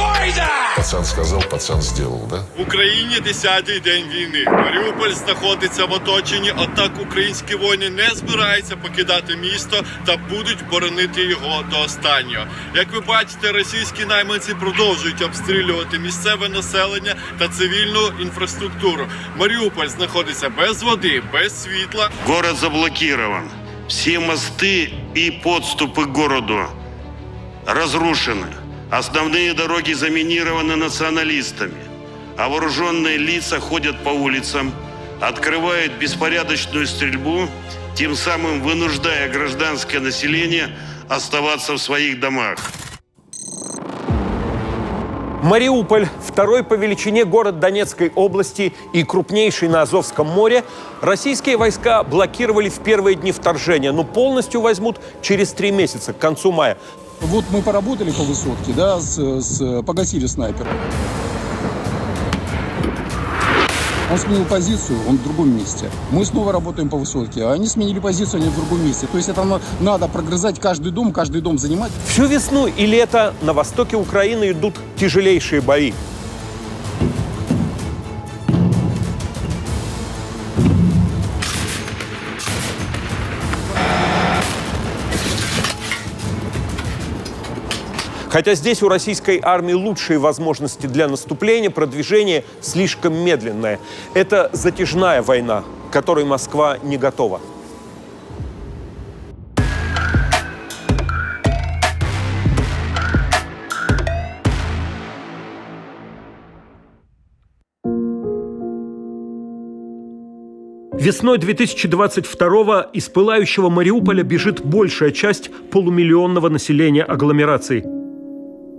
Пацан сказал, пацан сделал, да?
В Україні 10-й день війни. Маріуполь знаходиться в оточенні, однак українські воїни не збираються покидати місто та будуть боронити його до останнього. Як ви бачите, російські найманці продовжують обстрілювати місцеве населення та цивільну інфраструктуру. Маріуполь знаходиться без води, без світла.
Город заблокирован. Все мосты и подступы к городу разрушены. Основные дороги заминированы националистами, а вооруженные лица ходят по улицам, открывают беспорядочную стрельбу, тем самым вынуждая гражданское население оставаться в своих домах.
Мариуполь, второй по величине город Донецкой области и крупнейший на Азовском море, российские войска блокировали в первые дни вторжения, но полностью возьмут через 3 месяца, к концу мая.
Вот мы поработали по высотке, да, погасили снайпера. Он сменил позицию, он в другом месте. Мы снова работаем по высотке, а они сменили позицию, они в другом месте. То есть это надо прогрызать каждый дом занимать.
Всю весну и лето на востоке Украины идут тяжелейшие бои. Хотя здесь у российской армии лучшие возможности для наступления, продвижение слишком медленное. Это затяжная война, к которой Москва не готова. Весной 2022-го из пылающего Мариуполя бежит большая часть полумиллионного населения агломерации.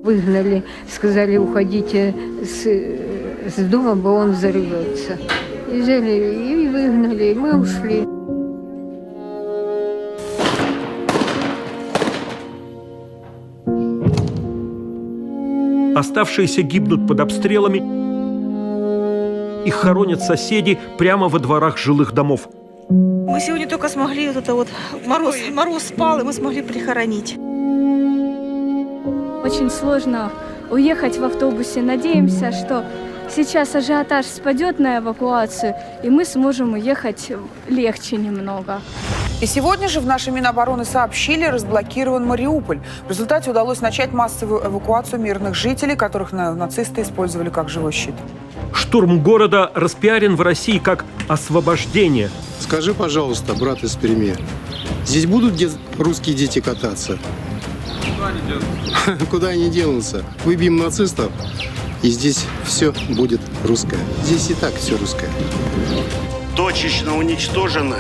Выгнали, сказали, уходите с дома, бо он взорвется. И взяли, и выгнали, и мы ушли.
Оставшиеся гибнут под обстрелами. Их хоронят соседи прямо во дворах жилых домов.
Мы сегодня только смогли, мороз спал, и мы смогли прихоронить.
Очень сложно уехать в автобусе. Надеемся, что сейчас ажиотаж спадет на эвакуацию, и мы сможем уехать легче немного.
И сегодня же в нашей Минобороны сообщили, разблокирован Мариуполь. В результате удалось начать массовую эвакуацию мирных жителей, которых нацисты использовали как живой щит.
Штурм города распиарен в России как освобождение.
Скажи, пожалуйста, брат из Перми, здесь будут русские дети кататься?
Куда они денутся?
Куда они денутся? Выбьем нацистов, и здесь все будет русское. Здесь и так все русское.
Точечно уничтожены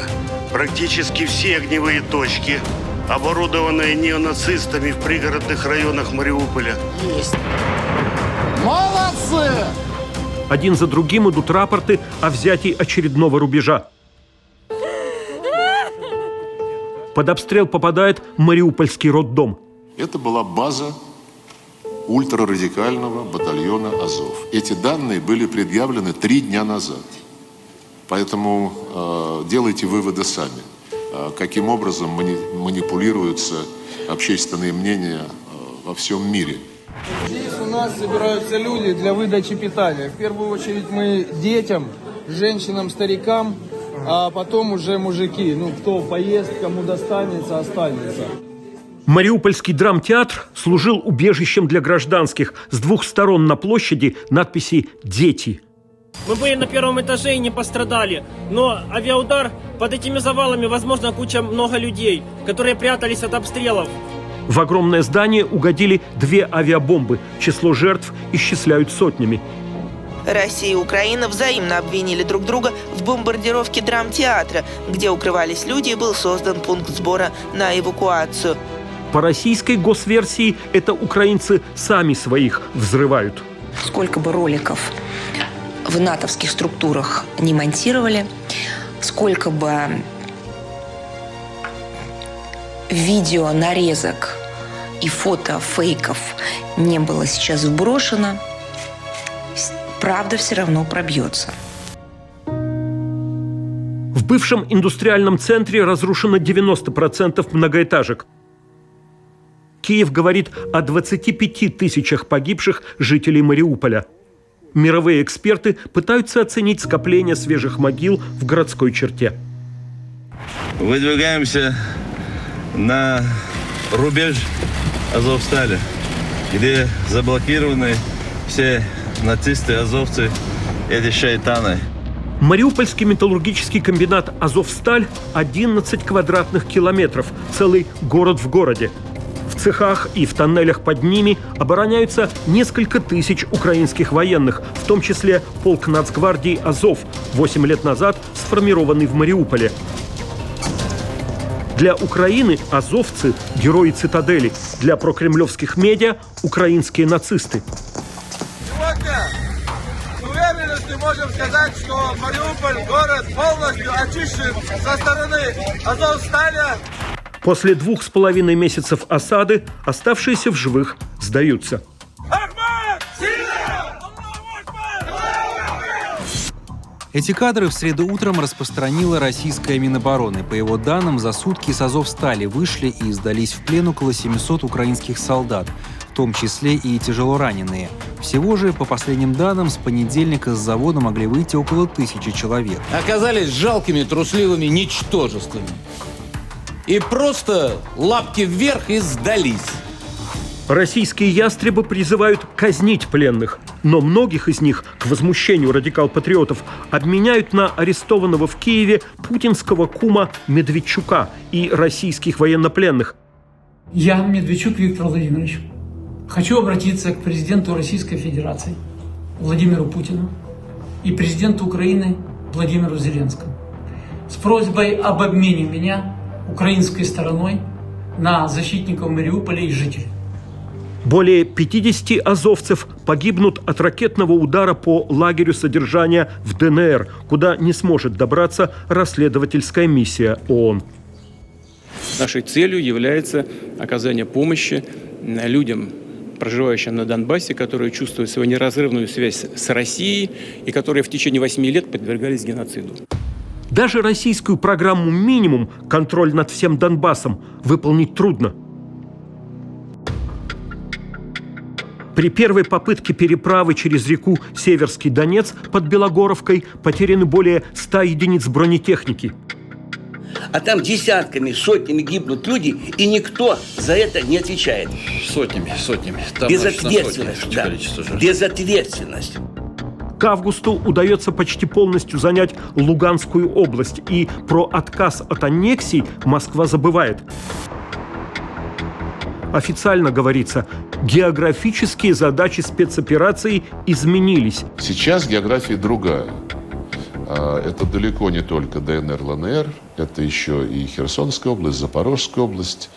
практически все огневые точки, оборудованные неонацистами в пригородных районах Мариуполя.
Есть. Молодцы!
Один за другим идут рапорты о взятии очередного рубежа. Под обстрел попадает Мариупольский роддом.
Это была база ультрарадикального батальона «Азов». Эти данные были предъявлены 3 дня назад. Поэтому делайте выводы сами. Каким образом манипулируются общественные мнения во всем мире.
Здесь у нас собираются люди для выдачи питания. В первую очередь мы детям, женщинам, старикам, а потом уже мужики. Кто поест, кому достанется, останется.
Мариупольский драмтеатр служил убежищем для гражданских. С 2 сторон на площади надписи «Дети».
Мы были на 1-м этаже и не пострадали. Но авиаудар под этими завалами, возможно, много людей, которые прятались от обстрелов.
В огромное здание угодили 2 авиабомбы. Число жертв исчисляют сотнями.
Россия и Украина взаимно обвинили друг друга в бомбардировке драмтеатра, где укрывались люди и был создан пункт сбора на эвакуацию.
По российской госверсии это украинцы сами своих взрывают.
Сколько бы роликов в натовских структурах не монтировали, сколько бы видео, нарезок и фото фейков не было сейчас вброшено, правда все равно пробьется.
В бывшем индустриальном центре разрушено 90% многоэтажек. Киев говорит о 25 тысячах погибших жителей Мариуполя. Мировые эксперты пытаются оценить скопление свежих могил в городской черте.
Выдвигаемся на рубеж Азовстали, где заблокированы все нацисты, азовцы, эти шайтаны.
Мариупольский металлургический комбинат «Азовсталь» 11 квадратных километров, целый город в городе. В цехах и в тоннелях под ними обороняются несколько тысяч украинских военных, в том числе полк нацгвардии «Азов», 8 лет назад сформированный в Мариуполе. Для Украины азовцы – герои цитадели, для прокремлевских медиа – украинские нацисты.
Сегодня с уверенностью можем сказать, что Мариуполь, город, полностью очищен со стороны Азовсталя.
После 2,5 месяцев осады оставшиеся в живых сдаются.
Эти кадры в среду утром распространила российская Минобороны. По его данным, за сутки с Азовстали вышли и сдались в плен около 700 украинских солдат, в том числе и тяжелораненые. Всего же, по последним данным, с понедельника с завода могли выйти около 1000 человек.
Оказались жалкими, трусливыми ничтожествами. И просто лапки вверх и сдались.
Российские ястребы призывают казнить пленных, но многих из них, к возмущению радикал-патриотов, обменяют на арестованного в Киеве путинского кума Медведчука и российских военнопленных.
Я, Медведчук Виктор Владимирович, хочу обратиться к президенту Российской Федерации Владимиру Путину и президенту Украины Владимиру Зеленскому с просьбой об обмене меня украинской стороной на защитников Мариуполя и жителей.
Более 50 азовцев погибнут от ракетного удара по лагерю содержания в ДНР, куда не сможет добраться расследовательская миссия ООН.
Нашей целью является оказание помощи людям, проживающим на Донбассе, которые чувствуют свою неразрывную связь с Россией и которые в течение 8 лет подвергались геноциду.
Даже российскую программу «Минимум» контроль над всем Донбассом выполнить трудно. При первой попытке переправы через реку Северский Донец под Белогоровкой потеряны более 100 единиц бронетехники.
А там десятками, сотнями гибнут люди, и никто за это не отвечает.
Сотнями. Там
безответственность, да. Безответственность.
К августу удается почти полностью занять Луганскую область. И про отказ от аннексий Москва забывает. Официально говорится, географические задачи спецоперации изменились.
Сейчас география другая. Это далеко не только ДНР, ЛНР, это еще и Херсонская область, Запорожская область.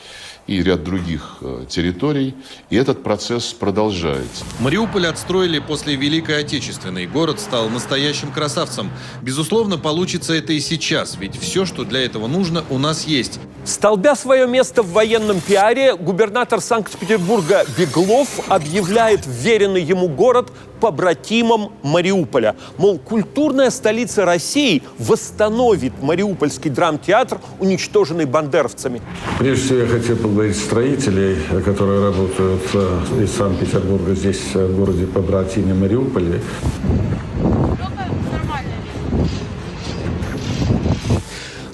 и ряд других территорий. И этот процесс продолжается.
Мариуполь отстроили после Великой Отечественной. Город стал настоящим красавцем. Безусловно, получится это и сейчас, ведь все, что для этого нужно, у нас есть.
Столбя свое место в военном пиаре, губернатор Санкт-Петербурга Беглов объявляет вверенный ему город побратимом Мариуполя. Мол, культурная столица России восстановит Мариупольский драмтеатр, уничтоженный бандеровцами.
Прежде всего, я хотел поблагодарить строителей, которые работают из Санкт-Петербурга здесь, в городе побратиме Мариуполе.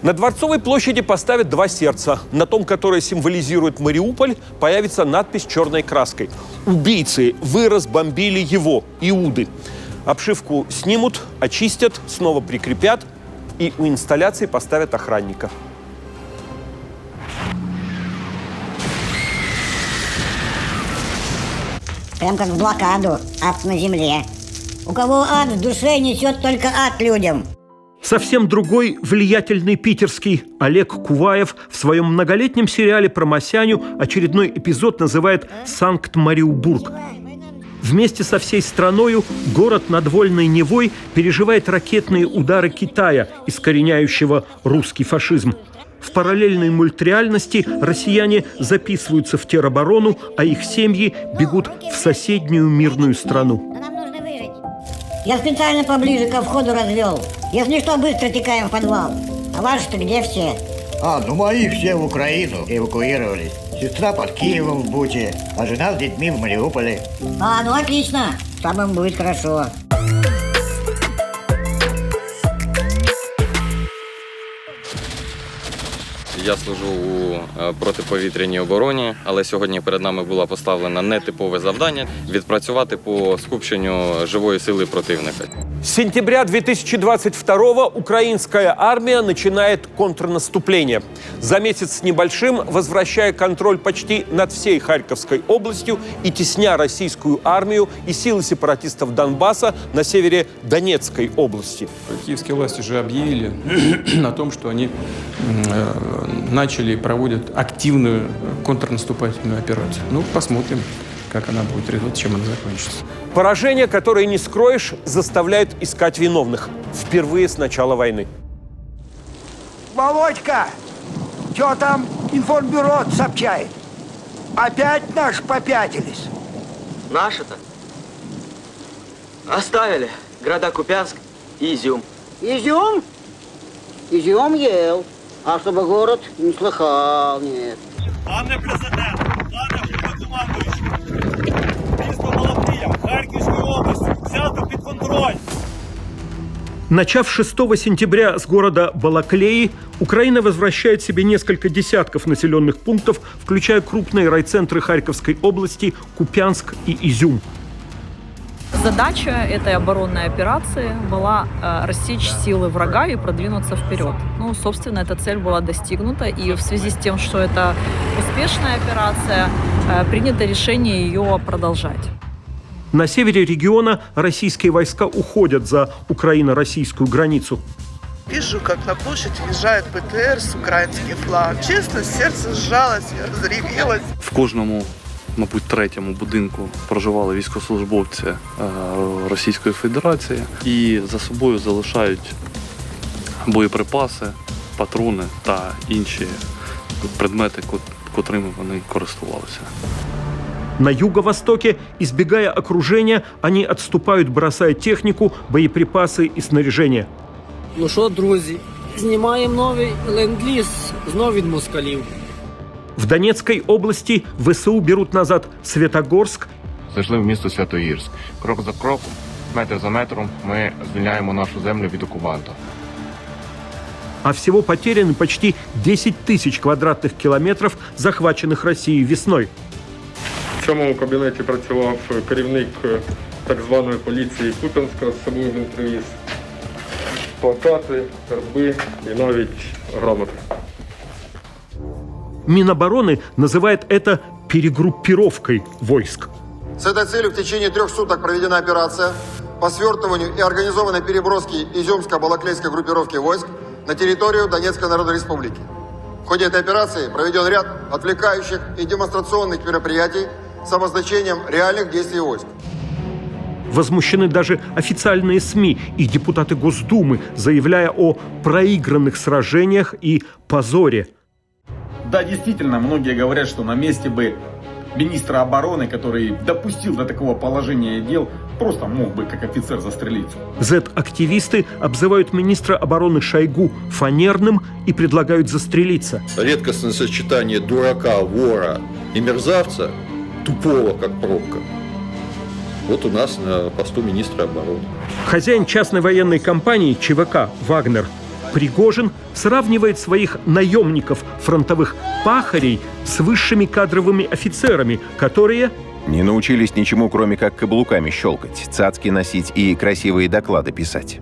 На Дворцовой площади поставят два сердца. На том, которое символизирует Мариуполь, появится надпись черной краской. Убийцы вы разбомбили его, Иуды. Обшивку снимут, очистят, снова прикрепят и у инсталляции поставят охранника.
Прям как в блокаду, ад на земле. У кого ад в душе, несет только ад людям.
Совсем другой влиятельный питерский Олег Куваев в своем многолетнем сериале про Масяню очередной эпизод называет «Санкт-Мариубург». Вместе со всей страною город над Вольной Невой переживает ракетные удары Китая, искореняющего русский фашизм. В параллельной мультреальности россияне записываются в тероборону, а их семьи бегут в соседнюю мирную страну.
Я специально поближе ко входу развел. Если что, быстро текаем в подвал. А ваши-то где все?
Мои все в Украину эвакуировались. Сестра под Киевом в Буте, а жена с детьми в Мариуполе.
Ну отлично. Там им будет хорошо.
Я служу у протиповітряній обороні, але сьогодні перед нами було поставлено нетипове завдання – відпрацювати по скупченню живої сили противника.
С сентября 2022-го украинская армия начинает контрнаступление. За месяц с небольшим возвращая контроль почти над всей Харьковской областью и тесня российскую армию и силы сепаратистов Донбасса на севере Донецкой области.
Киевские власти уже объявили о том, что они начали и проводят активную контрнаступательную операцию. Посмотрим, как она будет результат, чем она закончится.
Поражение, которое не скроешь, заставляет искать виновных. Впервые с начала войны.
Володька, что там информбюро сообщает? Опять наши попятились?
Наши-то? Оставили города Купянск и Изюм.
Изюм? Изюм ел. А чтобы город не слыхал, нет.
Пане президент, пане головнокомандуючий, місто Балаклія, Харківської області взято під контроль.
Начав 6 сентября с города Балаклеи, Украина возвращает себе несколько десятков населенных пунктов, включая крупные райцентры Харьковской области Купянск и Изюм.
Задача этой оборонной операции была рассечь силы врага и продвинуться вперед. Собственно, эта цель была достигнута, и в связи с тем, что это успешная операция, принято решение ее продолжать.
На севере региона российские войска уходят за украино-российскую границу.
Вижу, как на площадь въезжает БТР с украинским флагом. Честно, сердце сжалось, я разревелась.
В кожному, мабуть, третьому будинку проживали військовослужбовці Російської Федерації і за собою залишають боєприпаси, патрони та інші предмети, котрими вони користувалися.
На юго-востоке, избегая окружения, они отступают, бросая технику, боеприпасы и снаряжение.
Ну що, друзі, знімаємо новий ленд-ліз знов від москалів.
В Донецкой области ВСУ берут назад Светогорск.
Зайшли в місто Святогірськ. Крок за кроком, метр за метром ми звільняємо нашу землю від окупанта.
А всего потеряны почти 10 тысяч квадратных километров, захваченных Россией весной.
В цьому кабінеті працював керівник так званої поліції Куп'янська, з собою він привіз плакати, герби і навіть грамоти.
Минобороны называет это перегруппировкой войск.
С этой целью в течение 3 суток проведена операция по свертыванию и организованной переброске изюмско-балаклейской группировки войск на территорию Донецкой Народной Республики. В ходе этой операции проведен ряд отвлекающих и демонстрационных мероприятий с обозначением реальных действий войск.
Возмущены даже официальные СМИ и депутаты Госдумы, заявляя о проигранных сражениях и позоре.
Да, действительно, многие говорят, что на месте бы министра обороны, который допустил до такого положения дел, просто мог бы как офицер застрелиться.
Z-активисты обзывают министра обороны Шойгу фанерным и предлагают застрелиться.
Редкостное сочетание дурака, вора и мерзавца, тупого как пробка. Вот у нас на посту министра обороны.
Хозяин частной военной компании ЧВК «Вагнер» Пригожин сравнивает своих наемников, фронтовых пахарей, с высшими кадровыми офицерами, которые
не научились ничему, кроме как каблуками щелкать, цацки носить и красивые доклады писать.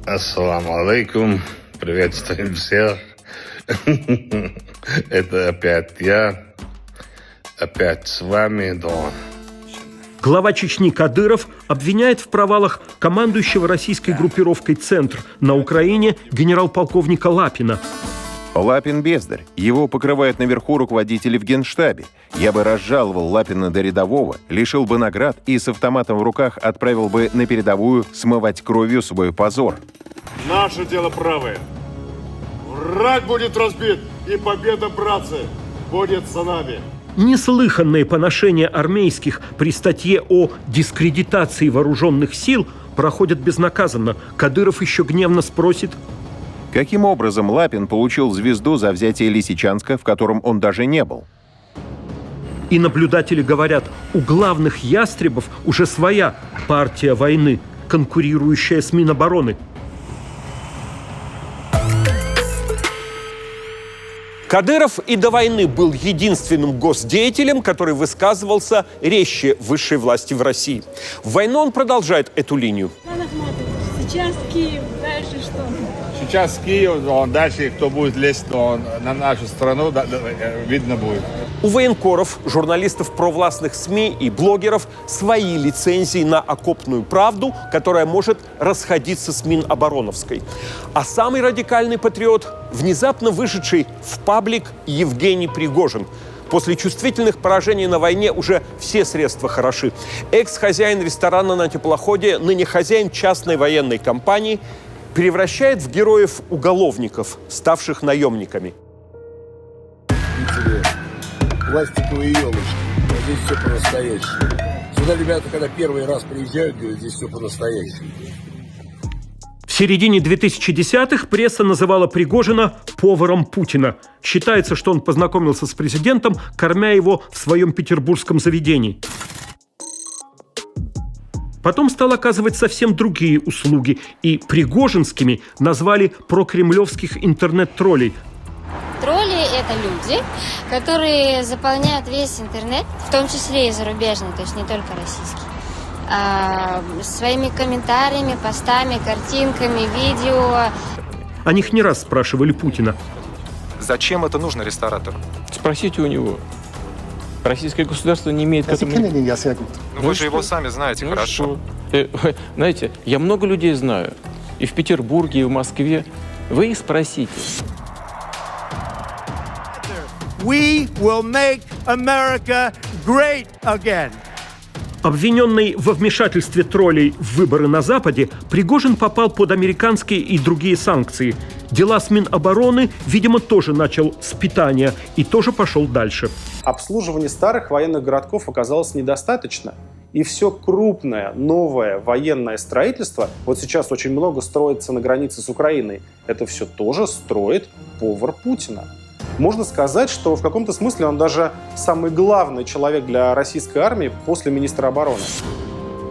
Ассаламу алейкум. Приветствуем всех. Это опять я. Опять с вами, Дон.
Глава Чечни Кадыров обвиняет в провалах командующего российской группировкой «Центр» на Украине генерал-полковника Лапина.
Лапин бездарь. Его покрывают наверху руководители в Генштабе. Я бы разжаловал Лапина до рядового, лишил бы наград и с автоматом в руках отправил бы на передовую смывать кровью свой позор.
Наше дело правое. Враг будет разбит, и победа, братцы, будет за нами.
Неслыханные поношения армейских при статье о дискредитации вооруженных сил проходят безнаказанно. Кадыров еще гневно спросит:
каким образом Лапин получил звезду за взятие Лисичанска, в котором он даже не был?
И наблюдатели говорят, у главных ястребов уже своя партия войны, конкурирующая с Минобороны. Кадыров и до войны был единственным госдеятелем, который высказывался резче высшей власти в России. В войну он продолжает эту линию.
Сейчас Киев, дальше что?
Сейчас Киев, дальше кто будет лезть на нашу страну, видно будет.
У военкоров, журналистов провластных СМИ и блогеров свои лицензии на окопную правду, которая может расходиться с Минобороновской. А самый радикальный патриот – внезапно вышедший в паблик Евгений Пригожин. После чувствительных поражений на войне уже все средства хороши. Экс-хозяин ресторана на теплоходе, ныне хозяин частной военной компании, превращает в героев-уголовников, ставших наемниками.
Пластиковые елочки. Но здесь все по-настоящему. Сюда ребята, когда первый раз приезжают, говорят, здесь все по-настоящему.
В середине 2010-х пресса называла Пригожина поваром Путина. Считается, что он познакомился с президентом, кормя его в своем петербургском заведении. Потом стал оказывать совсем другие услуги, и пригожинскими назвали прокремлевских интернет-троллей.
Тролли – это люди, которые заполняют весь интернет, в том числе и зарубежный, то есть не только российский, своими комментариями, постами, картинками, видео.
О них не раз спрашивали Путина.
Зачем это нужно ресторатору?
Спросите у него. Российское государство не имеет к этому...
Ну, вы же его сами знаете хорошо.
Знаете, я много людей знаю. И в Петербурге, и в Москве. Вы их спросите.
We will make America great again.
Обвиненный во вмешательстве троллей в выборы на Западе, Пригожин попал под американские и другие санкции. Дела с Минобороны, видимо, тоже начал с питания и тоже пошел дальше.
Обслуживания старых военных городков оказалось недостаточно. И все крупное, новое военное строительство, вот сейчас очень много строится на границе с Украиной, это все тоже строит повар Путина. Можно сказать, что в каком-то смысле он даже самый главный человек для российской армии после министра обороны.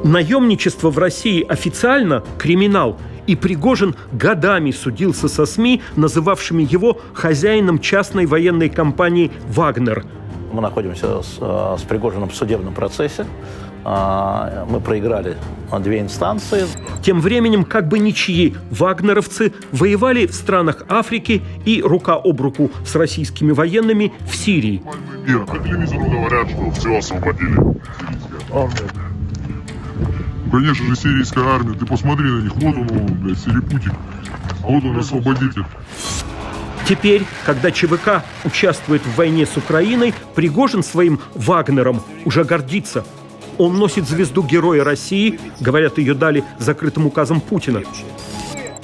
Наемничество в России официально криминал. И Пригожин годами судился со СМИ, называвшими его хозяином частной военной компании «Вагнер».
Мы находимся с Пригожиным в судебном процессе. Мы проиграли 2 инстанции.
Тем временем, как бы ничьи вагнеровцы воевали в странах Африки и рука об руку с российскими военными в Сирии.
По телевизору говорят, что все освободили. Конечно же, сирийская армия. Ты посмотри на них. Вот он, блядь, Сирипутик. А вот он освободитель.
Теперь, когда ЧВК участвует в войне с Украиной, Пригожин своим «Вагнером» уже гордится. Он носит звезду Героя России, говорят, ее дали закрытым указом Путина.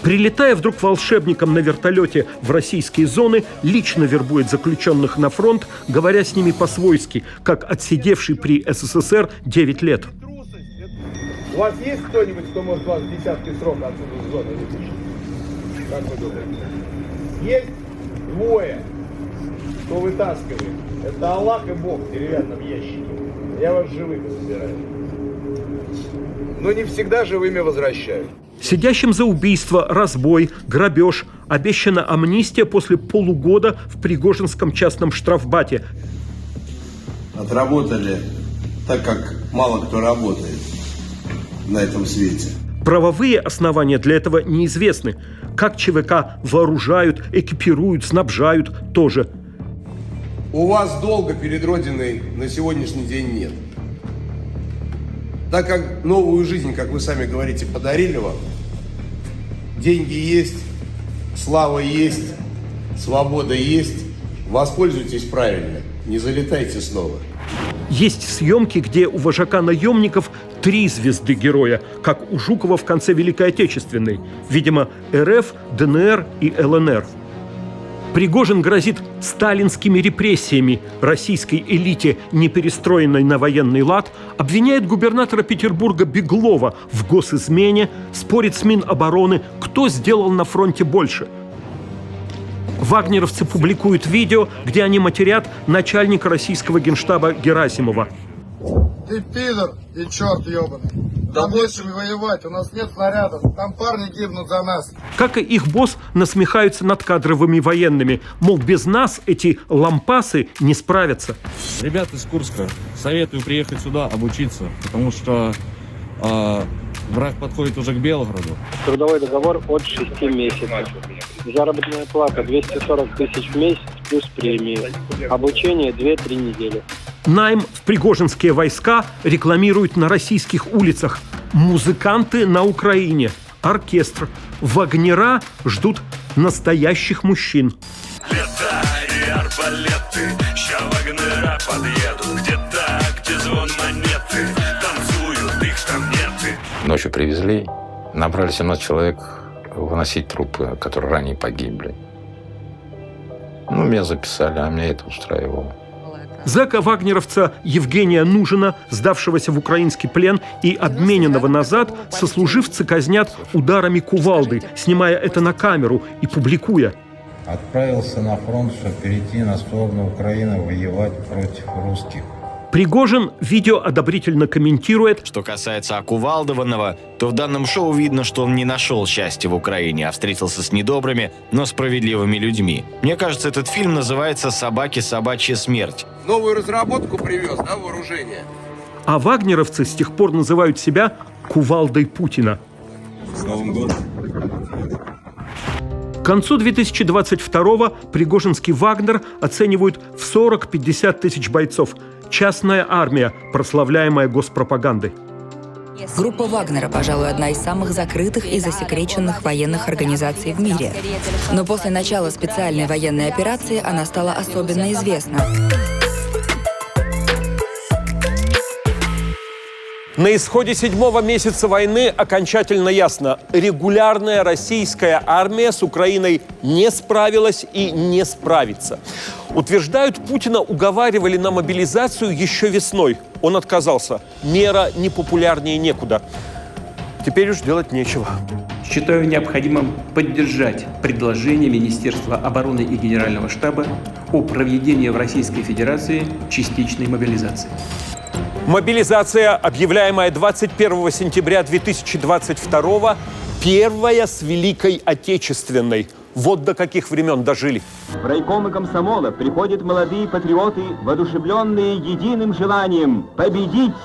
Прилетая вдруг волшебником на вертолете в российские зоны, лично вербует заключенных на фронт, говоря с ними по-свойски, как отсидевший при СССР 9 лет.
У вас есть кто-нибудь, кто может вас в десятки срока отсюда из зоны вытащить? Как вы думаете? Есть двое, кто вытаскивает. Это Аллах и Бог в деревянном ящике. Я вас живыми забираю. Но не всегда живыми возвращаю.
Сидящим за убийство, разбой, грабеж обещана амнистия после полугода в Пригожинском частном штрафбате.
Отработали так, как мало кто работает на этом свете.
Правовые основания для этого неизвестны. Как ЧВК вооружают, экипируют, снабжают – тоже.
У вас долга перед Родиной на сегодняшний день нет. Так как новую жизнь, как вы сами говорите, подарили вам, деньги есть, слава есть, свобода есть, воспользуйтесь правильно, не залетайте снова.
Есть съемки, где у вожака наемников 3 звезды героя, как у Жукова в конце Великой Отечественной. Видимо, РФ, ДНР и ЛНР. Пригожин грозит сталинскими репрессиями российской элите, не перестроенной на военный лад, обвиняет губернатора Петербурга Беглова в госизмене, спорит с Минобороны, кто сделал на фронте больше. Вагнеровцы публикуют видео, где они матерят начальника российского генштаба Герасимова.
Ты пидор и черт ебаный. Там нечем воевать, у нас нет снарядов, там парни гибнут за нас.
Как и их босс насмехаются над кадровыми военными. Мол, без нас эти лампасы не справятся.
Ребята из Курска, советую приехать сюда, обучиться, потому что враг подходит уже к Белгороду.
Трудовой договор от 6 месяцев. Заработная плата 240 тысяч в месяц плюс премии. Обучение 2-3 недели.
Найм в пригожинские войска рекламируют на российских улицах. Музыканты на Украине. Оркестр. Вагнера ждут настоящих мужчин.
Лето и арбалеты, ща вагнера подъедут. Где-то, где звон монеты, танцуют, их там нет.
Ночью привезли, набрали 17 человек выносить трупы, которые ранее погибли. Меня записали, а меня это устраивало.
Зэка-вагнеровца Евгения Нужина, сдавшегося в украинский плен и обмененного назад, сослуживцы казнят ударами кувалды, снимая это на камеру и публикуя.
Отправился на фронт, чтобы перейти на сторону Украины воевать против русских.
Пригожин видео одобрительно комментирует.
Что касается Окувалдованного, то в данном шоу видно, что он не нашел счастья в Украине, а встретился с недобрыми, но справедливыми людьми. Мне кажется, этот фильм называется «Собаки. Собачья смерть».
Новую разработку привез, да, вооружение?
А вагнеровцы с тех пор называют себя кувалдой Путина.
С Новым годом!
К концу 2022-го Пригожинский Вагнер оценивают в 40-50 тысяч бойцов. Частная армия, прославляемая госпропагандой.
Группа Вагнера, пожалуй, одна из самых закрытых и засекреченных военных организаций в мире. Но после начала специальной военной операции она стала особенно известна.
На исходе 7-го месяца войны окончательно ясно: регулярная российская армия с Украиной не справилась и не справится. Утверждают, Путина уговаривали на мобилизацию еще весной. Он отказался. Мера непопулярнее некуда. Теперь уж делать нечего.
Считаю необходимым поддержать предложение Министерства обороны и Генерального штаба о проведении в Российской Федерации частичной мобилизации.
Мобилизация, объявляемая 21 сентября 2022-го, первая с Великой Отечественной. Вот до каких времен дожили.
В райкомы комсомола приходят молодые патриоты, воодушевленные единым желанием победить,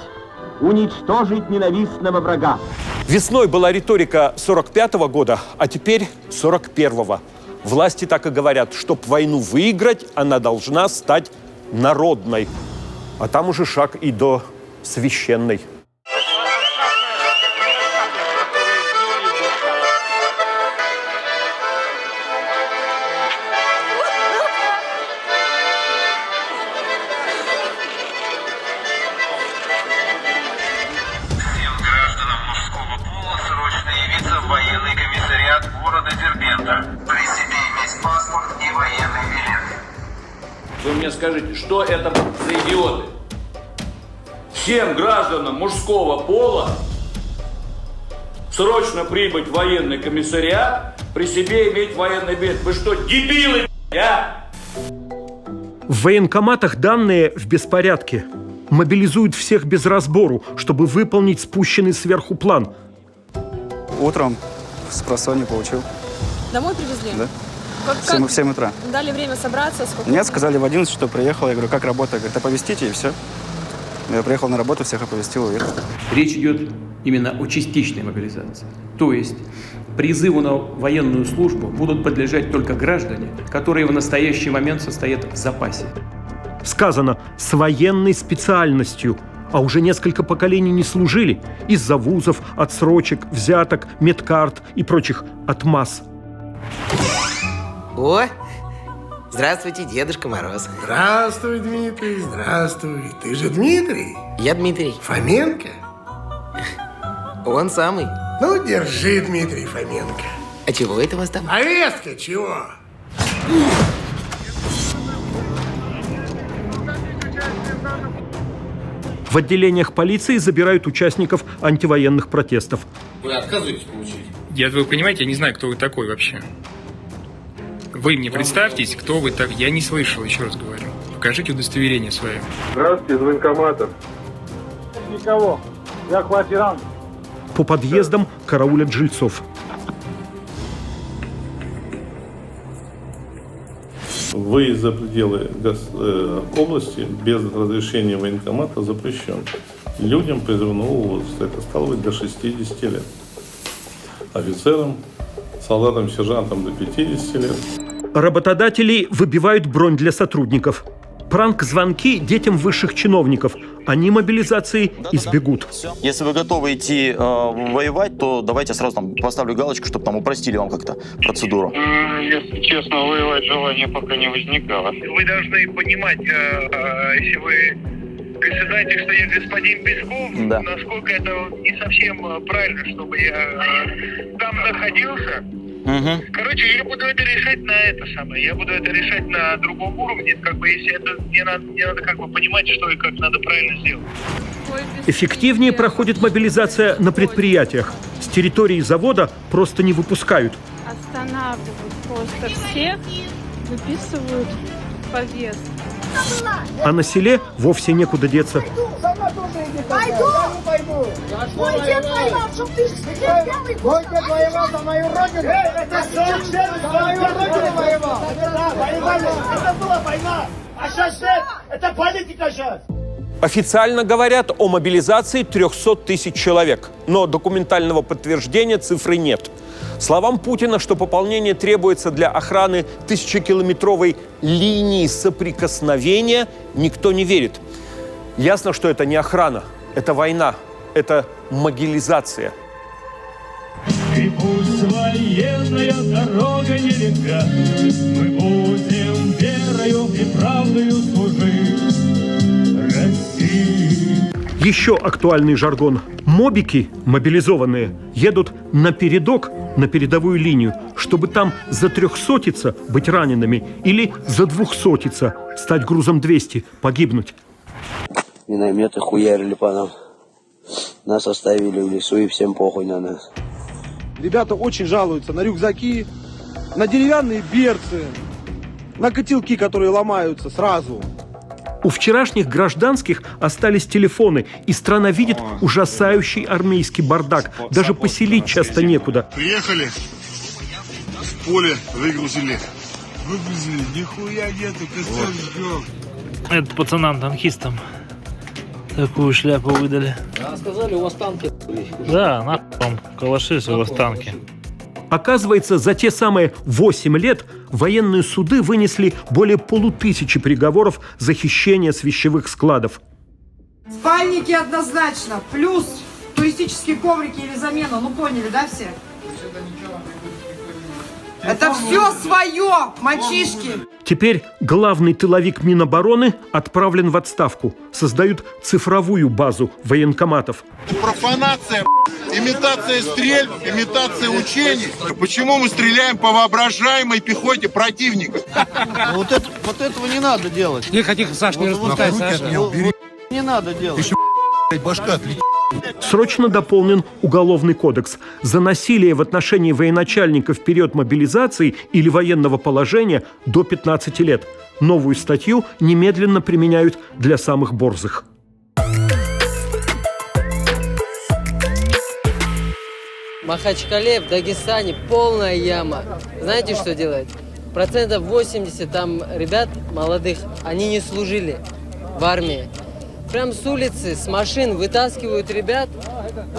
уничтожить ненавистного врага.
Весной была риторика 45-го года, а теперь 41-го. Власти так и говорят, чтоб войну выиграть, она должна стать народной. А там уже шаг и до священной.
скажите, что это за идиоты? Всем гражданам мужского пола срочно прибыть в военный комиссариат, при себе иметь военный билет. Вы что, дебилы, а?
В военкоматах данные в беспорядке. Мобилизуют всех без разбору, чтобы выполнить спущенный сверху план.
Утром спросонья получил.
Домой привезли?
Да.
В
7 утра.
Дали время собраться? Сколько?
Нет, сказали в 11, что приехал. Я говорю, как работа? Говорит, оповестите, и все. Я приехал на работу, всех оповестил, уехал.
Речь идет именно о частичной мобилизации. То есть призыву на военную службу будут подлежать только граждане, которые в настоящий момент состоят в запасе.
Сказано «с военной специальностью», а уже несколько поколений не служили из-за вузов, отсрочек, взяток, медкарт и прочих отмаз.
О, здравствуйте, Дедушка Мороз.
Здравствуй, Дмитрий, здравствуй. Ты же Дмитрий?
Я Дмитрий.
Фоменко?
Он самый.
Ну, держи, Дмитрий Фоменко.
А чего это у вас там?
Повестка чего?
В отделениях полиции забирают участников антивоенных протестов.
Вы отказываетесь получить?
Вы понимаете, я не знаю, кто вы такой вообще. Вы мне представьтесь, кто вы так. Я не слышал, еще раз говорю. Покажите удостоверение свое.
Здравствуйте, из военкомата.
Никого. Я квартирант.
По подъездам караулят жильцов.
Выезд за пределы области без разрешения военкомата запрещен. Людям призывного возраста, это стало быть до 60 лет. Офицерам, солдатам, сержантам до 50 лет.
Работодатели выбивают бронь для сотрудников. Пранк-звонки детям высших чиновников. Они мобилизации избегут.
Если вы готовы идти воевать, то давайте сразу там поставлю галочку, чтобы там упростили вам как-то процедуру.
Если честно, воевать желания пока не возникало. Вы должны понимать, если вы знаете, что я господин Песков,
да.
Насколько это не совсем правильно, чтобы я там находился.
Угу.
Короче, я буду это решать я буду это решать на другом уровне. Как бы, если это мне надо как бы понимать, что и как надо правильно сделать.
Эффективнее проходит мобилизация на предприятиях. С территории завода просто не выпускают.
Останавливают просто всех, выписывают повестку.
А на селе вовсе некуда деться.
Пойду! Мой дед воевал, чтоб ты белый. Мой дед воевал за мою родину. Это за мою родину воевал. Это была война. А сейчас это политика сейчас.
Официально говорят о мобилизации 300 тысяч человек, но документального подтверждения цифры нет. Словам Путина, что пополнение требуется для охраны 1000-километровой линии соприкосновения, никто не верит. Ясно, что это не охрана, это война, это могилизация.
И пусть военная дорога нелегка, мы будем верою и правдою служить России.
Еще актуальный жаргон. Мобики, мобилизованные, едут напередок, на передовую линию, чтобы там за 300-иться быть ранеными или за 200-иться стать грузом 200, погибнуть.
Минометы хуярили по нам. Нас оставили в лесу, и всем похуй на нас.
Ребята очень жалуются на рюкзаки, на деревянные берцы, на котелки, которые ломаются сразу.
У вчерашних гражданских остались телефоны, и страна видит ужасающий армейский бардак. Даже поселить часто некуда.
Приехали, в поле выгрузили. Нихуя нету, костер ждем.
Это пацанам-танкистам такую шляпу выдали.
А сказали, у вас танки.
Да, нахуй калаши, у вас танки.
Оказывается, за те самые 8 лет военные суды вынесли более 500 приговоров за хищение с вещевых складов.
Спальники однозначно, плюс туристические коврики или замена, ну поняли, да, все? Это все свое, мальчишки.
Теперь главный тыловик Минобороны отправлен в отставку. Создают цифровую базу военкоматов.
Профанация, имитация стрельб, имитация учений. Почему мы стреляем по воображаемой пехоте противника?
Вот этого не надо делать.
Тихо, Саш, не распускай, Саша.
Не надо делать.
Башка отлетит.
Срочно дополнен Уголовный кодекс. За насилие в отношении военачальника в период мобилизации или военного положения до 15 лет. Новую статью немедленно применяют для самых борзых.
В Махачкале, в Дагестане полная яма. Знаете, что делать? 80% там ребят молодых, они не служили в армии. Прям с улицы, с машин вытаскивают ребят,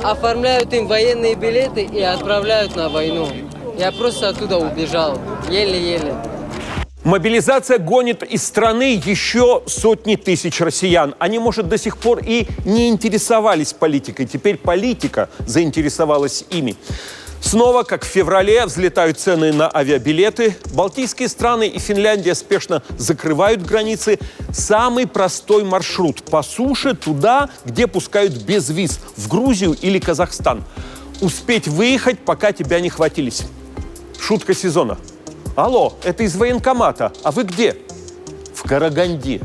оформляют им военные билеты и отправляют на войну. Я просто оттуда убежал, еле-еле.
Мобилизация гонит из страны еще сотни тысяч россиян. Они, может, до сих пор и не интересовались политикой. Теперь политика заинтересовалась ими. Снова, как в феврале, взлетают цены на авиабилеты. Балтийские страны и Финляндия спешно закрывают границы. Самый простой маршрут по суше туда, где пускают без виз, в Грузию или Казахстан. Успеть выехать, пока тебя не хватились. Шутка сезона. Алло, это из военкомата. А вы где? В Караганде.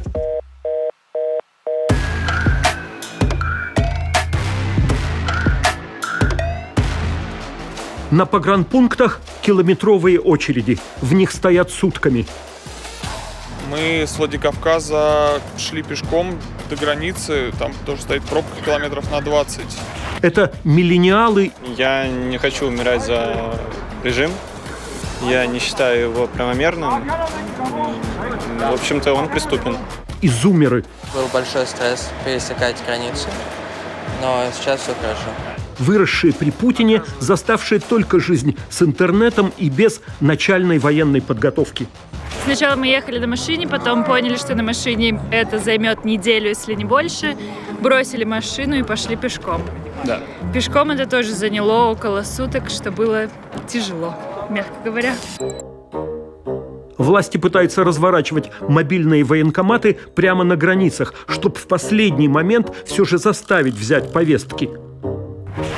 На погранпунктах километровые очереди. В них стоят сутками.
Мы с Владикавказа шли пешком до границы. Там тоже стоит пробка километров на 20.
Это миллениалы.
Я не хочу умирать за режим. Я не считаю его правомерным. В общем-то, он преступен.
И зумеры.
Был большой стресс пересекать границу, но сейчас все хорошо.
Выросшие при Путине, заставшие только жизнь с интернетом и без начальной военной подготовки.
Сначала мы ехали на машине, потом поняли, что на машине это займет неделю, если не больше. Бросили машину и пошли пешком.
Да.
Пешком это тоже заняло около суток, что было тяжело, мягко говоря.
Власти пытаются разворачивать мобильные военкоматы прямо на границах, чтобы в последний момент все же заставить взять повестки.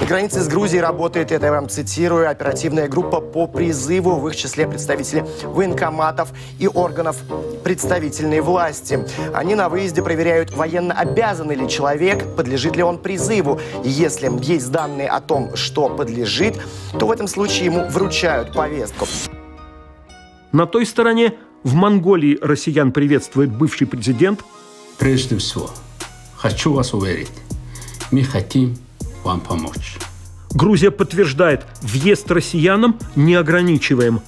На границе с Грузией работает, это я вам цитирую, оперативная группа по призыву, в их числе представители военкоматов и органов представительной власти. Они на выезде проверяют, военно обязанный ли человек, подлежит ли он призыву. И если есть данные о том, что подлежит, то в этом случае ему вручают повестку.
На той стороне, в Монголии, россиян приветствует бывший президент.
Прежде всего, хочу вас уверить, мы хотим вам помочь.
Грузия подтверждает, въезд россиянам не ограничиваем.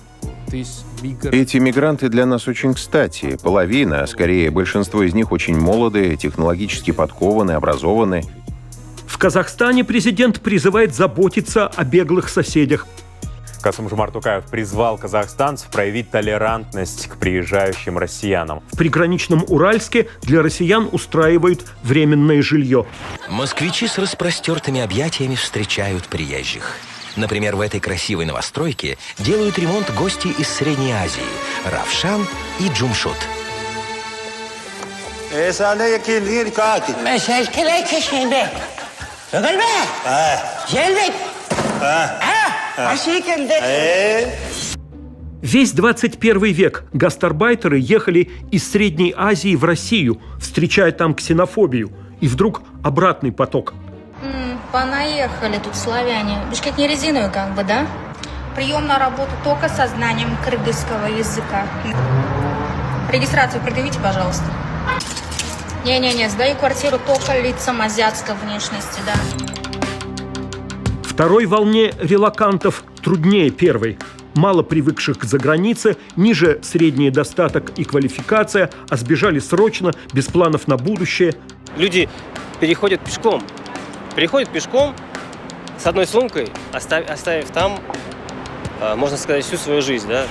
Эти мигранты для нас очень кстати. Половина, а скорее большинство из них очень молодые, технологически подкованы, образованы.
В Казахстане президент призывает заботиться о беглых соседях.
Касым-Жомарт Токаев призвал казахстанцев проявить толерантность к приезжающим россиянам.
В приграничном Уральске для россиян устраивают временное жилье.
Москвичи с распростертыми объятиями встречают приезжих. Например, в этой красивой новостройке делают ремонт гости из Средней Азии – Равшан и Джумшут.
Весь 21 век гастарбайтеры ехали из Средней Азии в Россию, встречая там ксенофобию. И вдруг обратный поток.
Понаехали тут славяне. Бишкек не резиновый как бы, да? Прием на работу только со знанием кыргызского языка. Регистрацию предъявите, пожалуйста. Не-не-не, сдаю квартиру только лицам азиатской внешности, да.
Второй волне релокантов труднее первой. Мало привыкших к загранице, ниже средний достаток и квалификация, а сбежали срочно, без планов на будущее.
Люди переходят пешком. Переходят пешком с одной сумкой, оставив там, можно сказать, всю свою жизнь, да?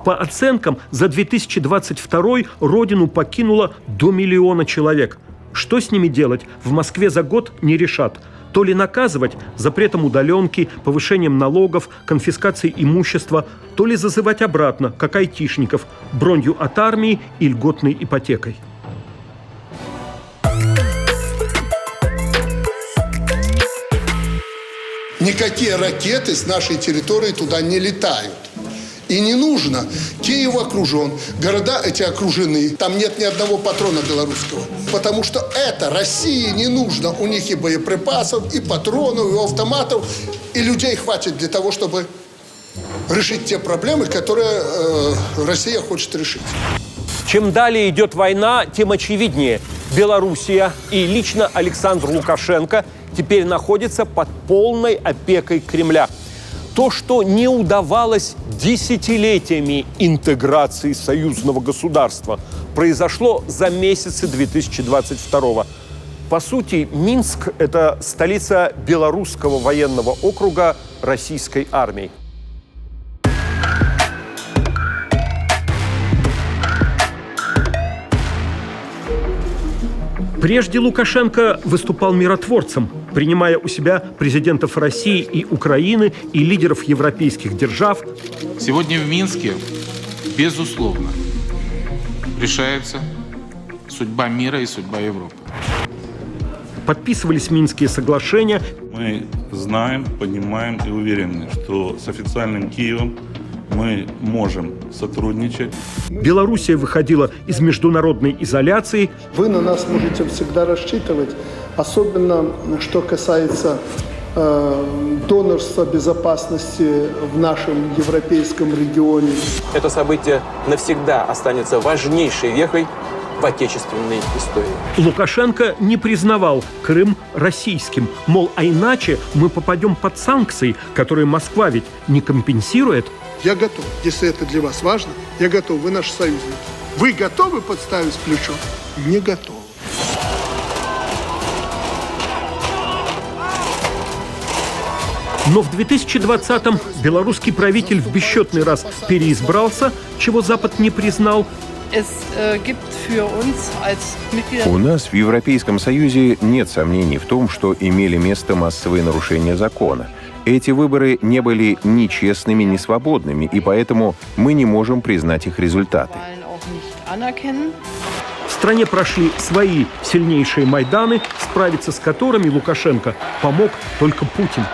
По оценкам, за 2022 родину покинуло до 1 миллиона человек. Что с ними делать, в Москве за год не решат. то ли наказывать запретом удаленки, повышением налогов, конфискацией имущества, то ли зазывать обратно, как айтишников, бронью от армии и льготной ипотекой.
Никакие ракеты с нашей территории туда не летают. И не нужно. Киев окружен, города эти окружены. Там нет ни одного патрона белорусского. Потому что это России не нужно. У них и боеприпасов, и патронов, и автоматов. И людей хватит для того, чтобы решить те проблемы, которые Россия хочет решить.
Чем далее идет война, тем очевиднее. Белоруссия и лично Александр Лукашенко теперь находятся под полной опекой Кремля. То, что не удавалось десятилетиями интеграции союзного государства, произошло за месяцы 2022-го. По сути, Минск – это столица Белорусского военного округа российской армии. Прежде Лукашенко выступал миротворцем, принимая у себя президентов России и Украины и лидеров европейских держав.
Сегодня в Минске, безусловно, решается судьба мира и судьба Европы.
Подписывались Минские соглашения.
Мы знаем, понимаем и уверены, что с официальным Киевом мы можем сотрудничать.
Белоруссия выходила из международной изоляции.
Вы на нас можете всегда рассчитывать, особенно что касается донорства безопасности в нашем европейском регионе.
Это событие навсегда останется важнейшей вехой в отечественной истории.
Лукашенко не признавал Крым российским. Мол, а иначе мы попадем под санкции, которые Москва ведь не компенсирует.
Я готов, если это для вас важно, я готов, вы наш союзник. Вы готовы подставить плечо? Не готовы.
Но в 2020-м белорусский правитель в бесчетный раз переизбрался, чего Запад не признал.
У нас в Европейском Союзе нет сомнений в том, что имели место массовые нарушения закона. Эти выборы не были ни честными, ни свободными, и поэтому мы не можем признать их результаты.
В стране прошли свои сильнейшие Майданы, справиться с которыми Лукашенко помог только Путин.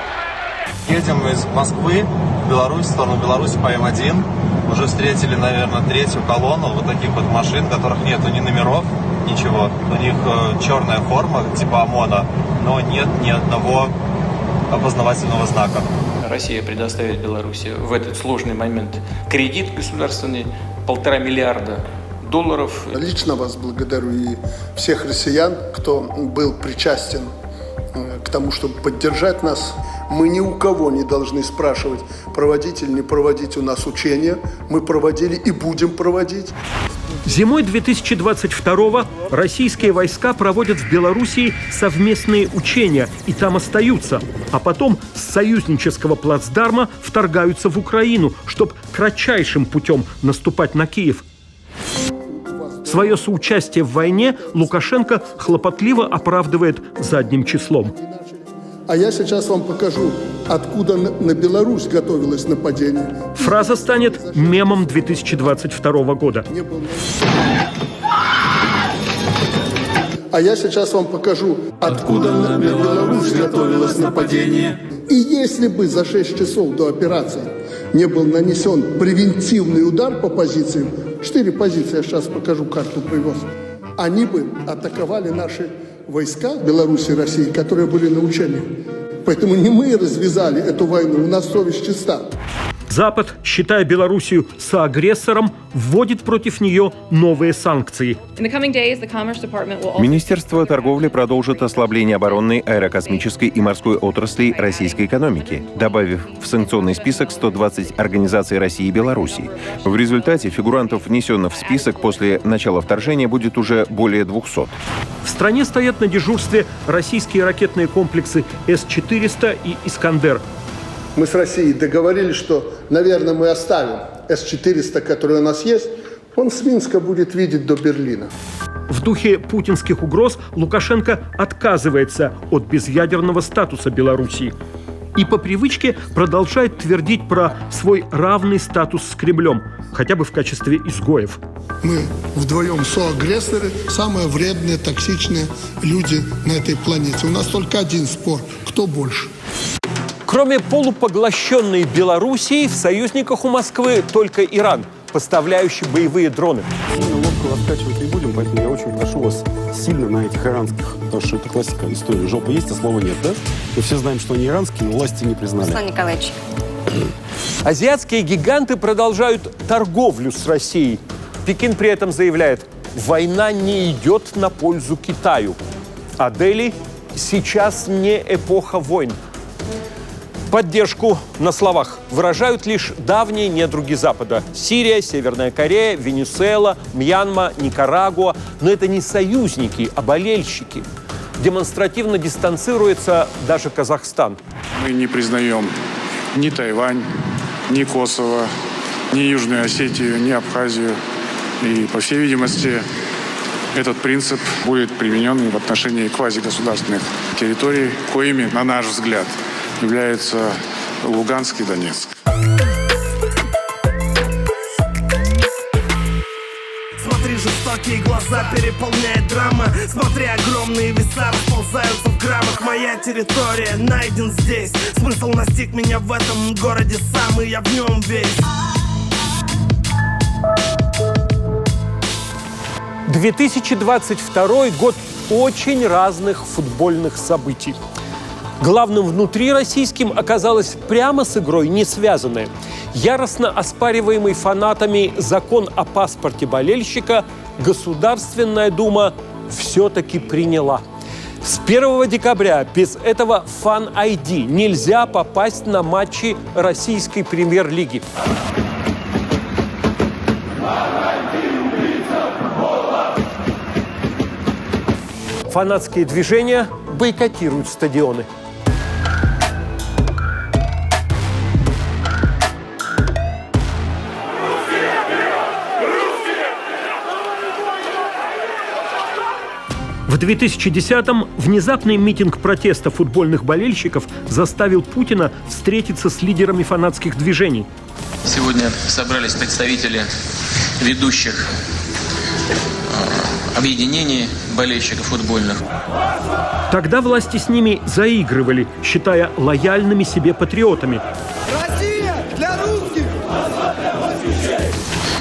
Едем из Москвы в Беларусь, в сторону Беларуси по М1. Уже встретили, наверное, третью колонну вот таких вот машин, у которых нету ни номеров, ничего. У них черная форма, типа ОМОНа, но нет ни одного опознавательного знака.
Россия предоставит Беларуси в этот сложный момент кредит государственный $1,5 миллиарда.
Лично вас благодарю и всех россиян, кто был причастен к тому, чтобы поддержать нас. Мы ни у кого не должны спрашивать, проводить или не проводить у нас учения. Мы проводили и будем проводить.
Зимой 2022-го российские войска проводят в Белоруссии совместные учения и там остаются. А потом с союзнического плацдарма вторгаются в Украину, чтобы кратчайшим путем наступать на Киев. Свое соучастие в войне Лукашенко хлопотливо оправдывает задним числом.
А я сейчас вам покажу, откуда на Беларусь готовилось нападение.
Фраза станет мемом 2022 года.
А я сейчас вам покажу, откуда на Беларусь готовилось нападение. И если бы за 6 часов до операции не был нанесен превентивный удар по позициям, 4 позиции, я сейчас покажу карту привез, они бы атаковали наши войска Беларуси и России, которые были на учениях. Поэтому не мы развязали эту войну, у нас совесть чиста.
Запад, считая Белоруссию соагрессором, вводит против нее новые санкции.
Министерство торговли продолжит ослабление оборонной, аэрокосмической и морской отраслей российской экономики, добавив в санкционный список 120 организаций России и Беларуси. В результате фигурантов, внесенных в список после начала вторжения, будет уже более 200.
В стране стоят на дежурстве российские ракетные комплексы С-400 и «Искандер».
Мы с Россией договорились, что, наверное, мы оставим С-400, который у нас есть, он с Минска будет видеть до Берлина.
В духе путинских угроз Лукашенко отказывается от безъядерного статуса Белоруссии и по привычке продолжает твердить про свой равный статус с Кремлем, хотя бы в качестве изгоев.
Мы вдвоем соагрессоры, самые вредные, токсичные люди на этой планете. У нас только один спор – кто больше?
Кроме полупоглощенной Белоруссии, в союзниках у Москвы только Иран, поставляющий боевые дроны.
Сильно ловко раскачивать не будем, поэтому я очень прошу вас сильно на этих иранских, потому что это классика истории. Жопа есть, а слова нет, да? Мы все знаем, что они иранские, но власти не признали.
Руслан Николаевич.
Азиатские гиганты продолжают торговлю с Россией. Пекин при этом заявляет, война не идет на пользу Китаю. А Дели сейчас не эпоха войн. Поддержку на словах выражают лишь давние недруги Запада. Сирия, Северная Корея, Венесуэла, Мьянма, Никарагуа. Но это не союзники, а болельщики. Демонстративно дистанцируется даже Казахстан.
Мы не признаем ни Тайвань, ни Косово, ни Южную Осетию, ни Абхазию. И, по всей видимости, этот принцип будет применен в отношении квазигосударственных территорий, коими, на наш взгляд, являются Луганск и Донецк.
Смотри, жестокие глаза переполняет драма. Смотри, огромные веса расползаются в граммах. Моя территория найден здесь. Смысл настиг меня в этом городе сам, и я в нем весь.
2022 год очень разных футбольных событий. Главным внутрироссийским оказалось прямо с игрой не связанное. Яростно оспариваемый фанатами закон о паспорте болельщика Государственная Дума все-таки приняла. С 1 декабря без этого Fan-ID нельзя попасть на матчи российской премьер-лиги. Фанатские движения бойкотируют стадионы. В 2010-м внезапный митинг протеста футбольных болельщиков заставил Путина встретиться с лидерами фанатских движений.
Сегодня собрались представители ведущих объединений болельщиков футбольных.
Тогда власти с ними заигрывали, считая лояльными себе патриотами.
Россия для русских!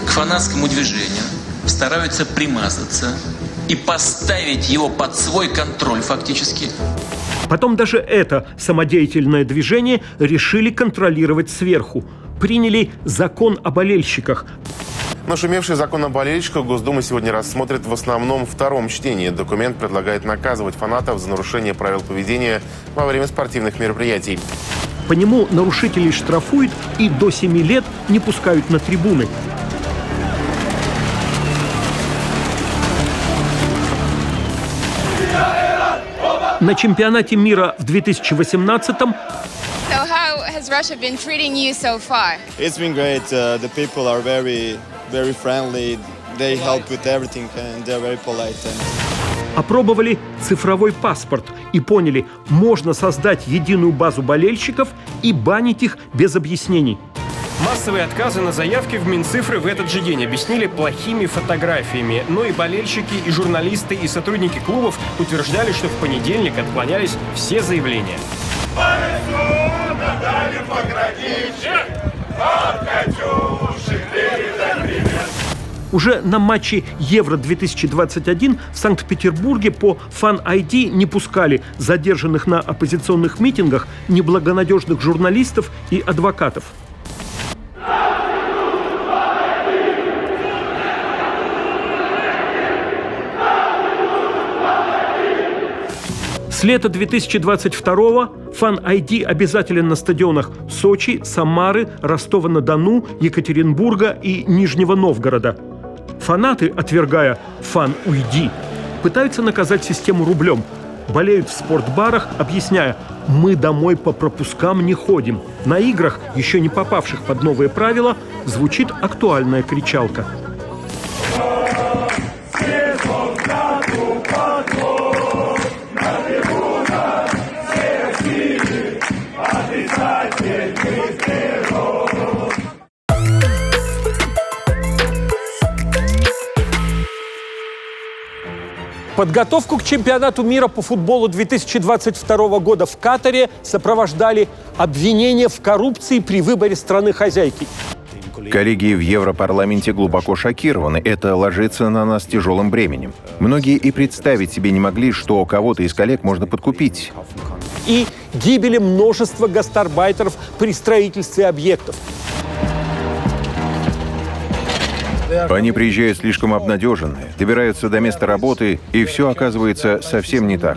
К фанатскому движению стараются примазаться и поставить его под свой контроль фактически.
Потом даже это самодеятельное движение решили контролировать сверху. Приняли закон о болельщиках.
Нашумевший закон о болельщиках Госдума сегодня рассмотрит в основном втором чтении. Документ предлагает наказывать фанатов за нарушение правил поведения во время спортивных мероприятий.
По нему нарушителей штрафуют и до 7 лет не пускают на трибуны. На чемпионате мира в 2018-м
So how has Russia been treating you so far?
It's been great. The people are very friendly. They help with everything and they're very polite.
опробовали цифровой паспорт и поняли, можно создать единую базу болельщиков и банить их без объяснений.
Массовые отказы на заявки в Минцифры в этот же день объяснили плохими фотографиями. Но и болельщики, и журналисты, и сотрудники клубов утверждали, что в понедельник отклонялись все заявления. Уже на матче Евро-2021 в Санкт-Петербурге по Fan-ID не пускали задержанных на оппозиционных митингах неблагонадежных журналистов и адвокатов. С лета 2022-го Fan-ID обязателен на стадионах Сочи, Самары, Ростова-на-Дону, Екатеринбурга и Нижнего Новгорода. Фанаты, отвергая Fan-ID, пытаются наказать систему рублем. Болеют в спортбарах, объясняя: «Мы домой по пропускам не ходим». На играх, еще не попавших под новые правила, звучит актуальная кричалка.
Подготовку к чемпионату мира по футболу 2022 года в Катаре сопровождали обвинения в коррупции при выборе страны-хозяйки.
Коллеги в Европарламенте глубоко шокированы. Это ложится на нас тяжелым бременем. Многие и представить себе не могли, что кого-то из коллег можно подкупить.
И гибели множества гастарбайтеров при строительстве объектов.
Они приезжают слишком обнадеженные, добираются до места работы, и все оказывается совсем не так.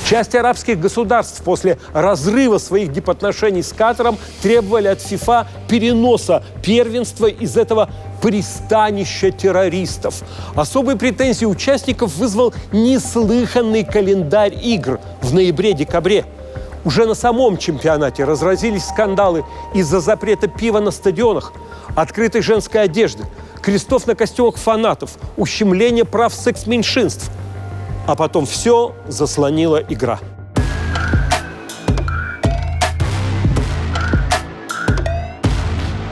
Часть арабских государств после разрыва своих дипотношений с Катаром требовали от ФИФА переноса первенства из этого пристанища террористов. Особые претензии участников вызвал неслыханный календарь игр в ноябре-декабре. Уже на самом чемпионате разразились скандалы из-за запрета пива на стадионах, открытой женской одежды, крестов на костюмах фанатов, ущемления прав секс-меньшинств. А потом все заслонила игра.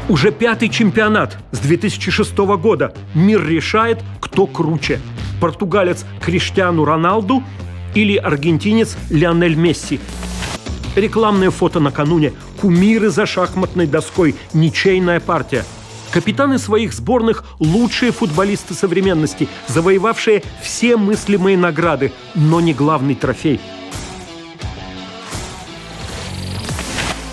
Уже 5-й чемпионат с 2006 года. Мир решает, кто круче. Португалец Криштиану Роналду или аргентинец Лионель Месси. Рекламное фото накануне. Кумиры за шахматной доской. Ничейная партия. Капитаны своих сборных – лучшие футболисты современности, завоевавшие все мыслимые награды, но не главный трофей.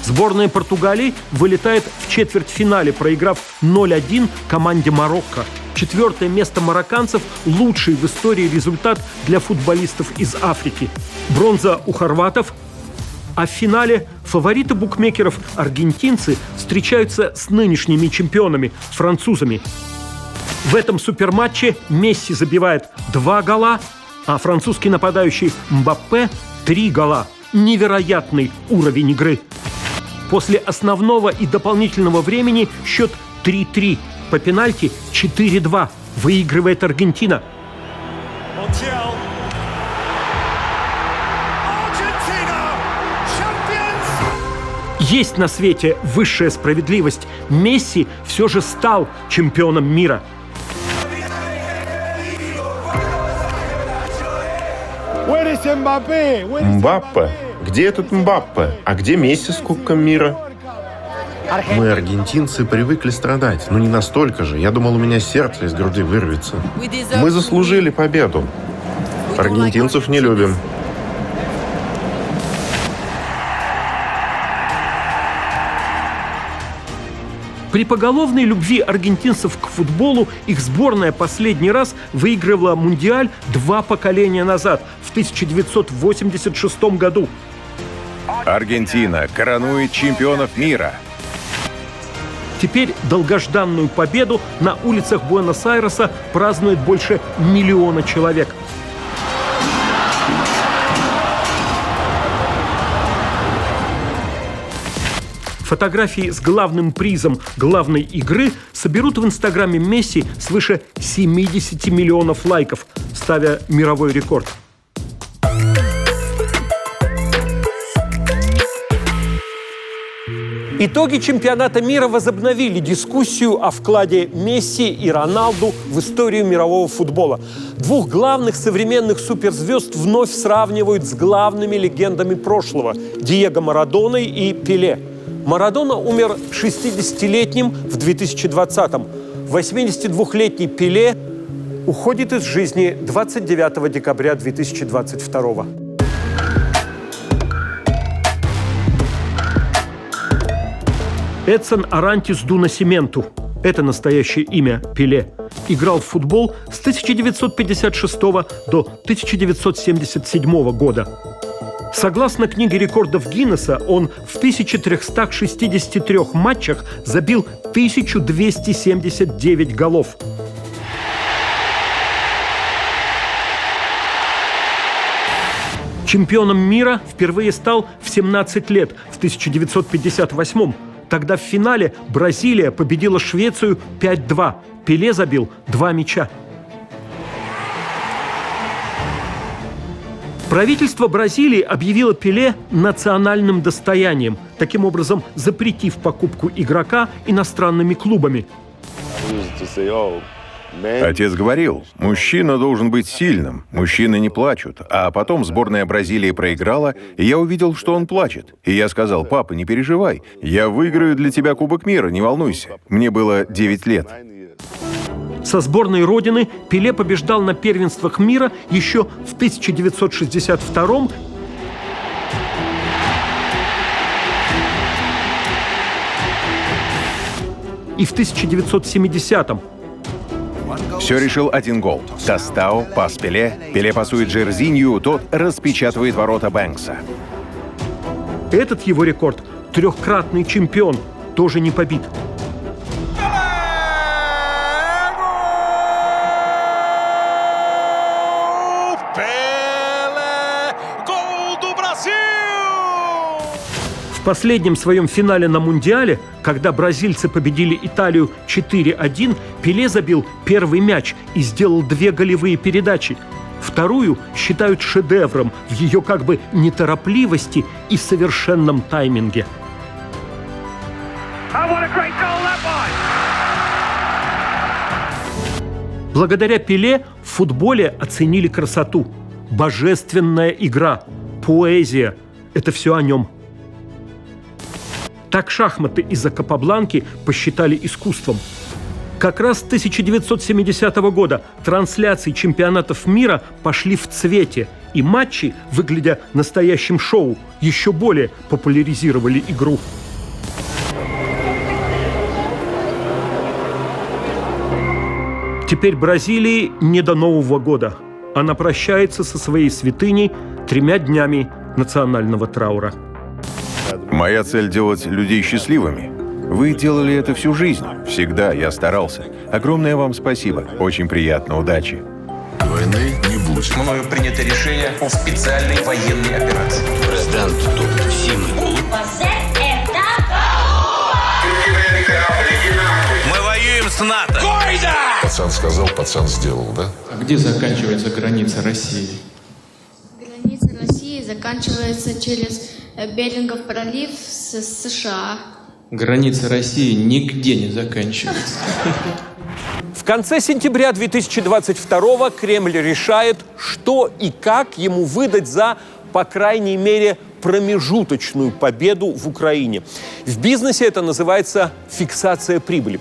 Сборная Португалии вылетает в четвертьфинале, проиграв 0-1 команде Марокко. 4-е место марокканцев – лучший в истории результат для футболистов из Африки. Бронза у хорватов. А в финале фавориты букмекеров аргентинцы встречаются с нынешними чемпионами – французами. В этом суперматче Месси забивает 2 гола, а французский нападающий Мбаппе – 3 гола. Невероятный уровень игры. После основного и дополнительного времени счет 3-3. По пенальти 4-2. Выигрывает Аргентина. Есть на свете высшая справедливость. Месси все же стал чемпионом мира.
Мбаппе? Где этот Мбаппе? А где Месси с Кубком мира? Мы, аргентинцы, привыкли страдать, но не настолько же. Я думал, у меня сердце из груди вырвется. Мы заслужили победу. Аргентинцев не любим.
При поголовной любви аргентинцев к футболу их сборная последний раз выигрывала Мундиаль 2 поколения назад, в 1986 году.
Аргентина коронует чемпионов мира.
Теперь долгожданную победу на улицах Буэнос-Айреса празднует больше 1 миллиона человек. Фотографии с главным призом главной игры соберут в инстаграме Месси свыше 70 миллионов лайков, ставя мировой рекорд.
Итоги чемпионата мира возобновили дискуссию о вкладе Месси и Роналду в историю мирового футбола. 2 главных современных суперзвезд вновь сравнивают с главными легендами прошлого – Диего Марадоной и Пеле. Марадона умер 60-летним в 2020-м. 82-летний Пеле уходит из жизни 29 декабря 2022-го.
Эдсон Арантис ду Насименту. Это настоящее имя Пеле. Играл в футбол с 1956 до 1977 года. Согласно книге рекордов Гиннесса, он в 1363 матчах забил 1279 голов. Чемпионом мира впервые стал в 17 лет, в 1958-м. Тогда в финале Бразилия победила Швецию 5-2. Пеле забил 2 мяча. Правительство Бразилии объявило Пеле национальным достоянием, таким образом запретив покупку игрока иностранными клубами.
Отец говорил, мужчина должен быть сильным, мужчины не плачут. А потом сборная Бразилии проиграла, и я увидел, что он плачет. И я сказал: папа, не переживай, я выиграю для тебя Кубок мира, не волнуйся. Мне было 9 лет.
Со сборной Родины Пеле побеждал на первенствах мира еще в 1962 и в 1970-м.
Все решил один гол. Тостао, пас Пеле, Пеле пасует Джерзинью, тот распечатывает ворота Бэнкса.
Этот его рекорд трехкратный чемпион тоже не побит. В последнем своем финале на Мундиале, когда бразильцы победили Италию 4-1, Пеле забил первый мяч и сделал 2 голевые передачи. Вторую считают шедевром в ее как бы неторопливости и совершенном тайминге. Благодаря Пеле в футболе оценили красоту. Божественная игра, поэзия – это все о нем. Так шахматы из-за Капабланки посчитали искусством. Как раз с 1970 года трансляции чемпионатов мира пошли в цвете, и матчи, выглядя настоящим шоу, еще более популяризировали игру. Теперь Бразилии не до Нового года. Она прощается со своей святыней 3 днями национального траура.
Моя цель — делать людей счастливыми. Вы делали это всю жизнь. Всегда я старался. Огромное вам спасибо. Очень приятно. Удачи.
Войны не будет.
Мною принято решение о специальной военной операции.
Президент тут сильный.
Мы воюем с НАТО.
Пацан сказал, пацан сделал, да?
А где заканчивается граница России?
Граница России заканчивается через Берингов пролив с США.
Граница России нигде не заканчивается.
В конце сентября 2022 Кремль решает, что и как ему выдать за, по крайней мере, промежуточную победу в Украине. В бизнесе это называется фиксация прибыли.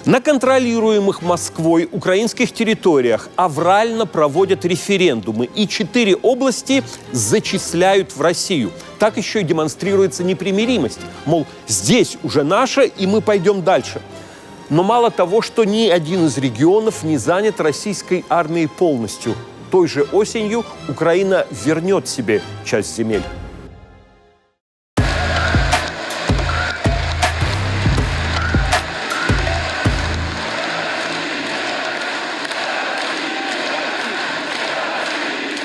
На контролируемых Москвой украинских территориях аврально проводят референдумы, и 4 области зачисляют в Россию. Так еще и демонстрируется непримиримость. Мол, здесь уже наше, и мы пойдем дальше. Но мало того, что ни один из регионов не занят российской армией полностью. Той же осенью Украина вернет себе часть земель.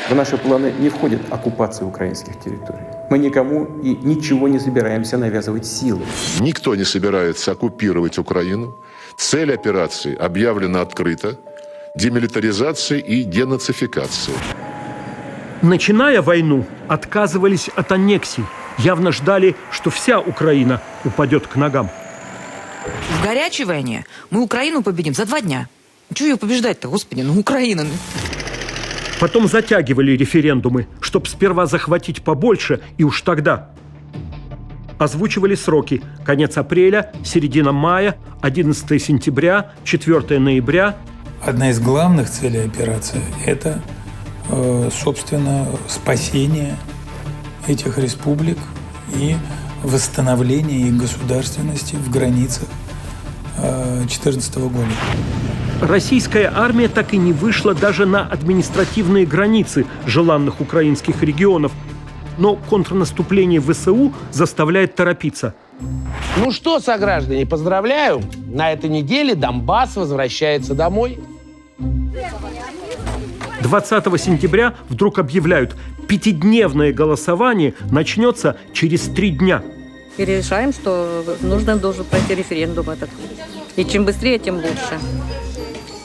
В наши планы не входит оккупация украинских территорий. Мы никому и ничего не собираемся навязывать силой.
Никто не собирается оккупировать Украину. Цель операции объявлена открыто. Демилитаризация и денацификация.
Начиная войну, отказывались от аннексий. Явно ждали, что вся Украина упадет к ногам.
В горячей войне мы Украину победим за 2 дня. Чего ее побеждать-то, господи, Украина.
Потом затягивали референдумы, чтобы сперва захватить побольше, и уж тогда. Озвучивали сроки: конец апреля, середина мая, 11 сентября, 4 ноября.
Одна из главных целей операции – это, собственно, спасение этих республик и восстановление их государственности в границах 2014 года.
Российская армия так и не вышла даже на административные границы желанных украинских регионов. Но контрнаступление ВСУ заставляет торопиться.
Ну что, сограждане, поздравляю! На этой неделе Донбасс возвращается домой.
20 сентября вдруг объявляют: 5-дневное голосование начнется через 3 дня.
И решаем, что должен пройти референдум этот. И чем быстрее, тем лучше.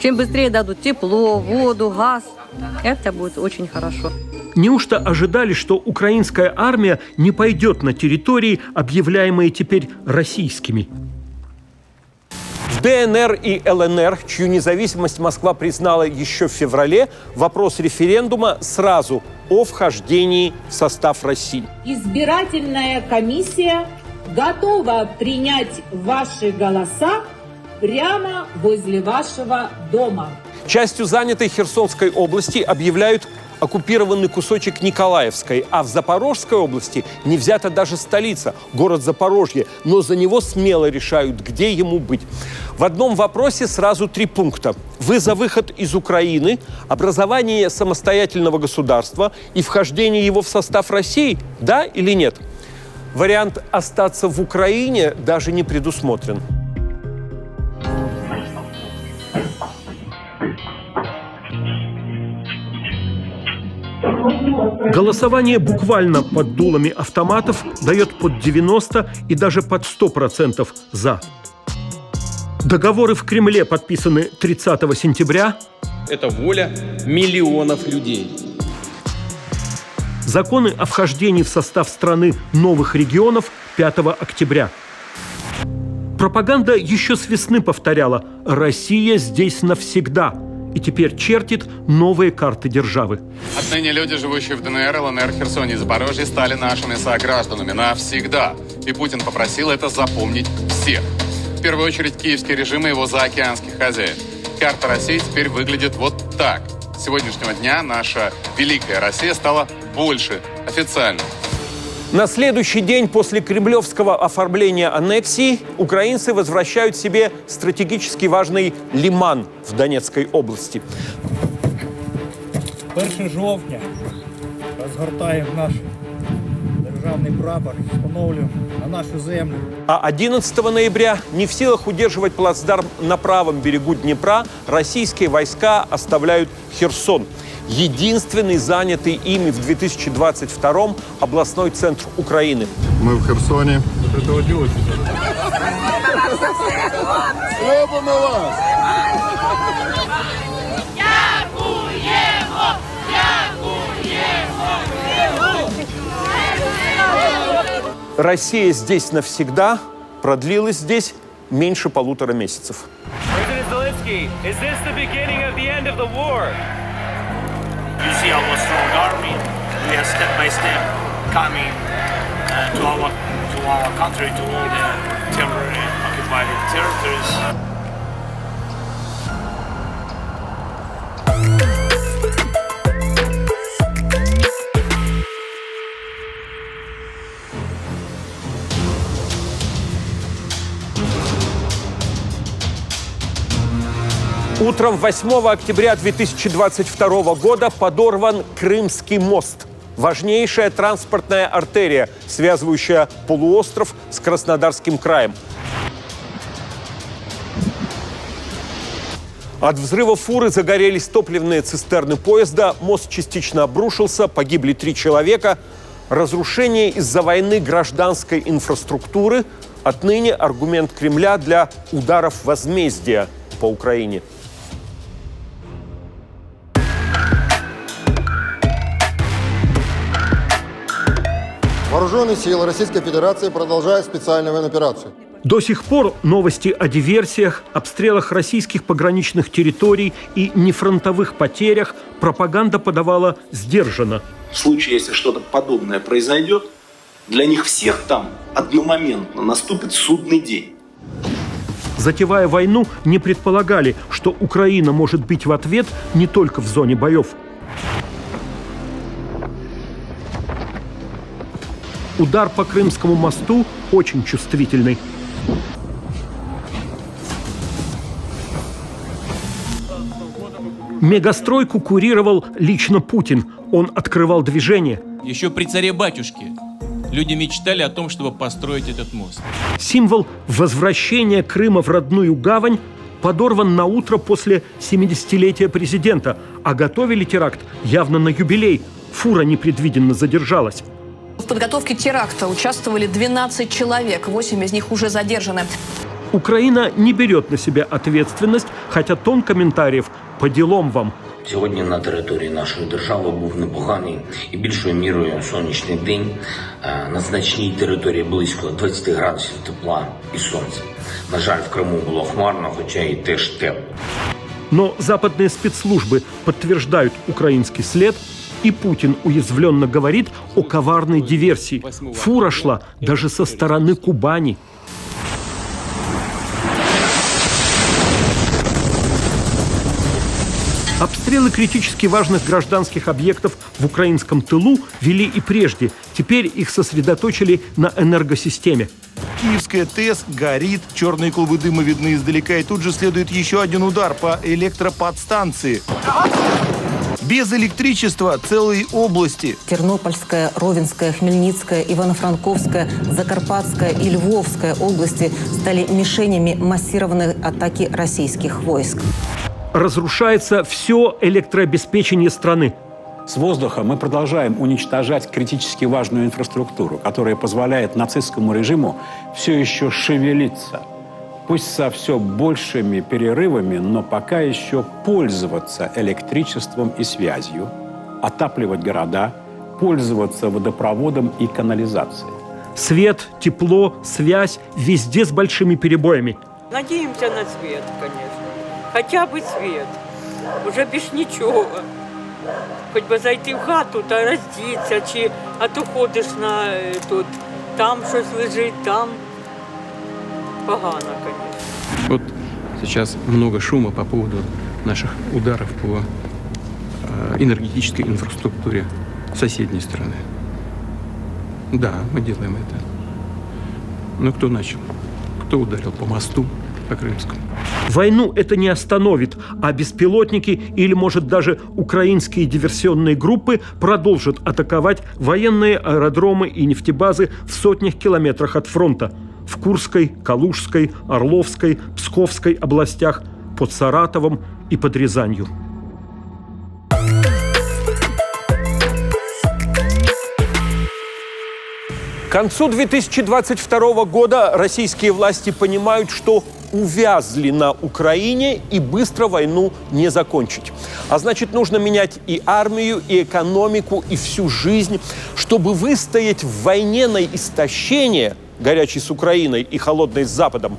Чем быстрее дадут тепло, воду, газ, это будет очень хорошо.
Неужто ожидали, что украинская армия не пойдет на территории, объявляемые теперь российскими?
В ДНР и ЛНР, чью независимость Москва признала еще в феврале, вопрос референдума сразу о вхождении в состав России.
Избирательная комиссия готова принять ваши голоса прямо возле вашего дома.
Частью занятой Херсонской области объявляют оккупированный кусочек Николаевской, а в Запорожской области не взята даже столица, город Запорожье, но за него смело решают, где ему быть. В одном вопросе сразу 3 пункта. Вы за выход из Украины, образование самостоятельного государства и вхождение его в состав России, да или нет? Вариант «остаться в Украине» даже не предусмотрен.
Голосование буквально под дулами автоматов дает под 90 и даже под 100% «за». Договоры в Кремле подписаны 30 сентября.
Это воля миллионов людей.
Законы о вхождении в состав страны новых регионов 5 октября. Пропаганда еще с весны повторяла «Россия здесь навсегда» и теперь чертит новые карты державы.
Отныне люди, живущие в ДНР, ЛНР, Херсоне и Запорожье, стали нашими согражданами навсегда. И Путин попросил это запомнить всех. В первую очередь киевский режим и его заокеанских хозяев. Карта России теперь выглядит вот так. С сегодняшнего дня наша великая Россия стала больше официально.
На следующий день после кремлевского оформления аннексии украинцы возвращают себе стратегически важный Лиман в Донецкой области.
1 жовтня розгортаємо наш державний прапор, встановлюємо на нашу землю.
А 11 ноября, не в силах удерживать плацдарм на правом берегу Днепра, российские войска оставляют Херсон. Единственный занятый ими в 2022-м областной центр Украины.
Мы в Херсоне. Вот это вот делать. Любим вас!
Россия здесь навсегда продлилась здесь меньше 1,5 месяцев.
You see our strong army. We are step by step coming to our country, to all the temporary occupied territories.
Утром 8 октября 2022 года подорван Крымский мост. Важнейшая транспортная артерия, связывающая полуостров с Краснодарским краем. От взрыва фуры загорелись топливные цистерны поезда, мост частично обрушился, погибли 3 человека. Разрушение из-за войны гражданской инфраструктуры отныне аргумент Кремля для ударов возмездия по Украине.
Вооруженные силы Российской Федерации продолжают специальную военную операцию.
До сих пор новости о диверсиях, обстрелах российских пограничных территорий и нефронтовых потерях пропаганда подавала сдержанно.
В случае, если что-то подобное произойдет, для них всех там одномоментно наступит судный день.
Затевая войну, не предполагали, что Украина может бить в ответ не только в зоне боев. Удар по Крымскому мосту очень чувствительный. Мегастройку курировал лично Путин. Он открывал движение.
Еще при царе-батюшке люди мечтали о том, чтобы построить этот мост.
Символ возвращения Крыма в родную гавань подорван на утро после 70-летия президента, а готовили теракт явно на юбилей. Фура непредвиденно задержалась.
В подготовке теракта участвовали 12 человек, 8 из них уже задержаны.
Украина не берет на себя ответственность, хотя тон комментариев «по делам вам».
Сьогодні на території нашої держави був непоганий і більшою мірою сонячний день. На значній території близько 20 градусів тепла і сонця. На жаль, в Криму було хмарно, хоча і теж тепло.
Но западные спецслужбы подтверждают украинский след, и Путин уязвленно говорит о коварной диверсии. Фура шла даже со стороны Кубани. Обстрелы критически важных гражданских объектов в украинском тылу вели и прежде. Теперь их сосредоточили на энергосистеме.
Киевская ТЭС горит, черные клубы дыма видны издалека, и тут же следует еще один удар по электроподстанции. Без электричества целые области.
Тернопольская, Ровенская, Хмельницкая, Ивано-Франковская, Закарпатская и Львовская области стали мишенями массированной атаки российских войск.
Разрушается все электрообеспечение страны.
С воздуха мы продолжаем уничтожать критически важную инфраструктуру, которая позволяет нацистскому режиму все еще шевелиться. Пусть со все большими перерывами, но пока еще пользоваться электричеством и связью, отапливать города, пользоваться водопроводом и канализацией.
Свет, тепло, связь везде с большими перебоями.
Надеемся на свет, конечно. Хотя бы свет. Уже більш нічого. Хоч би зайти в хату та роздіться, а то ходиш на тут, там щось лежить, там погано, конечно.
Вот сейчас много шума по поводу наших ударов по энергетической инфраструктуре соседней страны. Да, мы делаем это. Но кто начал? Кто ударил по мосту, по Крымскому?
Войну это не остановит, а беспилотники или, может, даже украинские диверсионные группы продолжат атаковать военные аэродромы и нефтебазы в сотнях километрах от фронта. В Курской, Калужской, Орловской, Псковской областях, под Саратовом и под Рязанью.
К концу 2022 года российские власти понимают, что увязли на Украине и быстро войну не закончить. А значит, нужно менять и армию, и экономику, и всю жизнь, чтобы выстоять в войне на истощение, горячей с Украиной и холодной с Западом.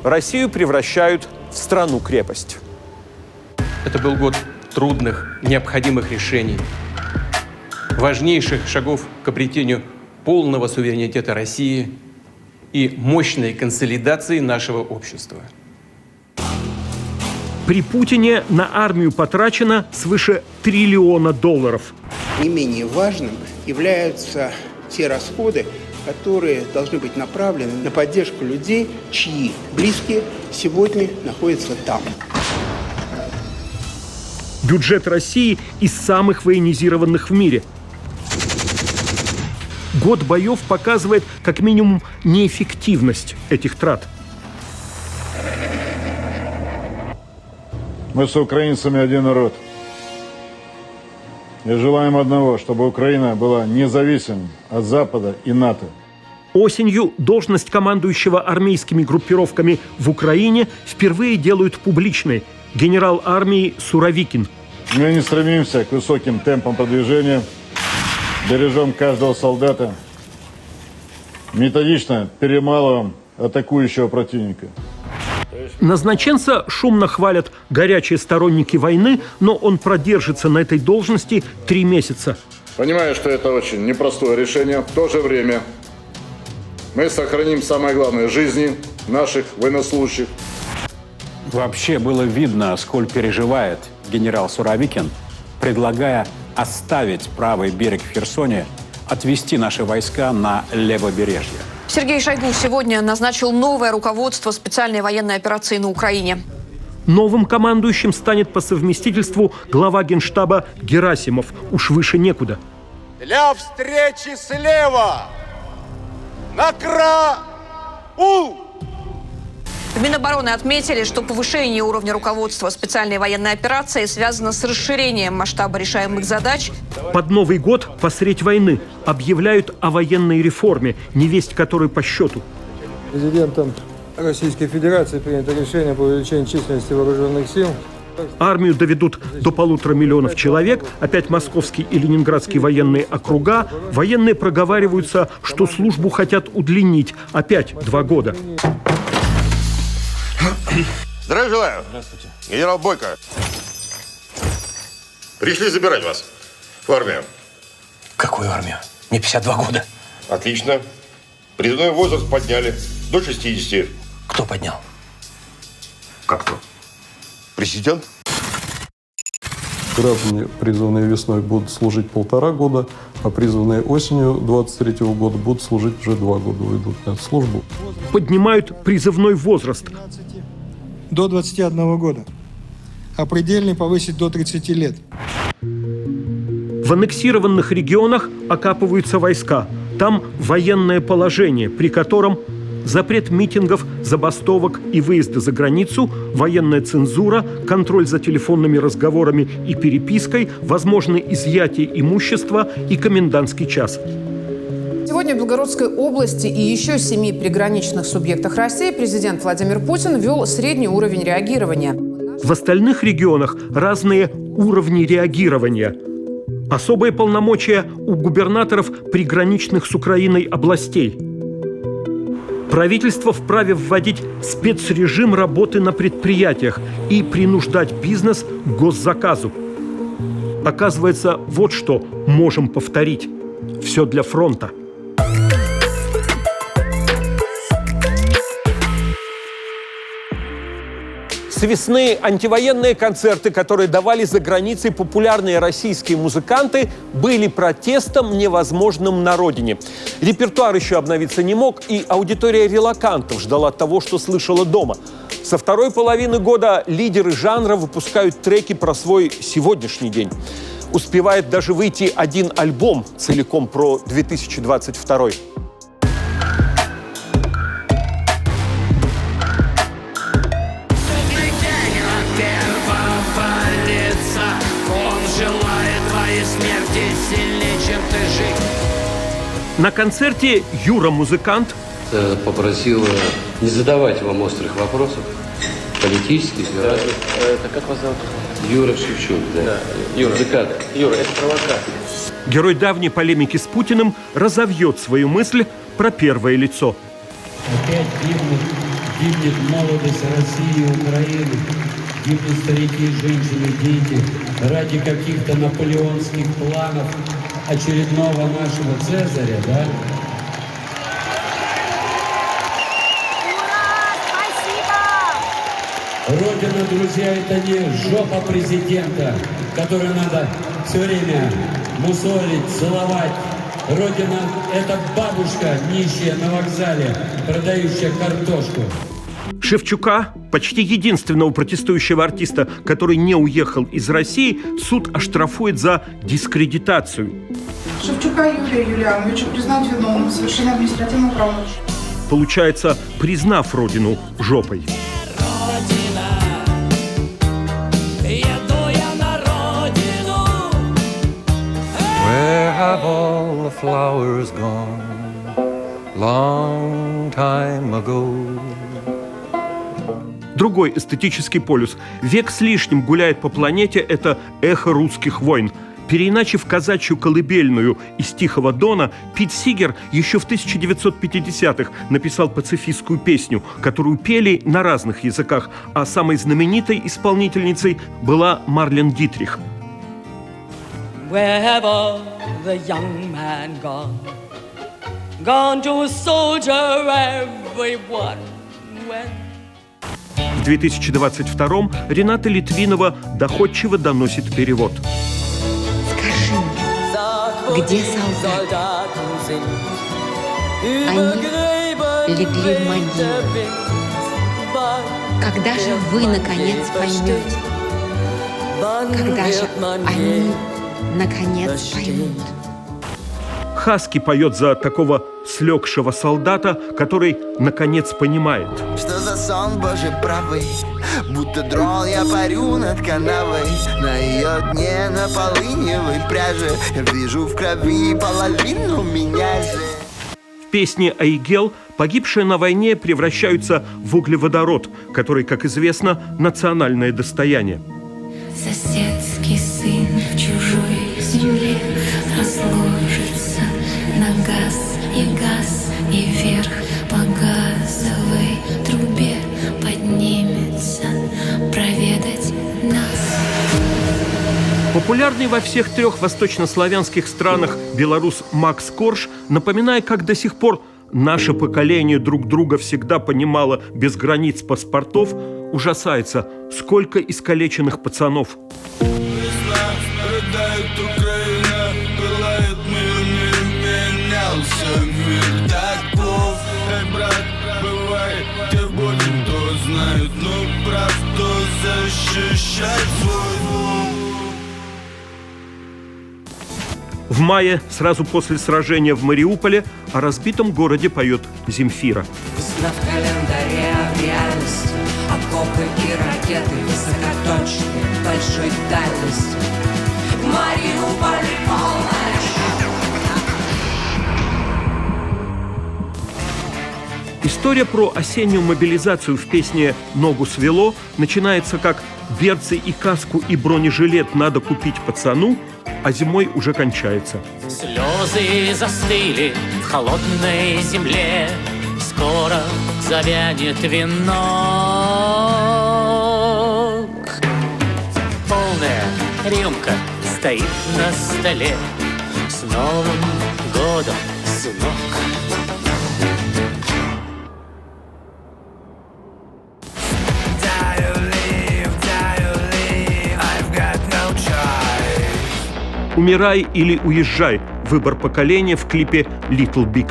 Россию превращают в страну-крепость.
Это был год трудных, необходимых решений, важнейших шагов к обретению полного суверенитета России и мощной консолидации нашего общества.
При Путине на армию потрачено свыше $1 триллиона.
Не менее важным являются те расходы, которые должны быть направлены на поддержку людей, чьи близкие сегодня находятся там.
Бюджет России из самых военизированных в мире. Год боев показывает как минимум неэффективность этих трат.
Мы с украинцами один народ. И желаем одного, чтобы Украина была независимой от Запада и НАТО.
Осенью должность командующего армейскими группировками в Украине впервые делают публичной. Генерал армии Суровикин.
Мы не стремимся к высоким темпам продвижения. Бережем каждого солдата. Методично перемалываем атакующего противника.
Назначенца шумно хвалят горячие сторонники войны, но он продержится на этой должности 3 месяца.
Понимаю, что это очень непростое решение. В то же время мы сохраним самое главное – жизни наших военнослужащих.
Вообще было видно, сколь переживает генерал Суровикин, предлагая оставить правый берег в Херсоне, отвести наши войска на левобережье.
Сергей Шойгу сегодня назначил новое руководство специальной военной операции на Украине.
Новым командующим станет по совместительству глава Генштаба Герасимов. Уж выше некуда.
Для встречи слева! На краю!
В Минобороны отметили, что повышение уровня руководства специальной военной операции связано с расширением масштаба решаемых задач.
Под Новый год, посредь войны, объявляют о военной реформе, невесть которой по счету.
Президентом Российской Федерации принято решение по увеличению численности вооруженных сил
Армию доведут до 1,5 миллиона человек, опять московский и ленинградский военные округа. Военные проговариваются, что службу хотят удлинить. Опять 2 года.
Здравия желаю. Здравствуйте. Генерал Бойко. Пришли забирать вас в армию.
Какую армию? Мне 52 года.
Отлично. Призывной возраст подняли до 60.
Кто поднял?
Как кто? Президент?
Граждане, призванные весной, будут служить 1,5 года, а призванные осенью 23 года будут служить уже 2 года, уйдут на службу.
Поднимают призывной возраст.
До 21 года. А предельный повысить до 30 лет.
В аннексированных регионах окапываются войска. Там военное положение, при котором запрет митингов, забастовок и выезда за границу, военная цензура, контроль за телефонными разговорами и перепиской, возможны изъятие имущества и комендантский час.
Сегодня в Белгородской области и еще 7 приграничных субъектах России президент Владимир Путин ввел средний уровень реагирования.
В остальных регионах разные уровни реагирования. Особые полномочия у губернаторов приграничных с Украиной областей. Правительство вправе вводить спецрежим работы на предприятиях и принуждать бизнес к госзаказу. Оказывается, вот что можем повторить. Все для фронта.
С весны антивоенные концерты, которые давали за границей популярные российские музыканты, были протестом, невозможным на родине. Репертуар еще обновиться не мог, и аудитория релокантов ждала того, что слышала дома. Со второй половины года лидеры жанра выпускают треки про свой сегодняшний день. Успевает даже выйти один альбом целиком про 2022.
На концерте Юра, музыкант,
попросил не задавать вам острых вопросов, политических.
Это как вас зовут?
Юра Шевчук, да.
Юра.
Музыкант.
Юра, это провокация.
герой давней полемики с Путиным, разовьет свою мысль про первое лицо.
Опять гибнет молодость России и Украины, гибнут старики, женщины, дети ради каких-то наполеонских планов очередного нашего Цезаря, да? Родина, друзья, это не жопа президента, которую надо все время мусолить, целовать. Родина – это бабушка нищая на вокзале, продающая картошку.
Шевчука, почти единственного протестующего артиста, который не уехал из России, суд оштрафует за дискредитацию.
Шевчука Юрия Юлиановича признать виновным в совершении административного правонарушения.
Получается, признав родину жопой.
Where have all the flowers gone? Long time ago.
Другой эстетический полюс. Век с лишним гуляет по планете – это эхо русских войн. Переиначив казачью колыбельную из «Тихого Дона», Пит Сигер еще в 1950-х написал пацифистскую песню, которую пели на разных языках, а самой знаменитой исполнительницей была Марлен Дитрих.
Where have all the young men gone? Gone to a soldier, everyone went.
В 2022-м Рената Литвинова доходчиво доносит перевод.
Где солдаты? Они легли в могилу. Когда же вы, наконец, поймете? Когда же они, наконец, поймут?
Хаски поет за такого слегшего солдата, который, наконец, понимает.
Что за сон Божий правый? Будто дрол я парю над канавой. На ее дне на полыневой пряже я вижу в крови половину меня же.
В песне «Айгел» погибшие на войне превращаются в углеводород, который, как известно, национальное достояние.
Соседский сын в чужой земле разложится на газ, и вверх по газовой трубе поднимется проведать нас.
Популярный во всех трех восточнославянских странах белорус Макс Корж, напоминая, как до сих пор наше поколение друг друга всегда понимало без границ паспортов, ужасается, сколько искалеченных пацанов. В мае, сразу после сражения в Мариуполе, о разбитом городе поет Земфира.
Весна в календаре, а в реальности окопы и ракеты высокоточные, большой дальности. Мариуполь полночь.
История про осеннюю мобилизацию в песне «Ногу свело» начинается как «берцы и каску и бронежилет надо купить пацану», а зимой уже кончается.
Слезы застыли в холодной земле, скоро завянет венок. Полная рюмка стоит на столе. С Новым годом, сынок!
«Умирай или уезжай» – выбор поколения в клипе «Little Big».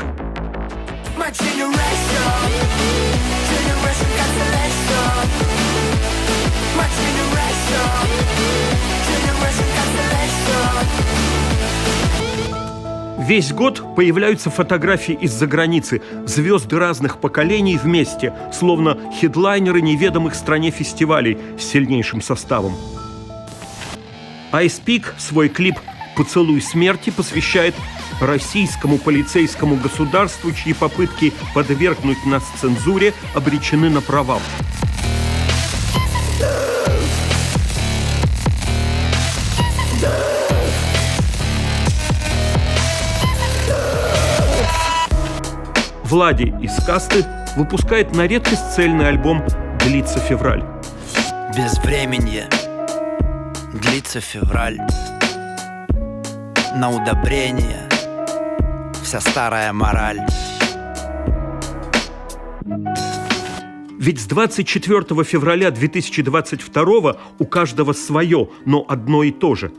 Весь год появляются фотографии из-за границы, звезды разных поколений вместе, словно хедлайнеры неведомых стране фестивалей с сильнейшим составом. Ice Peak свой клип «Поцелуй смерти» посвящает российскому полицейскому государству, чьи попытки подвергнуть нас цензуре обречены на провал. Влади из «Касты» выпускает на редкость цельный альбом «Длится февраль».
Безвременье, длится февраль. На удобрение вся старая мораль.
Ведь с 24 февраля 2022 у каждого свое, но одно и то же.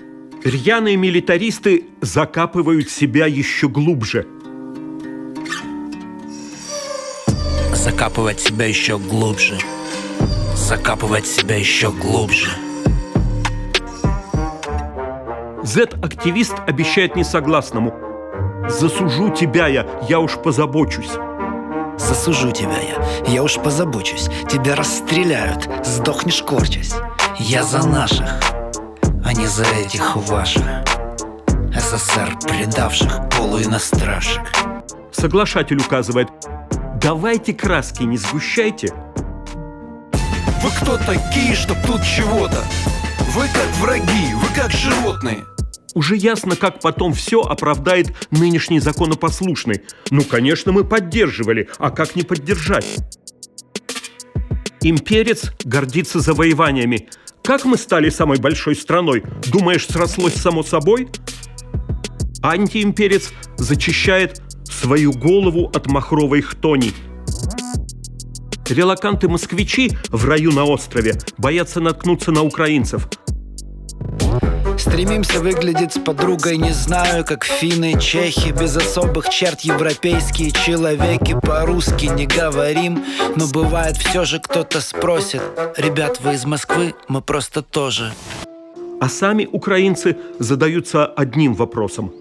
Рьяные милитаристы закапывают себя еще глубже.
Закапывать себя еще глубже. Закапывать себя еще глубже.
Z-активист обещает несогласному: «Засужу тебя я уж позабочусь».
Засужу тебя я уж позабочусь. Тебя расстреляют, сдохнешь корчась. Я за наших, а не за этих ваших СССР предавших полуинострашек.
Соглашатель указывает: «Давайте краски не сгущайте».
Вы кто такие, чтоб тут чего-то? Вы как враги, вы как животные.
Уже ясно, как потом все оправдает нынешний законопослушный. Ну, конечно, мы поддерживали, а как не поддержать? Имперец гордится завоеваниями. Как мы стали самой большой страной? Думаешь, срослось само собой? Антиимперец зачищает свою голову от махровой хтони. Релоканты-москвичи в раю на острове боятся наткнуться на украинцев.
Стремимся выглядеть с подругой, не знаю, как финны, чехи, без особых черт, европейские человеки, по-русски не говорим, но бывает все же кто-то спросит: ребят, вы из Москвы? Мы просто тоже.
А сами украинцы задаются одним вопросом: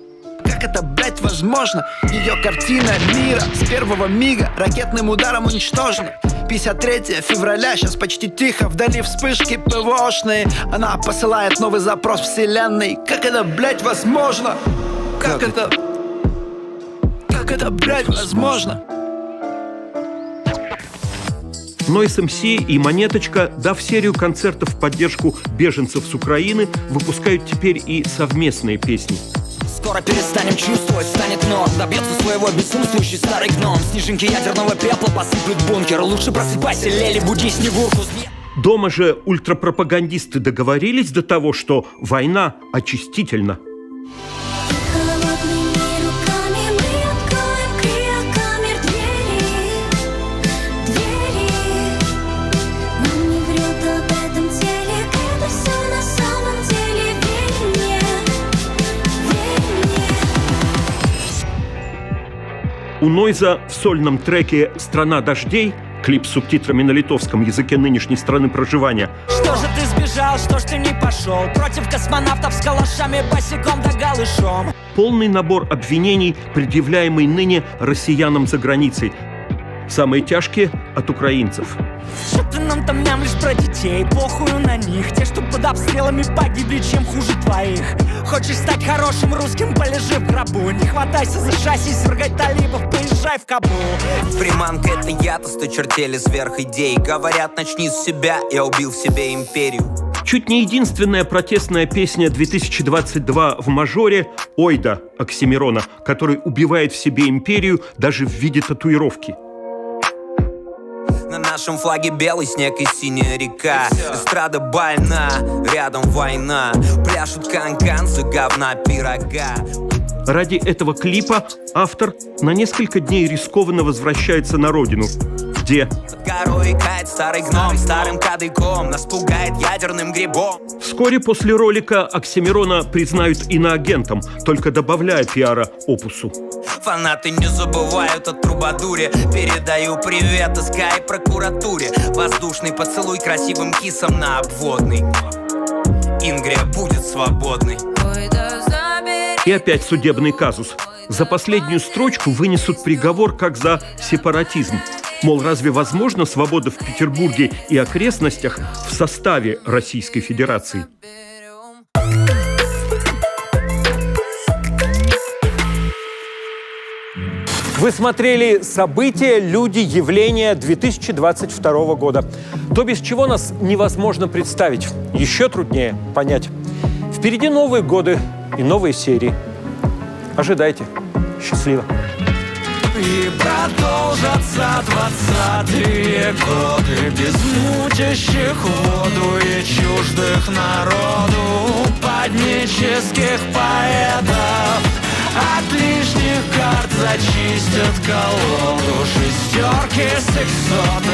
как это, блять, возможно? Ее картина мира с первого мига ракетным ударом уничтожена. 53 февраля, сейчас почти тихо, вдали вспышки ПВОшные. Она посылает новый запрос вселенной. Как это, блять, возможно? Как это, блять, возможно?
Noise MC и Монеточка, дав серию концертов в поддержку беженцев с Украины, выпускают теперь и совместные песни.
Скоро перестанем чувствовать, станет норм. Добьется своего безумствующий старый гном. Снежинки ядерного пепла посыплют бункер. Лучше просыпайся, Лели, буди Снегурку.
Дома же ультрапропагандисты договорились до того, что война очистительна. У Нойза в сольном треке «Страна дождей», клип с субтитрами на литовском языке нынешней страны проживания.
Что же ты сбежал, что ж ты не пошел? Против космонавтов с калашами, босиком да голышом.
Полный набор обвинений, предъявляемый ныне россиянам за границей. Самые тяжкие от украинцев.
Что ты нам там мямлишь про детей? Похую на них. Те, что под обстрелами погибли, чем хуже твоих. Хочешь стать хорошим русским, полежи в гробу. Не хватайся за шасси, свергай талибов, поезжай в Кабул.
Приманка — это я-то, чертели сверх идей. Говорят, начни с себя, я убил в себе империю.
Чуть не единственная протестная песня 2022 в мажоре «Ойда» Оксимирона, который убивает в себе империю даже в виде татуировки.
На нашем флаге белый снег и синяя река. Эстрада больна, рядом война. Пляшут канканцы, говна, пирога.
Ради этого клипа автор на несколько дней рискованно возвращается на родину, где
Под горой кает старый гном, старым кадыком нас пугает ядерным грибом.
Вскоре после ролика Оксимирона признают иноагентом, только добавляя пиара опусу.
Фанаты не забывают о трубадуре. Передаю привет СК и прокуратуре. Воздушный поцелуй красивым кисом на обводный. Ингрия будет свободной.
И опять судебный казус. За последнюю строчку вынесут приговор как за сепаратизм. Мол, разве возможна свобода в Петербурге и окрестностях в составе Российской Федерации?
Вы смотрели «События, люди, явления» 2022 года. То, без чего нас невозможно представить. Еще труднее понять. Впереди новые годы и новые серии. Ожидайте. Счастливо.
И продолжатся 20-е годы без мутящих воду и чуждых народу паднических поэтов. От лишних карт зачистят колоду шестерки, сексоты.